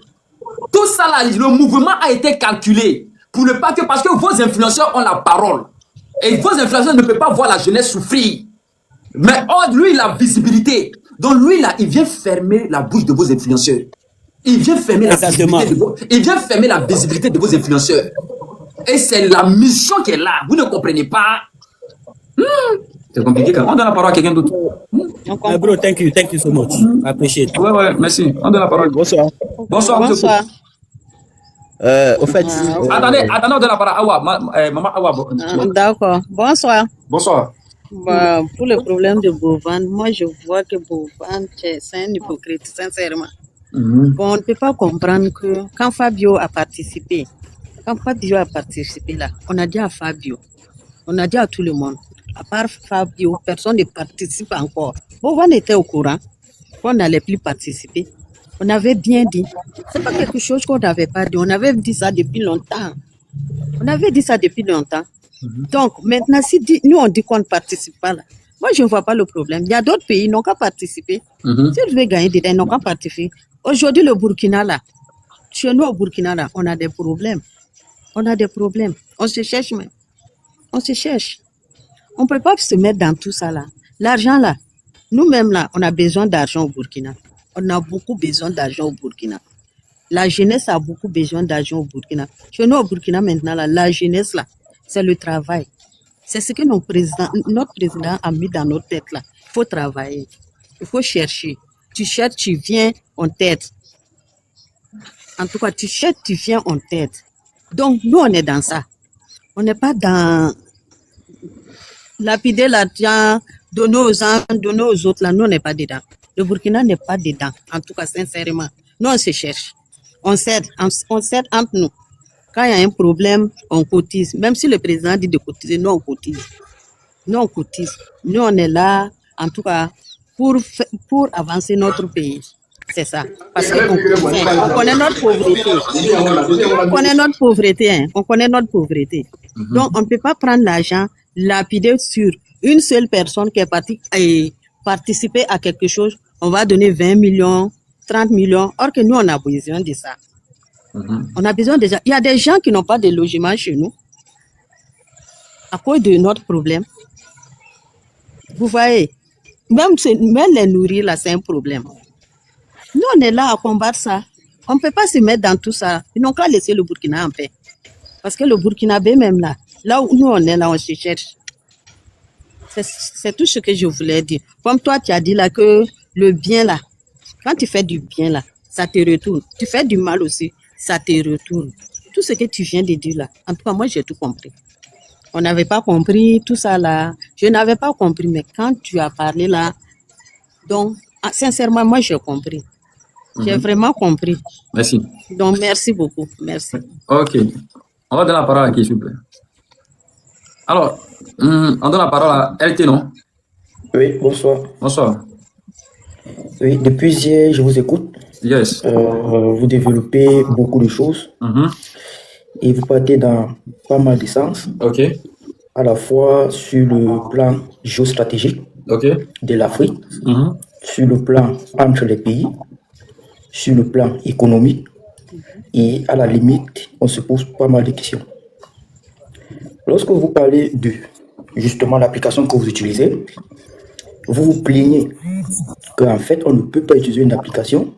Tout ça là, le mouvement a été calculé pour ne pas que... Parce que vos influenceurs ont la parole. Et vos influenceurs ne peuvent pas voir la jeunesse souffrir. Mais lui, il a visibilité. Donc lui, là, il vient fermer la bouche de vos influenceurs. Il vient fermer la visibilité de vos influenceurs. Et c'est la mission qui est là. Vous ne comprenez pas. C'est compliqué quand on donne la parole à quelqu'un d'autre. Bro, thank you so much. I appreciate it. Ouais, merci. On donne la parole. Bonsoir. Bonsoir. Au fait... Attendez, on donne la parole à Maman Awa. D'accord. Bonsoir. Bonsoir. Bah, pour le problème de Bovan, moi je vois que Bovan, c'est un hypocrite, sincèrement. Bon, on ne peut pas comprendre que quand Fabio a participé là, on a dit à Fabio, on a dit à tout le monde, à part Fabio, personne ne participe encore. Bovan était au courant qu'on n'allait plus participer. On avait bien dit. C'est pas quelque chose qu'on n'avait pas dit. On avait dit ça depuis longtemps. Donc, maintenant, si nous, on dit qu'on ne participe pas là, moi, je ne vois pas le problème. Il y a d'autres pays qui n'ont qu'à participer. S'ils veulent gagner des dents, ils n'ont qu'à participer. Aujourd'hui, le Burkina, là, chez nous, au Burkina, là, on a des problèmes. On se cherche même. On ne peut pas se mettre dans tout ça, là. L'argent, là, nous-mêmes, là, on a besoin d'argent au Burkina. On a beaucoup besoin d'argent au Burkina. La jeunesse a beaucoup besoin d'argent au Burkina. Chez nous, au Burkina, maintenant, là, la jeunesse, là, c'est le travail. C'est ce que notre président a mis dans notre tête, là. Il faut travailler. Il faut chercher. Tu cherches, tu viens, on t'aide. En tout cas, tu cherches, tu viens, on t'aide. Donc, nous, on est dans ça. On n'est pas dans lapider l'argent, donner aux gens, donner aux autres, là. Nous, on n'est pas dedans. Le Burkina n'est pas dedans. En tout cas, sincèrement. Nous, on se cherche. On s'aide entre nous. Quand il y a un problème, on cotise. Même si le président dit de cotiser, nous, on cotise. Nous, on est là, en tout cas, pour avancer notre pays. C'est ça. Parce qu'on connaît notre pauvreté. Donc, on ne peut pas prendre l'argent, lapider sur une seule personne qui est partie et participer à quelque chose. On va donner 20 millions, 30 millions. Or que nous, on a besoin de ça. On a besoin déjà. Il y a des gens qui n'ont pas de logement chez nous à cause de notre problème. Vous voyez, même les nourrir là, c'est un problème. Nous, on est là à combattre ça. On ne peut pas se mettre dans tout ça. Ils n'ont qu'à laisser le Burkina en paix. Parce que le Burkinabé même là où nous on est là, on se cherche. C'est tout ce que je voulais dire. Comme toi, tu as dit là que le bien là, quand tu fais du bien là, ça te retourne. Tu fais du mal aussi, ça te retourne. Tout ce que tu viens de dire là, en tout cas, moi, j'ai tout compris. On n'avait pas compris tout ça là. Je n'avais pas compris, mais quand tu as parlé là, donc, sincèrement, moi, j'ai compris. J'ai vraiment compris. Merci. Donc, merci beaucoup. Merci. Ok. On va donner la parole à qui, s'il vous plaît? Alors, on donne la parole à LT, non? Oui, bonsoir. Bonsoir. Oui, depuis hier, je vous écoute. Yes. Vous développez beaucoup de choses et vous partez dans pas mal de sens. Ok. À la fois sur le plan géostratégique de l'Afrique, sur le plan entre les pays, sur le plan économique et à la limite, on se pose pas mal de questions. Lorsque vous parlez de justement l'application que vous utilisez, vous vous plaignez qu'en fait, on ne peut pas utiliser une application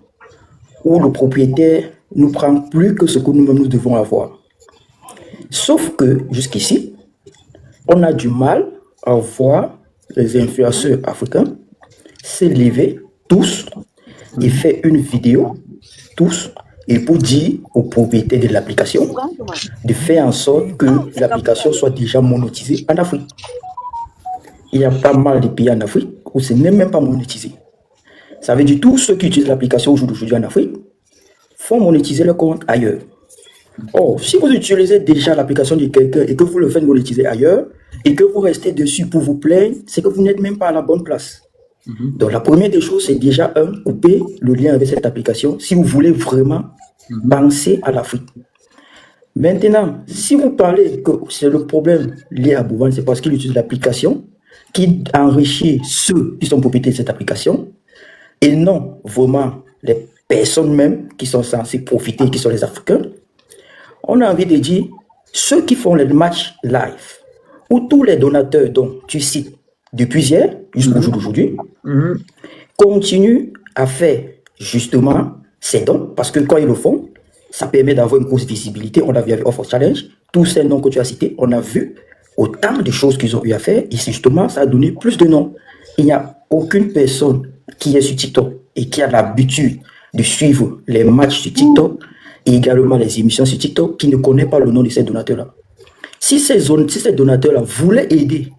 où le propriétaire nous prend plus que ce que nous-mêmes nous devons avoir. Sauf que jusqu'ici, on a du mal à voir les influenceurs africains s'élever tous et faire une vidéo tous et pour dire aux propriétaires de l'application de faire en sorte que l'application soit déjà monétisée en Afrique. Il y a pas mal de pays en Afrique où ce n'est même pas monétisé. Ça veut dire que tous ceux qui utilisent l'application aujourd'hui en Afrique font monétiser leur compte ailleurs. Or, si vous utilisez déjà l'application de quelqu'un et que vous le faites monétiser ailleurs et que vous restez dessus pour vous plaindre, c'est que vous n'êtes même pas à la bonne place. Donc la première des choses, c'est déjà couper le lien avec cette application si vous voulez vraiment penser à l'Afrique. Maintenant, si vous parlez que c'est le problème lié à Bouvan, c'est parce qu'il utilise l'application qui enrichit ceux qui sont propriétaires de cette application et non vraiment les personnes même qui sont censées profiter, qui sont les Africains. On a envie de dire, ceux qui font les matchs live, ou tous les donateurs dont tu cites depuis hier jusqu'au jour d'aujourd'hui, continuent à faire justement ces dons, parce que quand ils le font, ça permet d'avoir une grosse visibilité. On l'a vu avec Offer Challenge, tous ces noms que tu as cités, on a vu autant de choses qu'ils ont eu à faire, et justement, ça a donné plus de noms. Il n'y a aucune personne qui est sur TikTok et qui a l'habitude de suivre les matchs sur TikTok et également les émissions sur TikTok qui ne connaît pas le nom de ces donateurs-là. Si ces donateurs-là voulaient aider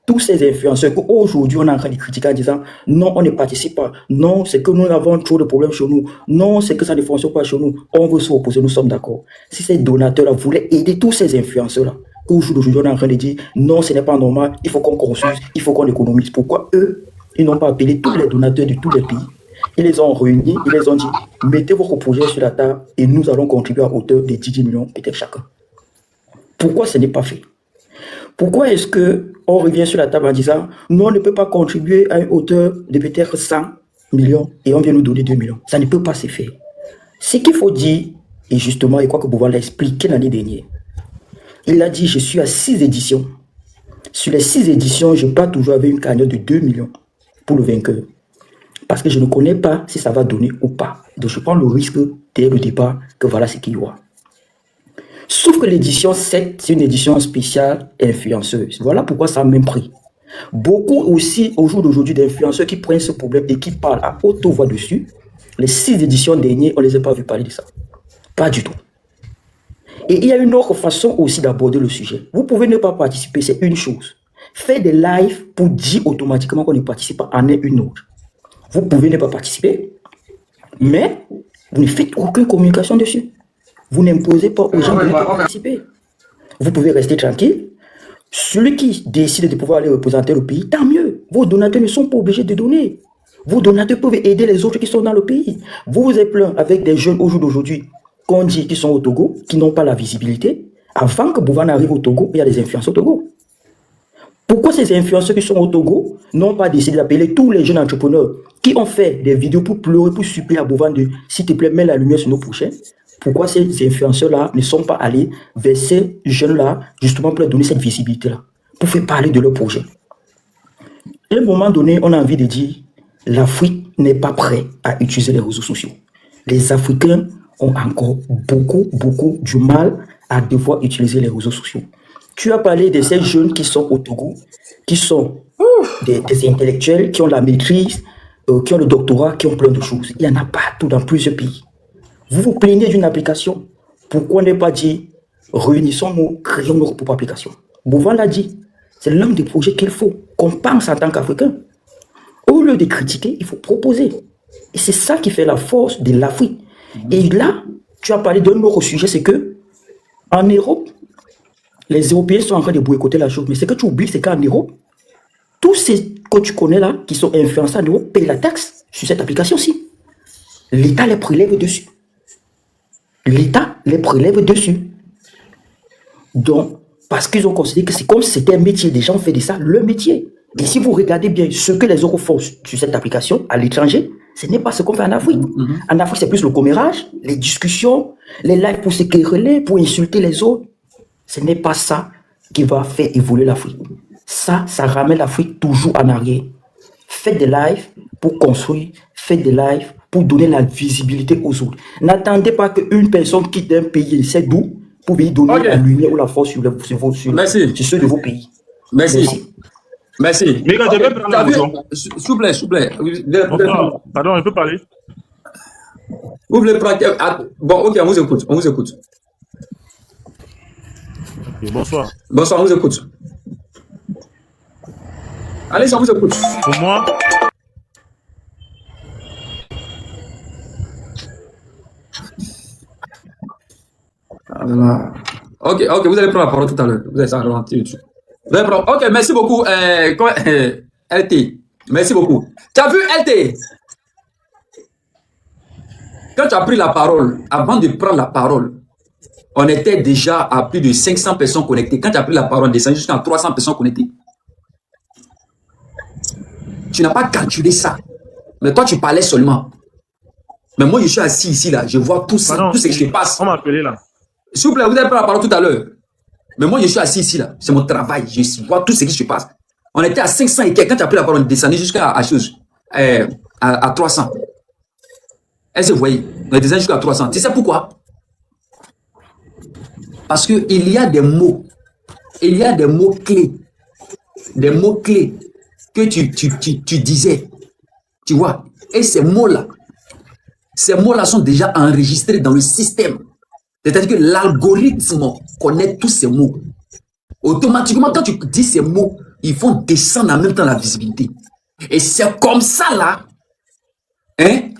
tous ces influenceurs qu'aujourd'hui on est en train de critiquer en disant non, on ne participe pas, non, c'est que nous avons trop de problèmes chez nous, non, c'est que ça ne fonctionne pas chez nous, on veut se opposer, nous sommes d'accord. Si ces donateurs-là voulaient aider tous ces influenceurs-là, qu'aujourd'hui on est en train de dire non, ce n'est pas normal, il faut qu'on construise, il faut qu'on économise. Pourquoi eux, ils n'ont pas appelé tous les donateurs de tous les pays? Ils les ont réunis, ils les ont dit mettez votre projet sur la table et nous allons contribuer à hauteur de 10 millions peut-être chacun. Pourquoi ce n'est pas fait? Pourquoi est-ce qu'on revient sur la table en disant non, on ne peut pas contribuer à une hauteur de peut-être 100 millions et on vient nous donner 2 millions? Ça ne peut pas se faire. Ce qu'il faut dire, et justement, et quoi que Bouvan l'a expliqué l'année dernière, il a dit je suis à 6 éditions. Sur les 6 éditions, je pars toujours avec une cagnotte de 2 millions pour le vainqueur. Parce que je ne connais pas si ça va donner ou pas. Donc je prends le risque dès le départ que voilà ce qu'il y aura. Sauf que l'édition 7, c'est une édition spéciale influenceuse. Voilà pourquoi ça a même pris. Beaucoup aussi, au jour d'aujourd'hui, d'influenceurs qui prennent ce problème et qui parlent à haute voix dessus. Les 6 éditions dernières, on ne les a pas vu parler de ça. Pas du tout. Et il y a une autre façon aussi d'aborder le sujet. Vous pouvez ne pas participer, c'est une chose. Faire des lives pour dire automatiquement qu'on ne participe pas en est une autre. Vous pouvez ne pas participer, mais vous ne faites aucune communication dessus. Vous n'imposez pas aux gens de ne pas participer. Vous pouvez rester tranquille. Celui qui décide de pouvoir aller représenter le pays, tant mieux. Vos donateurs ne sont pas obligés de donner. Vos donateurs peuvent aider les autres qui sont dans le pays. Vous vous êtes plein avec des jeunes au jour d'aujourd'hui qu'on dit qui sont au Togo, qui n'ont pas la visibilité. Avant que Bouvan arrive au Togo, il y a des influenceurs au Togo. Pourquoi ces influenceurs qui sont au Togo n'ont pas décidé d'appeler tous les jeunes entrepreneurs qui ont fait des vidéos pour pleurer, pour supplier à Bouvan de s'il te plaît, mets la lumière sur nos prochains? Pourquoi ces influenceurs-là ne sont pas allés vers ces jeunes-là, justement pour leur donner cette visibilité-là, pour faire parler de leur projet? À un moment donné, on a envie de dire, l'Afrique n'est pas prête à utiliser les réseaux sociaux. Les Africains ont encore beaucoup du mal à devoir utiliser les réseaux sociaux. Tu as parlé de ces jeunes qui sont au Togo, qui sont des intellectuels, qui ont la maîtrise, qui ont le doctorat, qui ont plein de choses. Il y en a partout dans plusieurs pays. Vous vous plaignez d'une application. Pourquoi ne pas dire réunissons-nous, créons notre propre application? Bouvan l'a dit. C'est l'un des projets qu'il faut qu'on pense en tant qu'Africain. Au lieu de critiquer, il faut proposer. Et c'est ça qui fait la force de l'Afrique. Et là, tu as parlé d'un autre sujet, c'est que en Europe, les Européens sont en train de boycotter la chose. Mais ce que tu oublies, c'est qu'en Europe, tous ces que tu connais là, qui sont influencés en Europe, payent la taxe sur cette application-ci. L'État les prélève dessus. L'État les prélève dessus. Donc, parce qu'ils ont considéré que c'est comme si c'était un métier. Des gens font de ça leur métier. Et si vous regardez bien ce que les autres font sur cette application à l'étranger, ce n'est pas ce qu'on fait en Afrique. En Afrique, c'est plus le commérage, les discussions, les lives pour se quereller, pour insulter les autres. Ce n'est pas ça qui va faire évoluer l'Afrique. Ça ramène l'Afrique toujours en arrière. Faites des lives pour construire, faites des lives pour donner la visibilité aux autres. N'attendez pas qu'une personne quitte un pays, c'est d'où, pour lui donner la lumière ou la force sur ceux de vos pays. Merci. Merci. Mais quand je vais prendre la motion. S'il vous plaît. Pardon, je peux parler. Vous voulez prendre... Bon, ok, on vous écoute. Okay, bonsoir. Bonsoir, on vous écoute. Allez, on vous écoute. Pour moi... Ok, vous allez prendre la parole tout à l'heure. Vous allez s'en ralentir dessus. Ok, merci beaucoup. LT, merci beaucoup. Tu as vu LT? Quand tu as pris la parole, avant de prendre la parole, on était déjà à plus de 500 personnes connectées. Quand tu as pris la parole, on descend jusqu'à 300 personnes connectées. Tu n'as pas calculé ça. Mais toi, tu parlais seulement. Mais moi, je suis assis ici, là. Je vois tout ça, tout ce qui se passe. On m'a appelé là. S'il vous plaît, vous allez prendre la parole tout à l'heure. Mais moi, je suis assis ici, là. C'est mon travail. Je vois tout ce qui se passe. On était à 500 et quelques. Quand tu as pris la parole, on est descendu jusqu'à à 300. Est-ce que vous voyez? On est descendu jusqu'à 300. Tu sais pourquoi? Parce qu'il y a des mots. Il y a des mots clés. Des mots clés que tu disais. Tu vois? Et ces mots-là sont déjà enregistrés dans le système. C'est-à-dire que l'algorithme connaît tous ces mots. Automatiquement, quand tu dis ces mots, ils vont descendre en même temps la visibilité. Et c'est comme ça, là,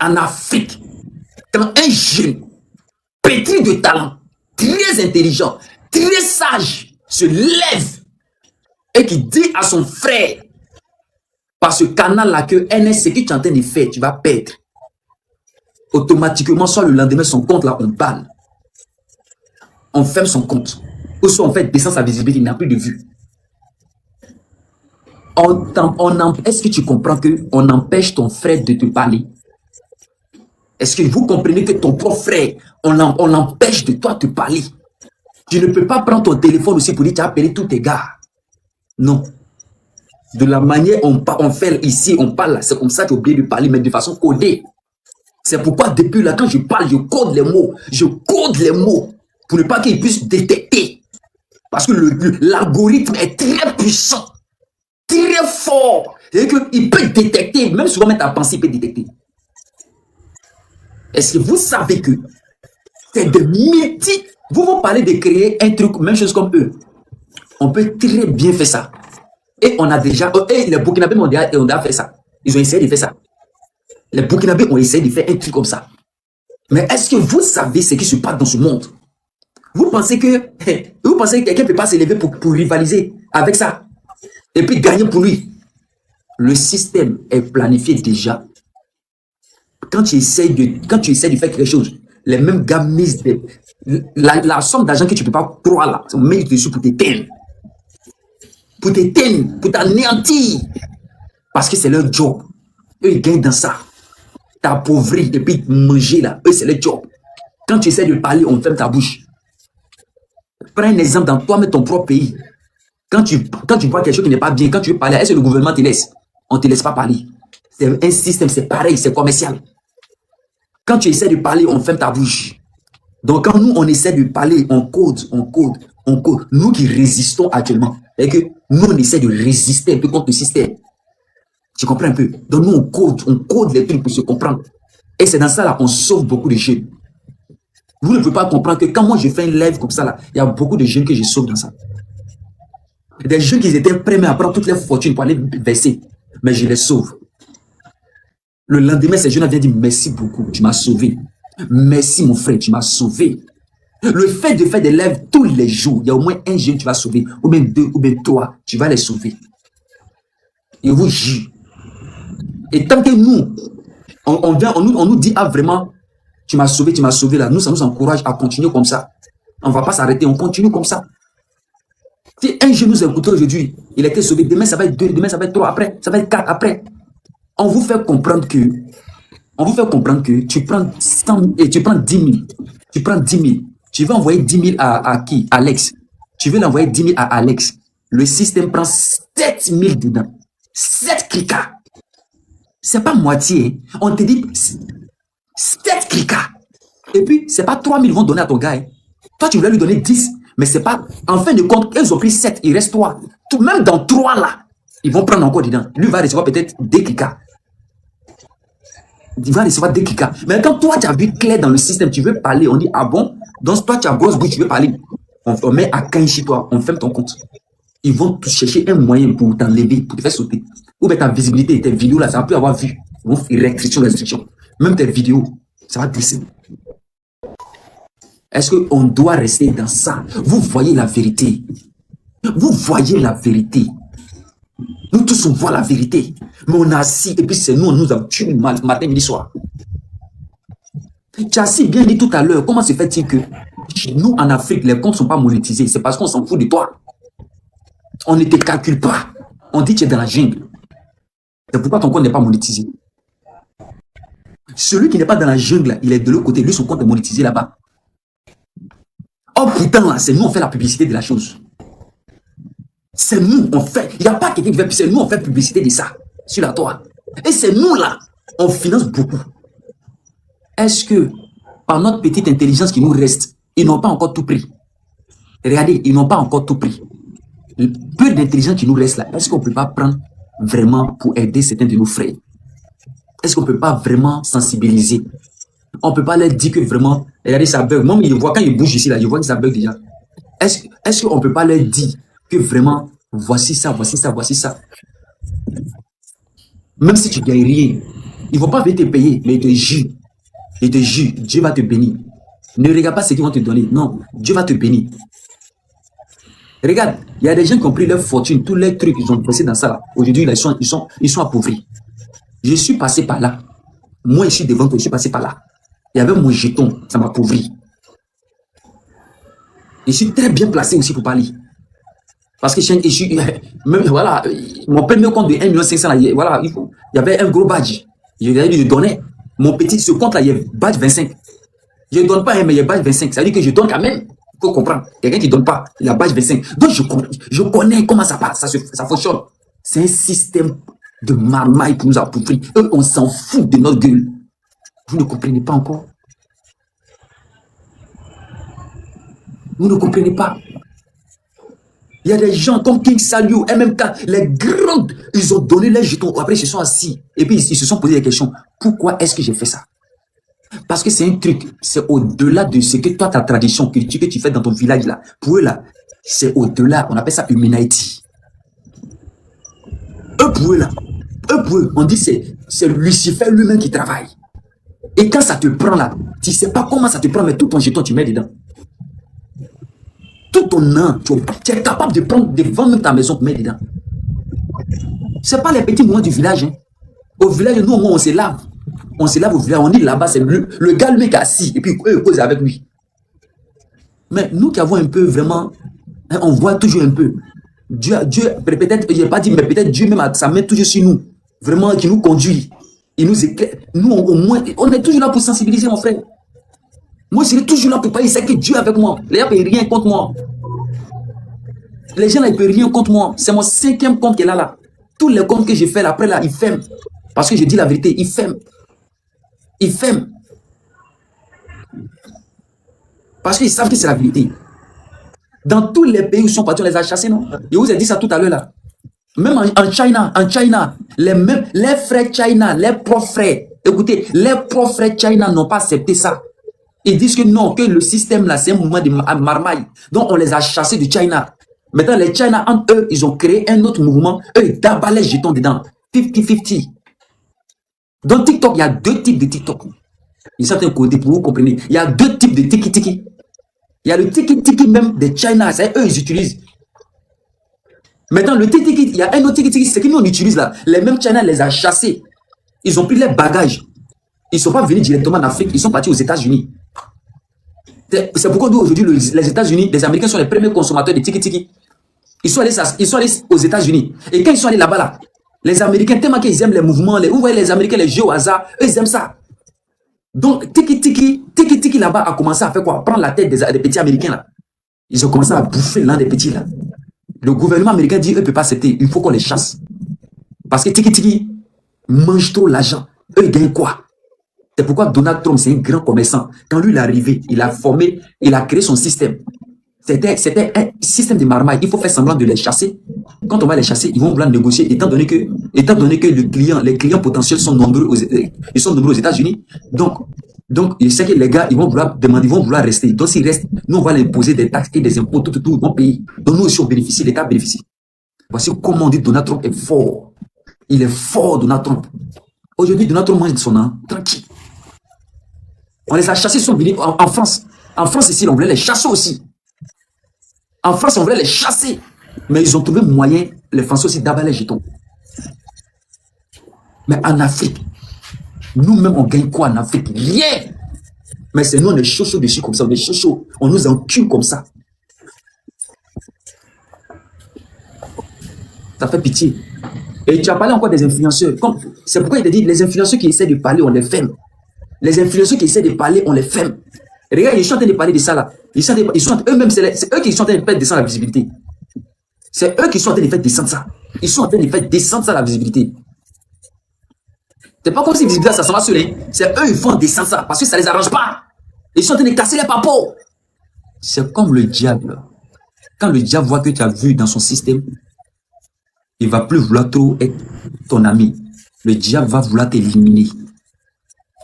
en Afrique, quand un jeune, pétri de talent, très intelligent, très sage, se lève et qui dit à son frère, par ce canal-là, que NS, ce que tu es en train de faire, tu vas perdre. Automatiquement, soit le lendemain, son compte, là, on balle. On ferme son compte. Ou soit on fait descendre sa visibilité, il n'a plus de vue. Est-ce que tu comprends qu'on empêche ton frère de te parler? Est-ce que vous comprenez que ton propre frère, on empêche de toi de te parler? Tu ne peux pas prendre ton téléphone aussi pour dire tu as appelé tous tes gars. Non. De la manière on fait ici, on parle là, c'est comme ça que j'ai oublié de parler, mais de façon codée. C'est pourquoi depuis là, quand je parle, je code les mots. Je code les mots pour ne pas qu'ils puissent détecter. Parce que l'algorithme est très puissant, très fort. C'est-à-dire qu'il peut détecter, même souvent mettre à penser, il peut détecter. Est-ce que vous savez que c'est de multi... Vous vous parlez de créer un truc, même chose comme eux. On peut très bien faire ça. Et on a déjà... Et les Burkinabés ont déjà fait ça. Ils ont essayé de faire ça. Les Burkinabés ont essayé de faire un truc comme ça. Mais est-ce que vous savez ce qui se passe dans ce monde? Vous pensez que quelqu'un ne peut pas s'élever pour rivaliser avec ça et puis gagner pour lui? Le système est planifié déjà. Quand tu essaies de faire quelque chose, les mêmes gars misent la somme d'argent que tu ne peux pas croire là, on met dessus pour t'éteindre. Pour t'éteindre, pour t'anéantir. Parce que c'est leur job. Eux, ils gagnent dans ça. T'appauvrir et puis manger là. Eux, c'est leur job. Quand tu essaies de parler, on ferme ta bouche. Prends un exemple dans toi-même, ton propre pays. Quand tu vois quelque chose qui n'est pas bien, quand tu veux parler, est-ce que le gouvernement te laisse? On ne te laisse pas parler. C'est un système, c'est pareil, c'est commercial. Quand tu essaies de parler, on ferme ta bouche. Donc, quand nous, on essaie de parler, on code. Nous qui résistons actuellement, et que nous, on essaie de résister un peu contre le système. Tu comprends un peu? Donc, nous, on code les trucs pour se comprendre. Et c'est dans ça, là, on sauve beaucoup de jeunes. Vous ne pouvez pas comprendre que quand moi, je fais un live comme ça, là, il y a beaucoup de jeunes que je sauve dans ça. Des jeunes qui étaient prêts à prendre toutes les fortunes pour aller verser. Mais je les sauve. Le lendemain, ces jeunes viennent dire merci beaucoup, tu m'as sauvé. Merci mon frère, tu m'as sauvé. Le fait de faire des lives tous les jours, il y a au moins un jeune tu vas sauver, ou bien 2, ou bien 3, tu vas les sauver. Et vous jure. Et tant que nous, on nous dit, ah vraiment, tu m'as sauvé là, nous, ça nous encourage à continuer comme ça. On ne va pas s'arrêter, on continue comme ça. Si un jeune nous écoute aujourd'hui, il a été sauvé, demain ça va être 2, demain ça va être 3, après, ça va être 4, après. On vous fait comprendre que tu prends 100 et tu prends 10 000. Tu prends 10 000. Tu vas envoyer 10 000 à qui? Alex. Tu veux l'envoyer 10 000 à Alex. Le système prend 7 000 dedans. 7 clics. C'est pas moitié. Hein. On te dit 7 clics. Et puis, c'est pas 3 000 vont donner à ton gars. Hein. Toi, tu voulais lui donner 10. Mais c'est pas... En fin de compte, ils ont pris 7. Il reste 3. Même dans 3 là, ils vont prendre encore dedans. Lui va recevoir peut-être des clics. Il va recevoir des clics. Mais quand toi, tu as vu clair dans le système, tu veux parler, on dit, ah bon? Donc, toi, tu as grosse bouche, tu veux parler. On met à 15 chez toi, on ferme ton compte. Ils vont te chercher un moyen pour t'enlever, pour te faire sauter. Ou bien ta visibilité, tes vidéos là, ça va plus avoir vu. Ils vont faire restriction. Même tes vidéos, ça va glisser. Est-ce qu'on doit rester dans ça? Vous voyez la vérité. Vous voyez la vérité. Nous tous, on voit la vérité. Mais on a assis, et puis c'est nous, on nous a tué matin, midi, soir. Tu as si bien dit tout à l'heure, comment se fait-il que chez nous, en Afrique, les comptes ne sont pas monétisés? C'est parce qu'on s'en fout de toi. On ne te calcule pas. On dit que tu es dans la jungle. C'est pourquoi ton compte n'est pas monétisé. Celui qui n'est pas dans la jungle, il est de l'autre côté. Lui, son compte est monétisé là-bas. Oh putain, là, c'est nous, on fait la publicité de la chose. C'est nous, on fait. Il n'y a pas quelqu'un qui fait. C'est nous, on fait publicité de ça. Sur la toile. Et c'est nous, là, on finance beaucoup. Est-ce que, par notre petite intelligence qui nous reste, ils n'ont pas encore tout pris? Regardez, ils n'ont pas encore tout pris. Le peu d'intelligence qui nous reste là, est-ce qu'on ne peut pas prendre vraiment pour aider certains de nos frères? Est-ce qu'on ne peut pas vraiment sensibiliser? On ne peut pas leur dire que vraiment, regardez, ça bug. Moi, je vois quand ils bougent ici, là, je vois que ça bug déjà. Est-ce qu'on ne peut pas leur dire que vraiment, voici ça, voici ça, voici ça? Même si tu ne gagnes rien, ils ne vont pas venir te payer, mais ils te jurent. Ils te jurent, Dieu va te bénir. Ne regarde pas ce qu'ils vont te donner. Non, Dieu va te bénir. Regarde, il y a des gens qui ont pris leur fortune, tous les trucs, ils ont passé dans ça là. Aujourd'hui, ils sont appauvris. Je suis passé par là. Moi, ici devant toi, je suis passé par là. Il y avait mon jeton, ça m'a appauvri. Je suis très bien placé aussi pour parler. Parce que je suis, même, voilà, mon premier compte de 1 500 000, voilà, il y avait un gros badge. Je lui ai dit de donner. Mon petit, ce compte là, il y a badge 25. Je ne donne pas, mais il y a badge 25. Ça veut dire que je donne quand même. Il faut comprendre. Quelqu'un qui ne donne pas, il a badge 25. Donc je connais comment ça passe, ça fonctionne. C'est un système de marmaille pour nous appauvrir. Eux, on s'en fout de notre gueule. Vous ne comprenez pas encore? Vous ne comprenez pas? Il y a des gens comme King Salio, MMK, les grandes, ils ont donné les jetons. Après, ils se sont assis. Et puis, ils se sont posé des questions. Pourquoi est-ce que j'ai fait ça? Parce que c'est un truc, c'est au-delà de ce que toi, ta tradition, que tu fais dans ton village là. Pour eux là, c'est au-delà. On appelle ça humanity. Eux pour eux là, on dit c'est Lucifer lui-même qui travaille. Et quand ça te prend là, tu ne sais pas comment ça te prend, mais tout ton jeton, tu mets dedans. Tout ton âme, tu es capable de prendre, de vendre même ta maison, tu mets dedans. Ce n'est pas les petits moments du village. Hein. Au village, nous, on se lave. On se lave au village, on dit là-bas, c'est le gars, le mec assis, et puis eux, causent avec lui. Mais nous qui avons un peu vraiment, hein, on voit toujours un peu. Dieu peut-être, je n'ai pas dit, mais peut-être Dieu même a sa main toujours sur nous. Vraiment, qui nous conduit. Il nous éclaire. Nous, au moins, on est toujours là pour sensibiliser, mon frère. Moi, je serai toujours là pour parler. Il sait que Dieu est avec moi. Les gens ne peuvent rien contre moi. Les gens ne peuvent rien contre moi. C'est mon 5e compte qui est là. Tous les comptes que j'ai fait après, là, ils ferment. Parce que je dis la vérité, ils ferment. Ils ferment. Parce qu'ils savent que c'est la vérité. Dans tous les pays où ils sont partis, on les a chassés, non? Je vous ai dit ça tout à l'heure, là. Même en China, les frères China, les propres frères, écoutez, les propres frères China n'ont pas accepté ça. Ils disent que non, que le système là, c'est un mouvement de marmaille. Donc on les a chassés de China. Maintenant, les China, entre eux, ils ont créé un autre mouvement. Eux, ils dabalaient les jetons dedans. 50-50. Dans TikTok, il y a deux types de TikTok. Ils sont en train de coder pour vous comprendre. Il y a deux types de tiki-tiki. Il y a le tiki-tiki même des China. C'est eux, ils utilisent. Maintenant, le tiki-tiki, il y a un autre tiki-tiki, c'est que nous, on utilise là. Les mêmes China les a chassés. Ils ont pris les bagages. Ils ne sont pas venus directement en Afrique. Ils sont partis aux États-Unis. C'est pourquoi nous, aujourd'hui, les États-Unis, les Américains sont les premiers consommateurs de tiki-tiki. Ils sont allés aux États-Unis. Et quand ils sont allés là-bas, là, les Américains, tellement qu'ils aiment les mouvements, vous voyez les Américains, les jeux au hasard, eux, ils aiment ça. Donc, tiki-tiki là-bas a commencé à faire quoi? Prendre la tête des petits Américains là. Ils ont commencé à bouffer l'un des petits là. Le gouvernement américain dit, eux ne peuvent pas accepter, il faut qu'on les chasse. Parce que tiki-tiki mange trop l'argent. Eux, ils gagnent quoi? C'est pourquoi Donald Trump, c'est un grand commerçant. Quand lui, il est arrivé, il a formé, il a créé son système. C'était un système de marmaille. Il faut faire semblant de les chasser. Quand on va les chasser, ils vont vouloir négocier, étant donné que les clients potentiels sont nombreux aux États-Unis. Donc, il sait que les gars, ils vont vouloir rester. Donc, s'ils restent, nous, on va les imposer des taxes et des impôts, tout, ils vont payer. Donc, nous aussi, on bénéficie, l'État bénéficie. Voici comment on dit Donald Trump est fort. Il est fort, Donald Trump. Aujourd'hui, Donald Trump mange son âme, tranquille. On les a chassés, ils sont venus en France. En France, ici, on voulait les chasser aussi. En France, on voulait les chasser. Mais ils ont trouvé moyen, les Français aussi, d'avaler les jetons. Mais en Afrique, nous-mêmes, on gagne quoi en Afrique? Rien. Mais c'est nous, on est chaud dessus comme ça. On est chaud. On nous encule comme ça. Ça fait pitié. Et tu as parlé encore des influenceurs. C'est pourquoi il te dit, les influenceurs qui essaient de parler, on les ferme. Les influenceurs qui essaient de parler, on les ferme. Regarde, ils sont en train de parler de ça là. Eux-mêmes, c'est eux qui sont en train de faire descendre la visibilité. C'est eux qui sont en train de faire descendre ça. Ils sont en train de faire descendre ça la visibilité. C'est pas comme si visibilité ça s'en va sur les. C'est eux qui font descendre ça parce que ça les arrange pas. Ils sont en train de casser les papos. C'est comme le diable. Quand le diable voit que tu as vu dans son système, il va plus vouloir trop être ton ami. Le diable va vouloir t'éliminer.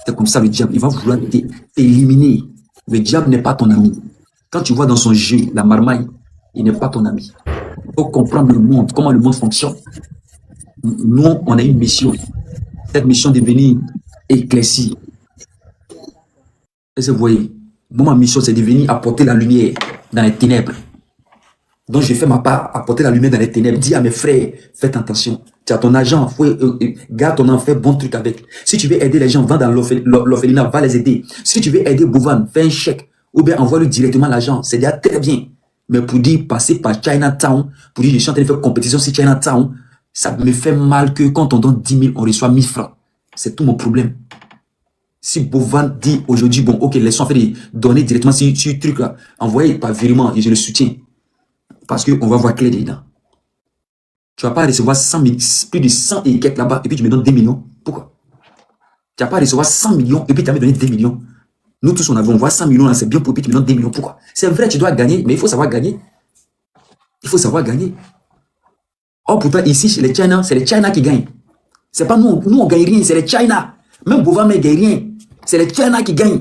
C'est comme ça le diable. Il va vouloir t'éliminer. Le diable n'est pas ton ami. Quand tu vois dans son jeu la marmaille, il n'est pas ton ami. Il faut comprendre le monde, comment le monde fonctionne. Nous, on a une mission. Cette mission de venir éclaircir. Et vous voyez, moi, ma mission, c'est de venir apporter la lumière dans les ténèbres. Donc, je fais ma part, apporter la lumière dans les ténèbres. Dis à mes frères, faites attention. Tu as ton argent, garde ton argent, fais bon truc avec. Si tu veux aider les gens, va dans l'orphelinat, va les aider. Si tu veux aider Bovan, fais un chèque. Ou bien envoie-lui directement l'argent. C'est déjà très bien. Mais pour dire passer par Chinatown, pour dire je suis en train de faire compétition sur Chinatown, ça me fait mal que quand on donne 10 000, on reçoit 1000 francs. C'est tout mon problème. Si Bovan dit aujourd'hui, bon, ok, laissons faire donner directement sur ce truc là, envoyez par virement et je le soutiens. Parce qu'on va voir clair dedans. Tu ne vas pas recevoir 100 000, plus de 100 et quelques là-bas, et puis tu me donnes 2 millions. Pourquoi? Tu ne vas pas recevoir 100 millions, et puis tu vas me donner 2 millions. Nous tous, on voit 100 millions, là, c'est bien pour, et puis tu me donnes 2 millions. Pourquoi? C'est vrai, tu dois gagner, mais il faut savoir gagner. Il faut savoir gagner. Or, pourtant, ici, chez les China, c'est les China qui gagnent. C'est pas nous, on ne gagne rien, c'est les China. Même Bovan ne gagne rien. C'est les China qui gagnent.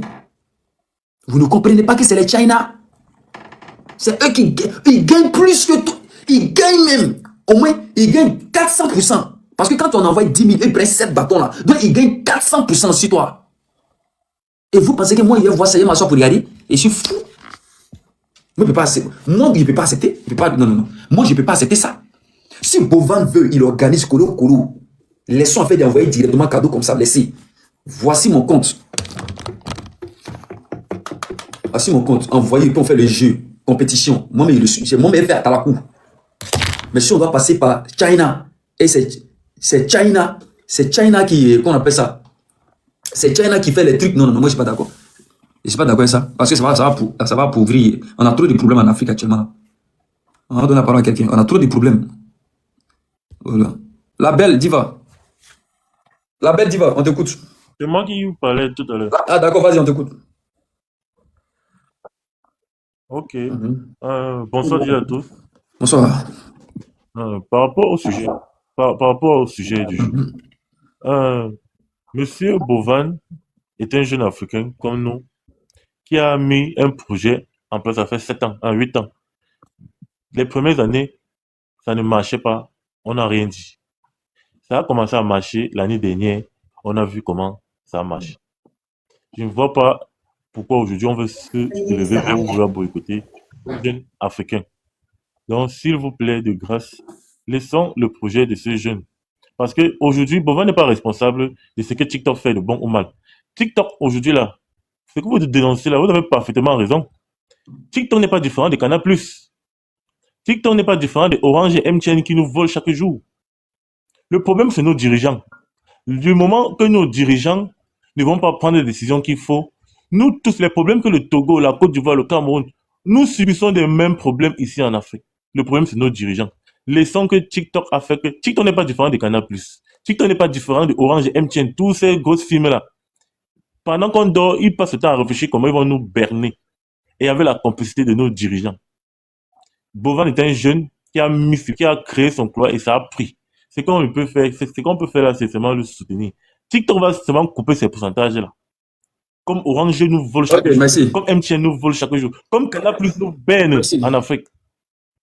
Vous ne comprenez pas que c'est les China? C'est eux qui gagnent. Ils gagnent plus que tout. Ils gagnent même. Au moins, ils gagnent 400%. Parce que quand on envoie 10 000, ils prennent 7 bâtons là. Donc, ils gagnent 400% sur toi. Et vous pensez que moi, je vais voir ça, je m'assois pour regarder. Et je suis fou. Moi, je ne peux pas accepter. Moi, je ne peux pas accepter. Non. Moi, je ne peux pas accepter ça. Si Bovan veut, il organise Kolo. Laissons en fait d'envoyer directement cadeau comme ça. Laissez. Voici mon compte. Voici mon compte. Envoyez, puis on fait le jeu. Compétition. Moi-même, c'est moi-même fait à la cour. Mais si on doit passer par China, et c'est China qui, qu'on appelle ça, c'est China qui fait les trucs. Non, moi je suis pas d'accord. Je suis pas d'accord avec ça. Parce que ça va appauvrir. On a trop de problèmes en Afrique actuellement. On va donner la parole à quelqu'un. On a trop de problèmes. Voilà. La belle diva, on t'écoute. C'est moi qui vous parlais tout à l'heure. Ah d'accord, vas-y, on t'écoute. Ok. Bonsoir déjà à tous. Bonsoir. Par rapport au sujet du jour, Monsieur Bovan est un jeune Africain comme nous qui a mis un projet en place, ça fait 8 ans. Les premières années, ça ne marchait pas, on n'a rien dit. Ça a commencé à marcher l'année dernière, On a vu comment ça marche. Je ne vois pas pourquoi aujourd'hui on veut se lever et vouloir boycotter les jeunes africains. Donc, s'il vous plaît, de grâce, laissons le projet de ces jeunes. Parce qu'aujourd'hui, Bovan n'est pas responsable de ce que TikTok fait de bon ou mal. TikTok, aujourd'hui, là, ce que vous dénoncez là, vous avez parfaitement raison. TikTok n'est pas différent de Canal+. TikTok n'est pas différent de Orange et MTN qui nous volent chaque jour. Le problème, c'est nos dirigeants. Du moment que nos dirigeants ne vont pas prendre les décisions qu'il faut, nous tous, les problèmes que le Togo, la Côte d'Ivoire, le Cameroun, nous subissons les mêmes problèmes ici en Afrique. Le problème, c'est nos dirigeants. Laissons que TikTok a fait que... TikTok n'est pas différent de Canal+. TikTok n'est pas différent de Orange et MTN, tous ces grosses films-là. Pendant qu'on dort, ils passent le temps à réfléchir comment ils vont nous berner. Et avec la complicité de nos dirigeants. Bovan est un jeune qui a créé son cloître et ça a pris. Ce qu'on peut faire là, c'est seulement le soutenir. TikTok va seulement couper ces pourcentages-là. Comme Orange nous vole chaque jour. Merci. Comme MTN nous vole chaque jour. Comme Canal+ nous berne en Afrique.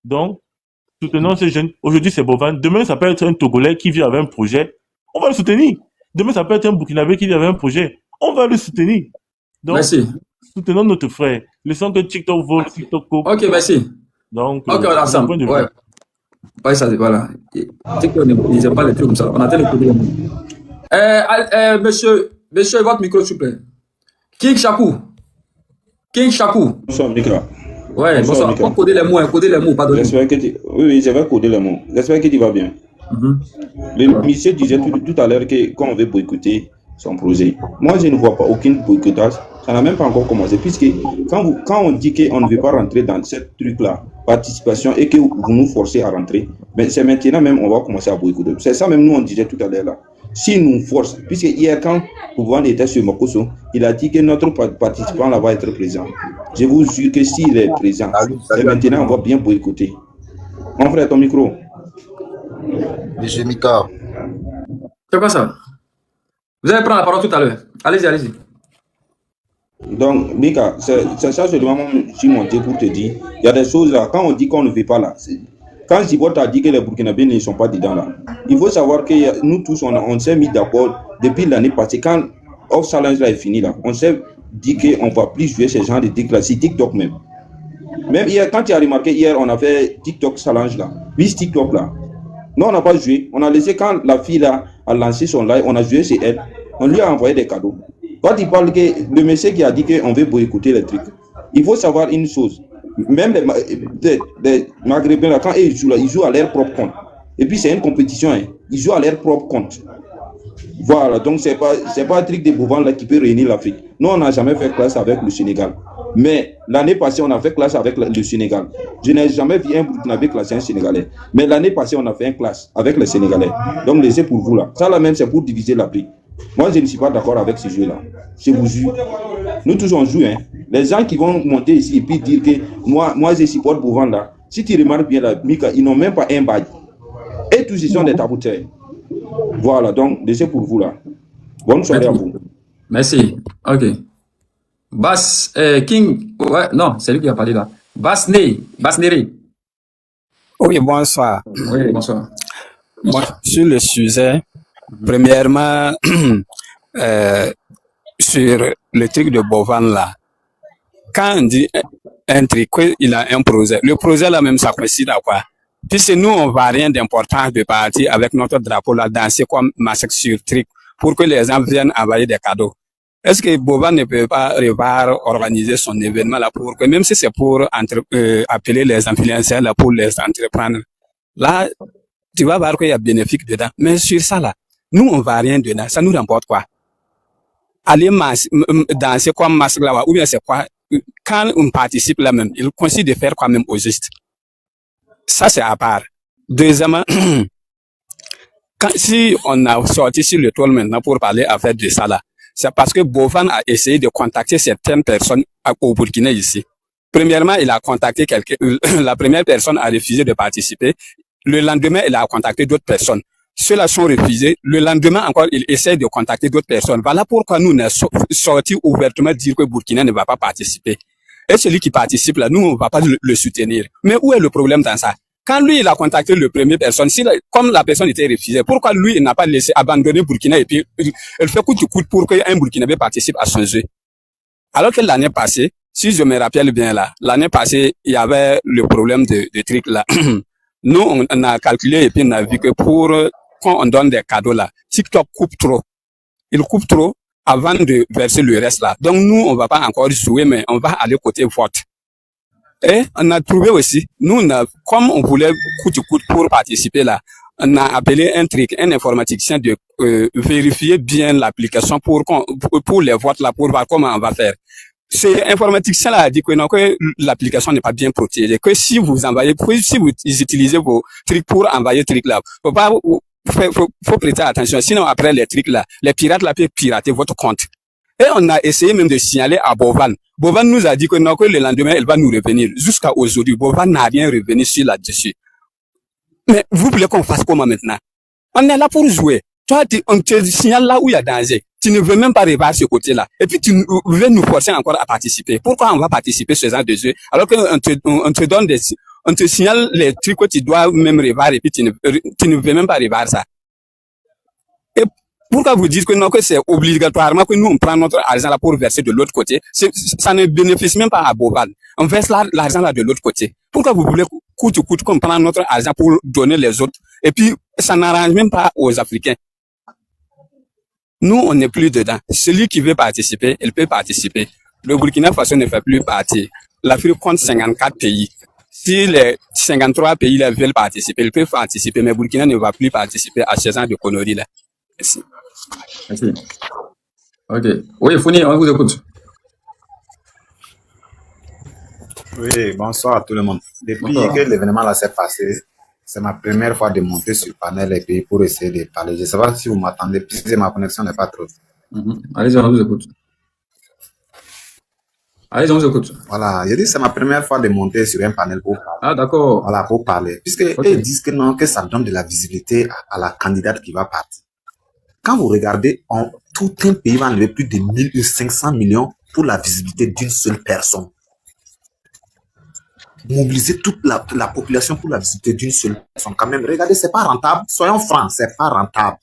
Donc, soutenons ces jeunes. Aujourd'hui, c'est Bovan. Demain, ça peut être un Togolais qui vit avec un projet. On va le soutenir. Demain, ça peut être un Burkinabé qui vit avec un projet. On va le soutenir. Donc, merci. Soutenons notre frère. Laissons que TikTok vole, TikTok coupe. Ok, merci. Donc, ok, on est ensemble. Ouais. Ouais, ça, voilà. TikTok, ils n'aiment pas les trucs comme ça. On attend le problème. Monsieur, votre micro, s'il vous plaît. King Shaku. Bonsoir, Mika. Ouais, bonsoir. On coder les mots, pardon. Oui, je vais coder les mots. J'espère que tu vas bien. Le monsieur disait tout à l'heure que quand on veut boycotter son projet, moi je ne vois pas aucun boycottage. Ça n'a même pas encore commencé, puisque quand on dit qu'on ne veut pas rentrer dans ce truc-là, participation, et que vous nous forcez à rentrer, mais c'est maintenant même on va commencer à boycotter. C'est ça même nous on disait tout à l'heure là. Si nous force, puisque hier quand Bovan était sur Mokoso, il a dit que notre participant là va être présent. Je vous jure que s'il est présent, c'est maintenant on va bien boycotter. Mon frère, ton micro. Monsieur Mika. C'est quoi ça? Vous allez prendre la parole tout à l'heure. Allez-y. Donc, Mika, c'est ça seulement je suis monté pour te dire. Il y a des choses là, quand on dit qu'on ne veut pas là, quand Zibot a dit que les Burkinabés ne sont pas dedans là, il faut savoir que nous tous, on s'est mis d'accord depuis l'année passée, quand Off Challenge là est fini là, on s'est dit qu'on ne va plus jouer ce genre de trucs là, c'est TikTok même. Même hier, quand tu as remarqué, hier on a fait TikTok Challenge là, oui TikTok là. Non, on n'a pas joué, on a laissé quand la fille là a lancé son live, on a joué chez elle, on lui a envoyé des cadeaux. Quand il parle que le monsieur qui a dit qu'on veut boycotter les trucs, il faut savoir une chose. Même les Maghrébins, là, quand ils jouent à leur propre compte. Et puis c'est une compétition, hein. Ils jouent à leur propre compte. Voilà, donc c'est pas un truc de Bovan là qui peut réunir l'Afrique. Nous, on n'a jamais fait classe avec le Sénégal. Mais l'année passée, on a fait classe avec le Sénégal. Je n'ai jamais vu un Burkinabé classer un Sénégalais. Mais l'année passée, on a fait une classe avec les Sénégalais. Donc laissez pour vous là. Ça là même, c'est pour diviser l'Afrique. Moi, je ne suis pas d'accord avec ce jeu-là. Je vous jure. Nous tous, on joue. Hein. Les gens qui vont monter ici et puis dire que moi je supporte Bovan là. Si tu remarques bien là, Mika, ils n'ont même pas un badge. Et tous, ils sont des tabouteurs. Voilà, donc, laissez pour vous là. Bonne soirée à vous. Merci. Ok. Bass, King, ouais, non, c'est lui qui a parlé là. Bassneri. Oui, bonsoir. Oui, bonsoir. Bon, sur le sujet, premièrement, sur le truc de Bovan là, quand on dit un truc, il a un projet, le projet là même ça coïncide à quoi? Puisque nous, on va rien d'important de partir avec notre drapeau là, danser comme massacre sur truc, pour que les gens viennent envoyer des cadeaux. Est-ce que Bovan ne peut pas organiser son événement là pour que, même si c'est pour appeler les influenceurs là pour les entreprendre, là, tu vas voir qu'il y a bénéfice dedans. Mais sur ça là, nous, on va rien dedans. Ça nous remporte quoi? Aller danser comme massacre là, ou bien c'est quoi? Quand on participe là même, il considère de faire quoi même au juste. Ça, c'est à part. Deuxièmement, si on a sorti sur le toile maintenant pour parler avec de ça là, c'est parce que Bovan a essayé de contacter certaines personnes au Burkina ici. Premièrement, il a contacté quelqu'un, la première personne a refusé de participer. Le lendemain, il a contacté d'autres personnes. Ceux-là sont refusés. Le lendemain encore, il essaie de contacter d'autres personnes. Voilà pourquoi nous, on a sorti ouvertement dire que Burkina ne va pas participer. Et celui qui participe là, nous, on ne va pas le soutenir. Mais où est le problème dans ça? Quand lui, il a contacté le premier personne, comme la personne était refusée, pourquoi lui, il n'a pas laissé abandonner Burkina et puis il fait coûte que coûte pour qu'un Burkinabé participe à son jeu? Alors que l'année passée, si je me rappelle bien là, l'année passée, il y avait le problème de truc là. Nous, on a calculé et puis on a vu que quand on donne des cadeaux là, TikTok coupe trop. Il coupe trop avant de verser le reste là. Donc nous, on va pas encore jouer, mais on va aller côté vote. Et on a trouvé aussi, nous, comme on voulait coûte que coûte pour participer là, on a appelé un informaticien de vérifier bien l'application pour les votes là, pour voir comment on va faire. C'est informaticien là a dit que non, que l'application n'est pas bien protégée, que si vous utilisez vos trucs pour envoyer trucs là, faut prêter attention, sinon après les trucs là, les pirates là peuvent pirater votre compte. Et on a essayé même de signaler à Bovan. Bovan nous a dit que non, que le lendemain, elle va nous revenir. Jusqu'à aujourd'hui, Bovan n'a rien revenu sur là-dessus. Mais vous voulez qu'on fasse comment maintenant? On est là pour jouer. Toi, on te signale là où il y a danger. Tu ne veux même pas revoir ce côté-là. Et puis, tu veux nous forcer encore à participer. Pourquoi on va participer ce genre de jeu? Alors qu'on te donne on te signale les trucs que tu dois même revoir et puis tu ne veux même pas revoir ça. Et pourquoi vous dites que non, que c'est obligatoirement que nous, on prend notre argent là pour verser de l'autre côté? Ça ne bénéficie même pas à Bovan. On verse l'argent là de l'autre côté. Pourquoi vous voulez coûte que coûte qu'on prend notre argent pour donner les autres? Et puis, ça n'arrange même pas aux Africains. Nous, on n'est plus dedans. Celui qui veut participer, il peut participer. Le Burkina Faso ne fait plus partie. L'Afrique compte 54 pays. Si les 53 pays là veulent participer, ils peuvent participer, mais Burkina ne va plus participer à ce genre de conneries là. Merci. Merci. Ok. Oui, Founi, on vous écoute. Oui, bonsoir à tout le monde. Depuis que l'événement là s'est passé, c'est ma première fois de monter sur le panel et puis pour essayer de parler. Je ne sais pas si vous m'attendez, puisque ma connexion n'est pas trop. Allez-y, on vous écoute. Allez-y, on vous écoute. Voilà, je dis c'est ma première fois de monter sur un panel pour parler. Ah, d'accord. Voilà, pour parler. Puisque ils disent que non, que ça donne de la visibilité à la candidate qui va partir. Quand vous regardez, tout un pays va enlever plus de 1500 millions pour la visibilité d'une seule personne. Mobiliser toute la population pour la visibilité d'une seule personne. Quand même, regardez, c'est pas rentable. Soyons francs, c'est pas rentable.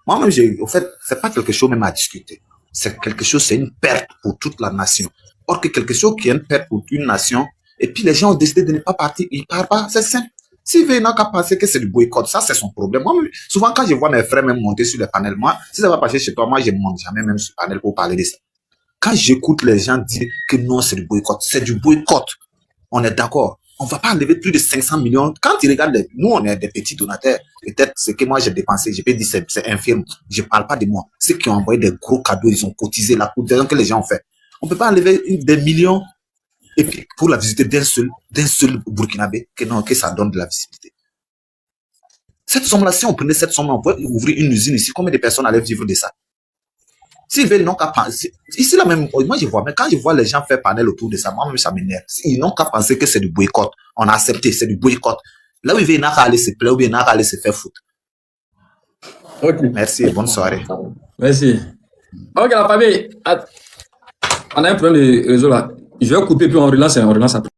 Moi-même, au fait, c'est pas quelque chose même à discuter. C'est quelque chose, c'est une perte pour toute la nation. Or que quelque chose qui est une perte pour une nation, et puis les gens ont décidé de ne pas partir, ils partent pas, c'est simple. S'il veut, il n'a qu'à penser que c'est du boycott, ça c'est son problème. Moi, souvent quand je vois mes frères même monter sur les panels, moi, si ça va passer chez toi, moi je ne monte jamais même sur le panel pour parler de ça. Quand j'écoute les gens dire que non, c'est du boycott, c'est du boycott. On est d'accord. On ne va pas enlever plus de 500 millions. Quand ils regardent, nous, on est des petits donateurs. Peut-être ce que moi j'ai dépensé, je peux dire c'est infirme. Je ne parle pas de moi. Ceux qui ont envoyé des gros cadeaux, ils ont cotisé la cotisation que les gens ont fait. On ne peut pas enlever des millions et puis pour la visiter d'un seul Burkinabé, que ça donne de la visibilité. Cette somme-là, si on prenait cette somme-là, on pourrait ouvrir une usine ici. Combien de personnes allaient vivre de ça? S'ils veulent, non qu'à penser. Ici, là même, moi je vois, mais quand je vois les gens faire panel autour de ça, moi-même ça m'énerve. Ils n'ont qu'à penser que c'est du boycott. On a accepté, c'est du boycott. Là où ils veulent, ils n'ont qu'à aller se plaire ou bien ils n'ont qu'à aller se faire foutre. Ok. Merci et bonne soirée. Merci. Ok, la famille. On a un problème de réseau là. Je vais couper puis on relance après.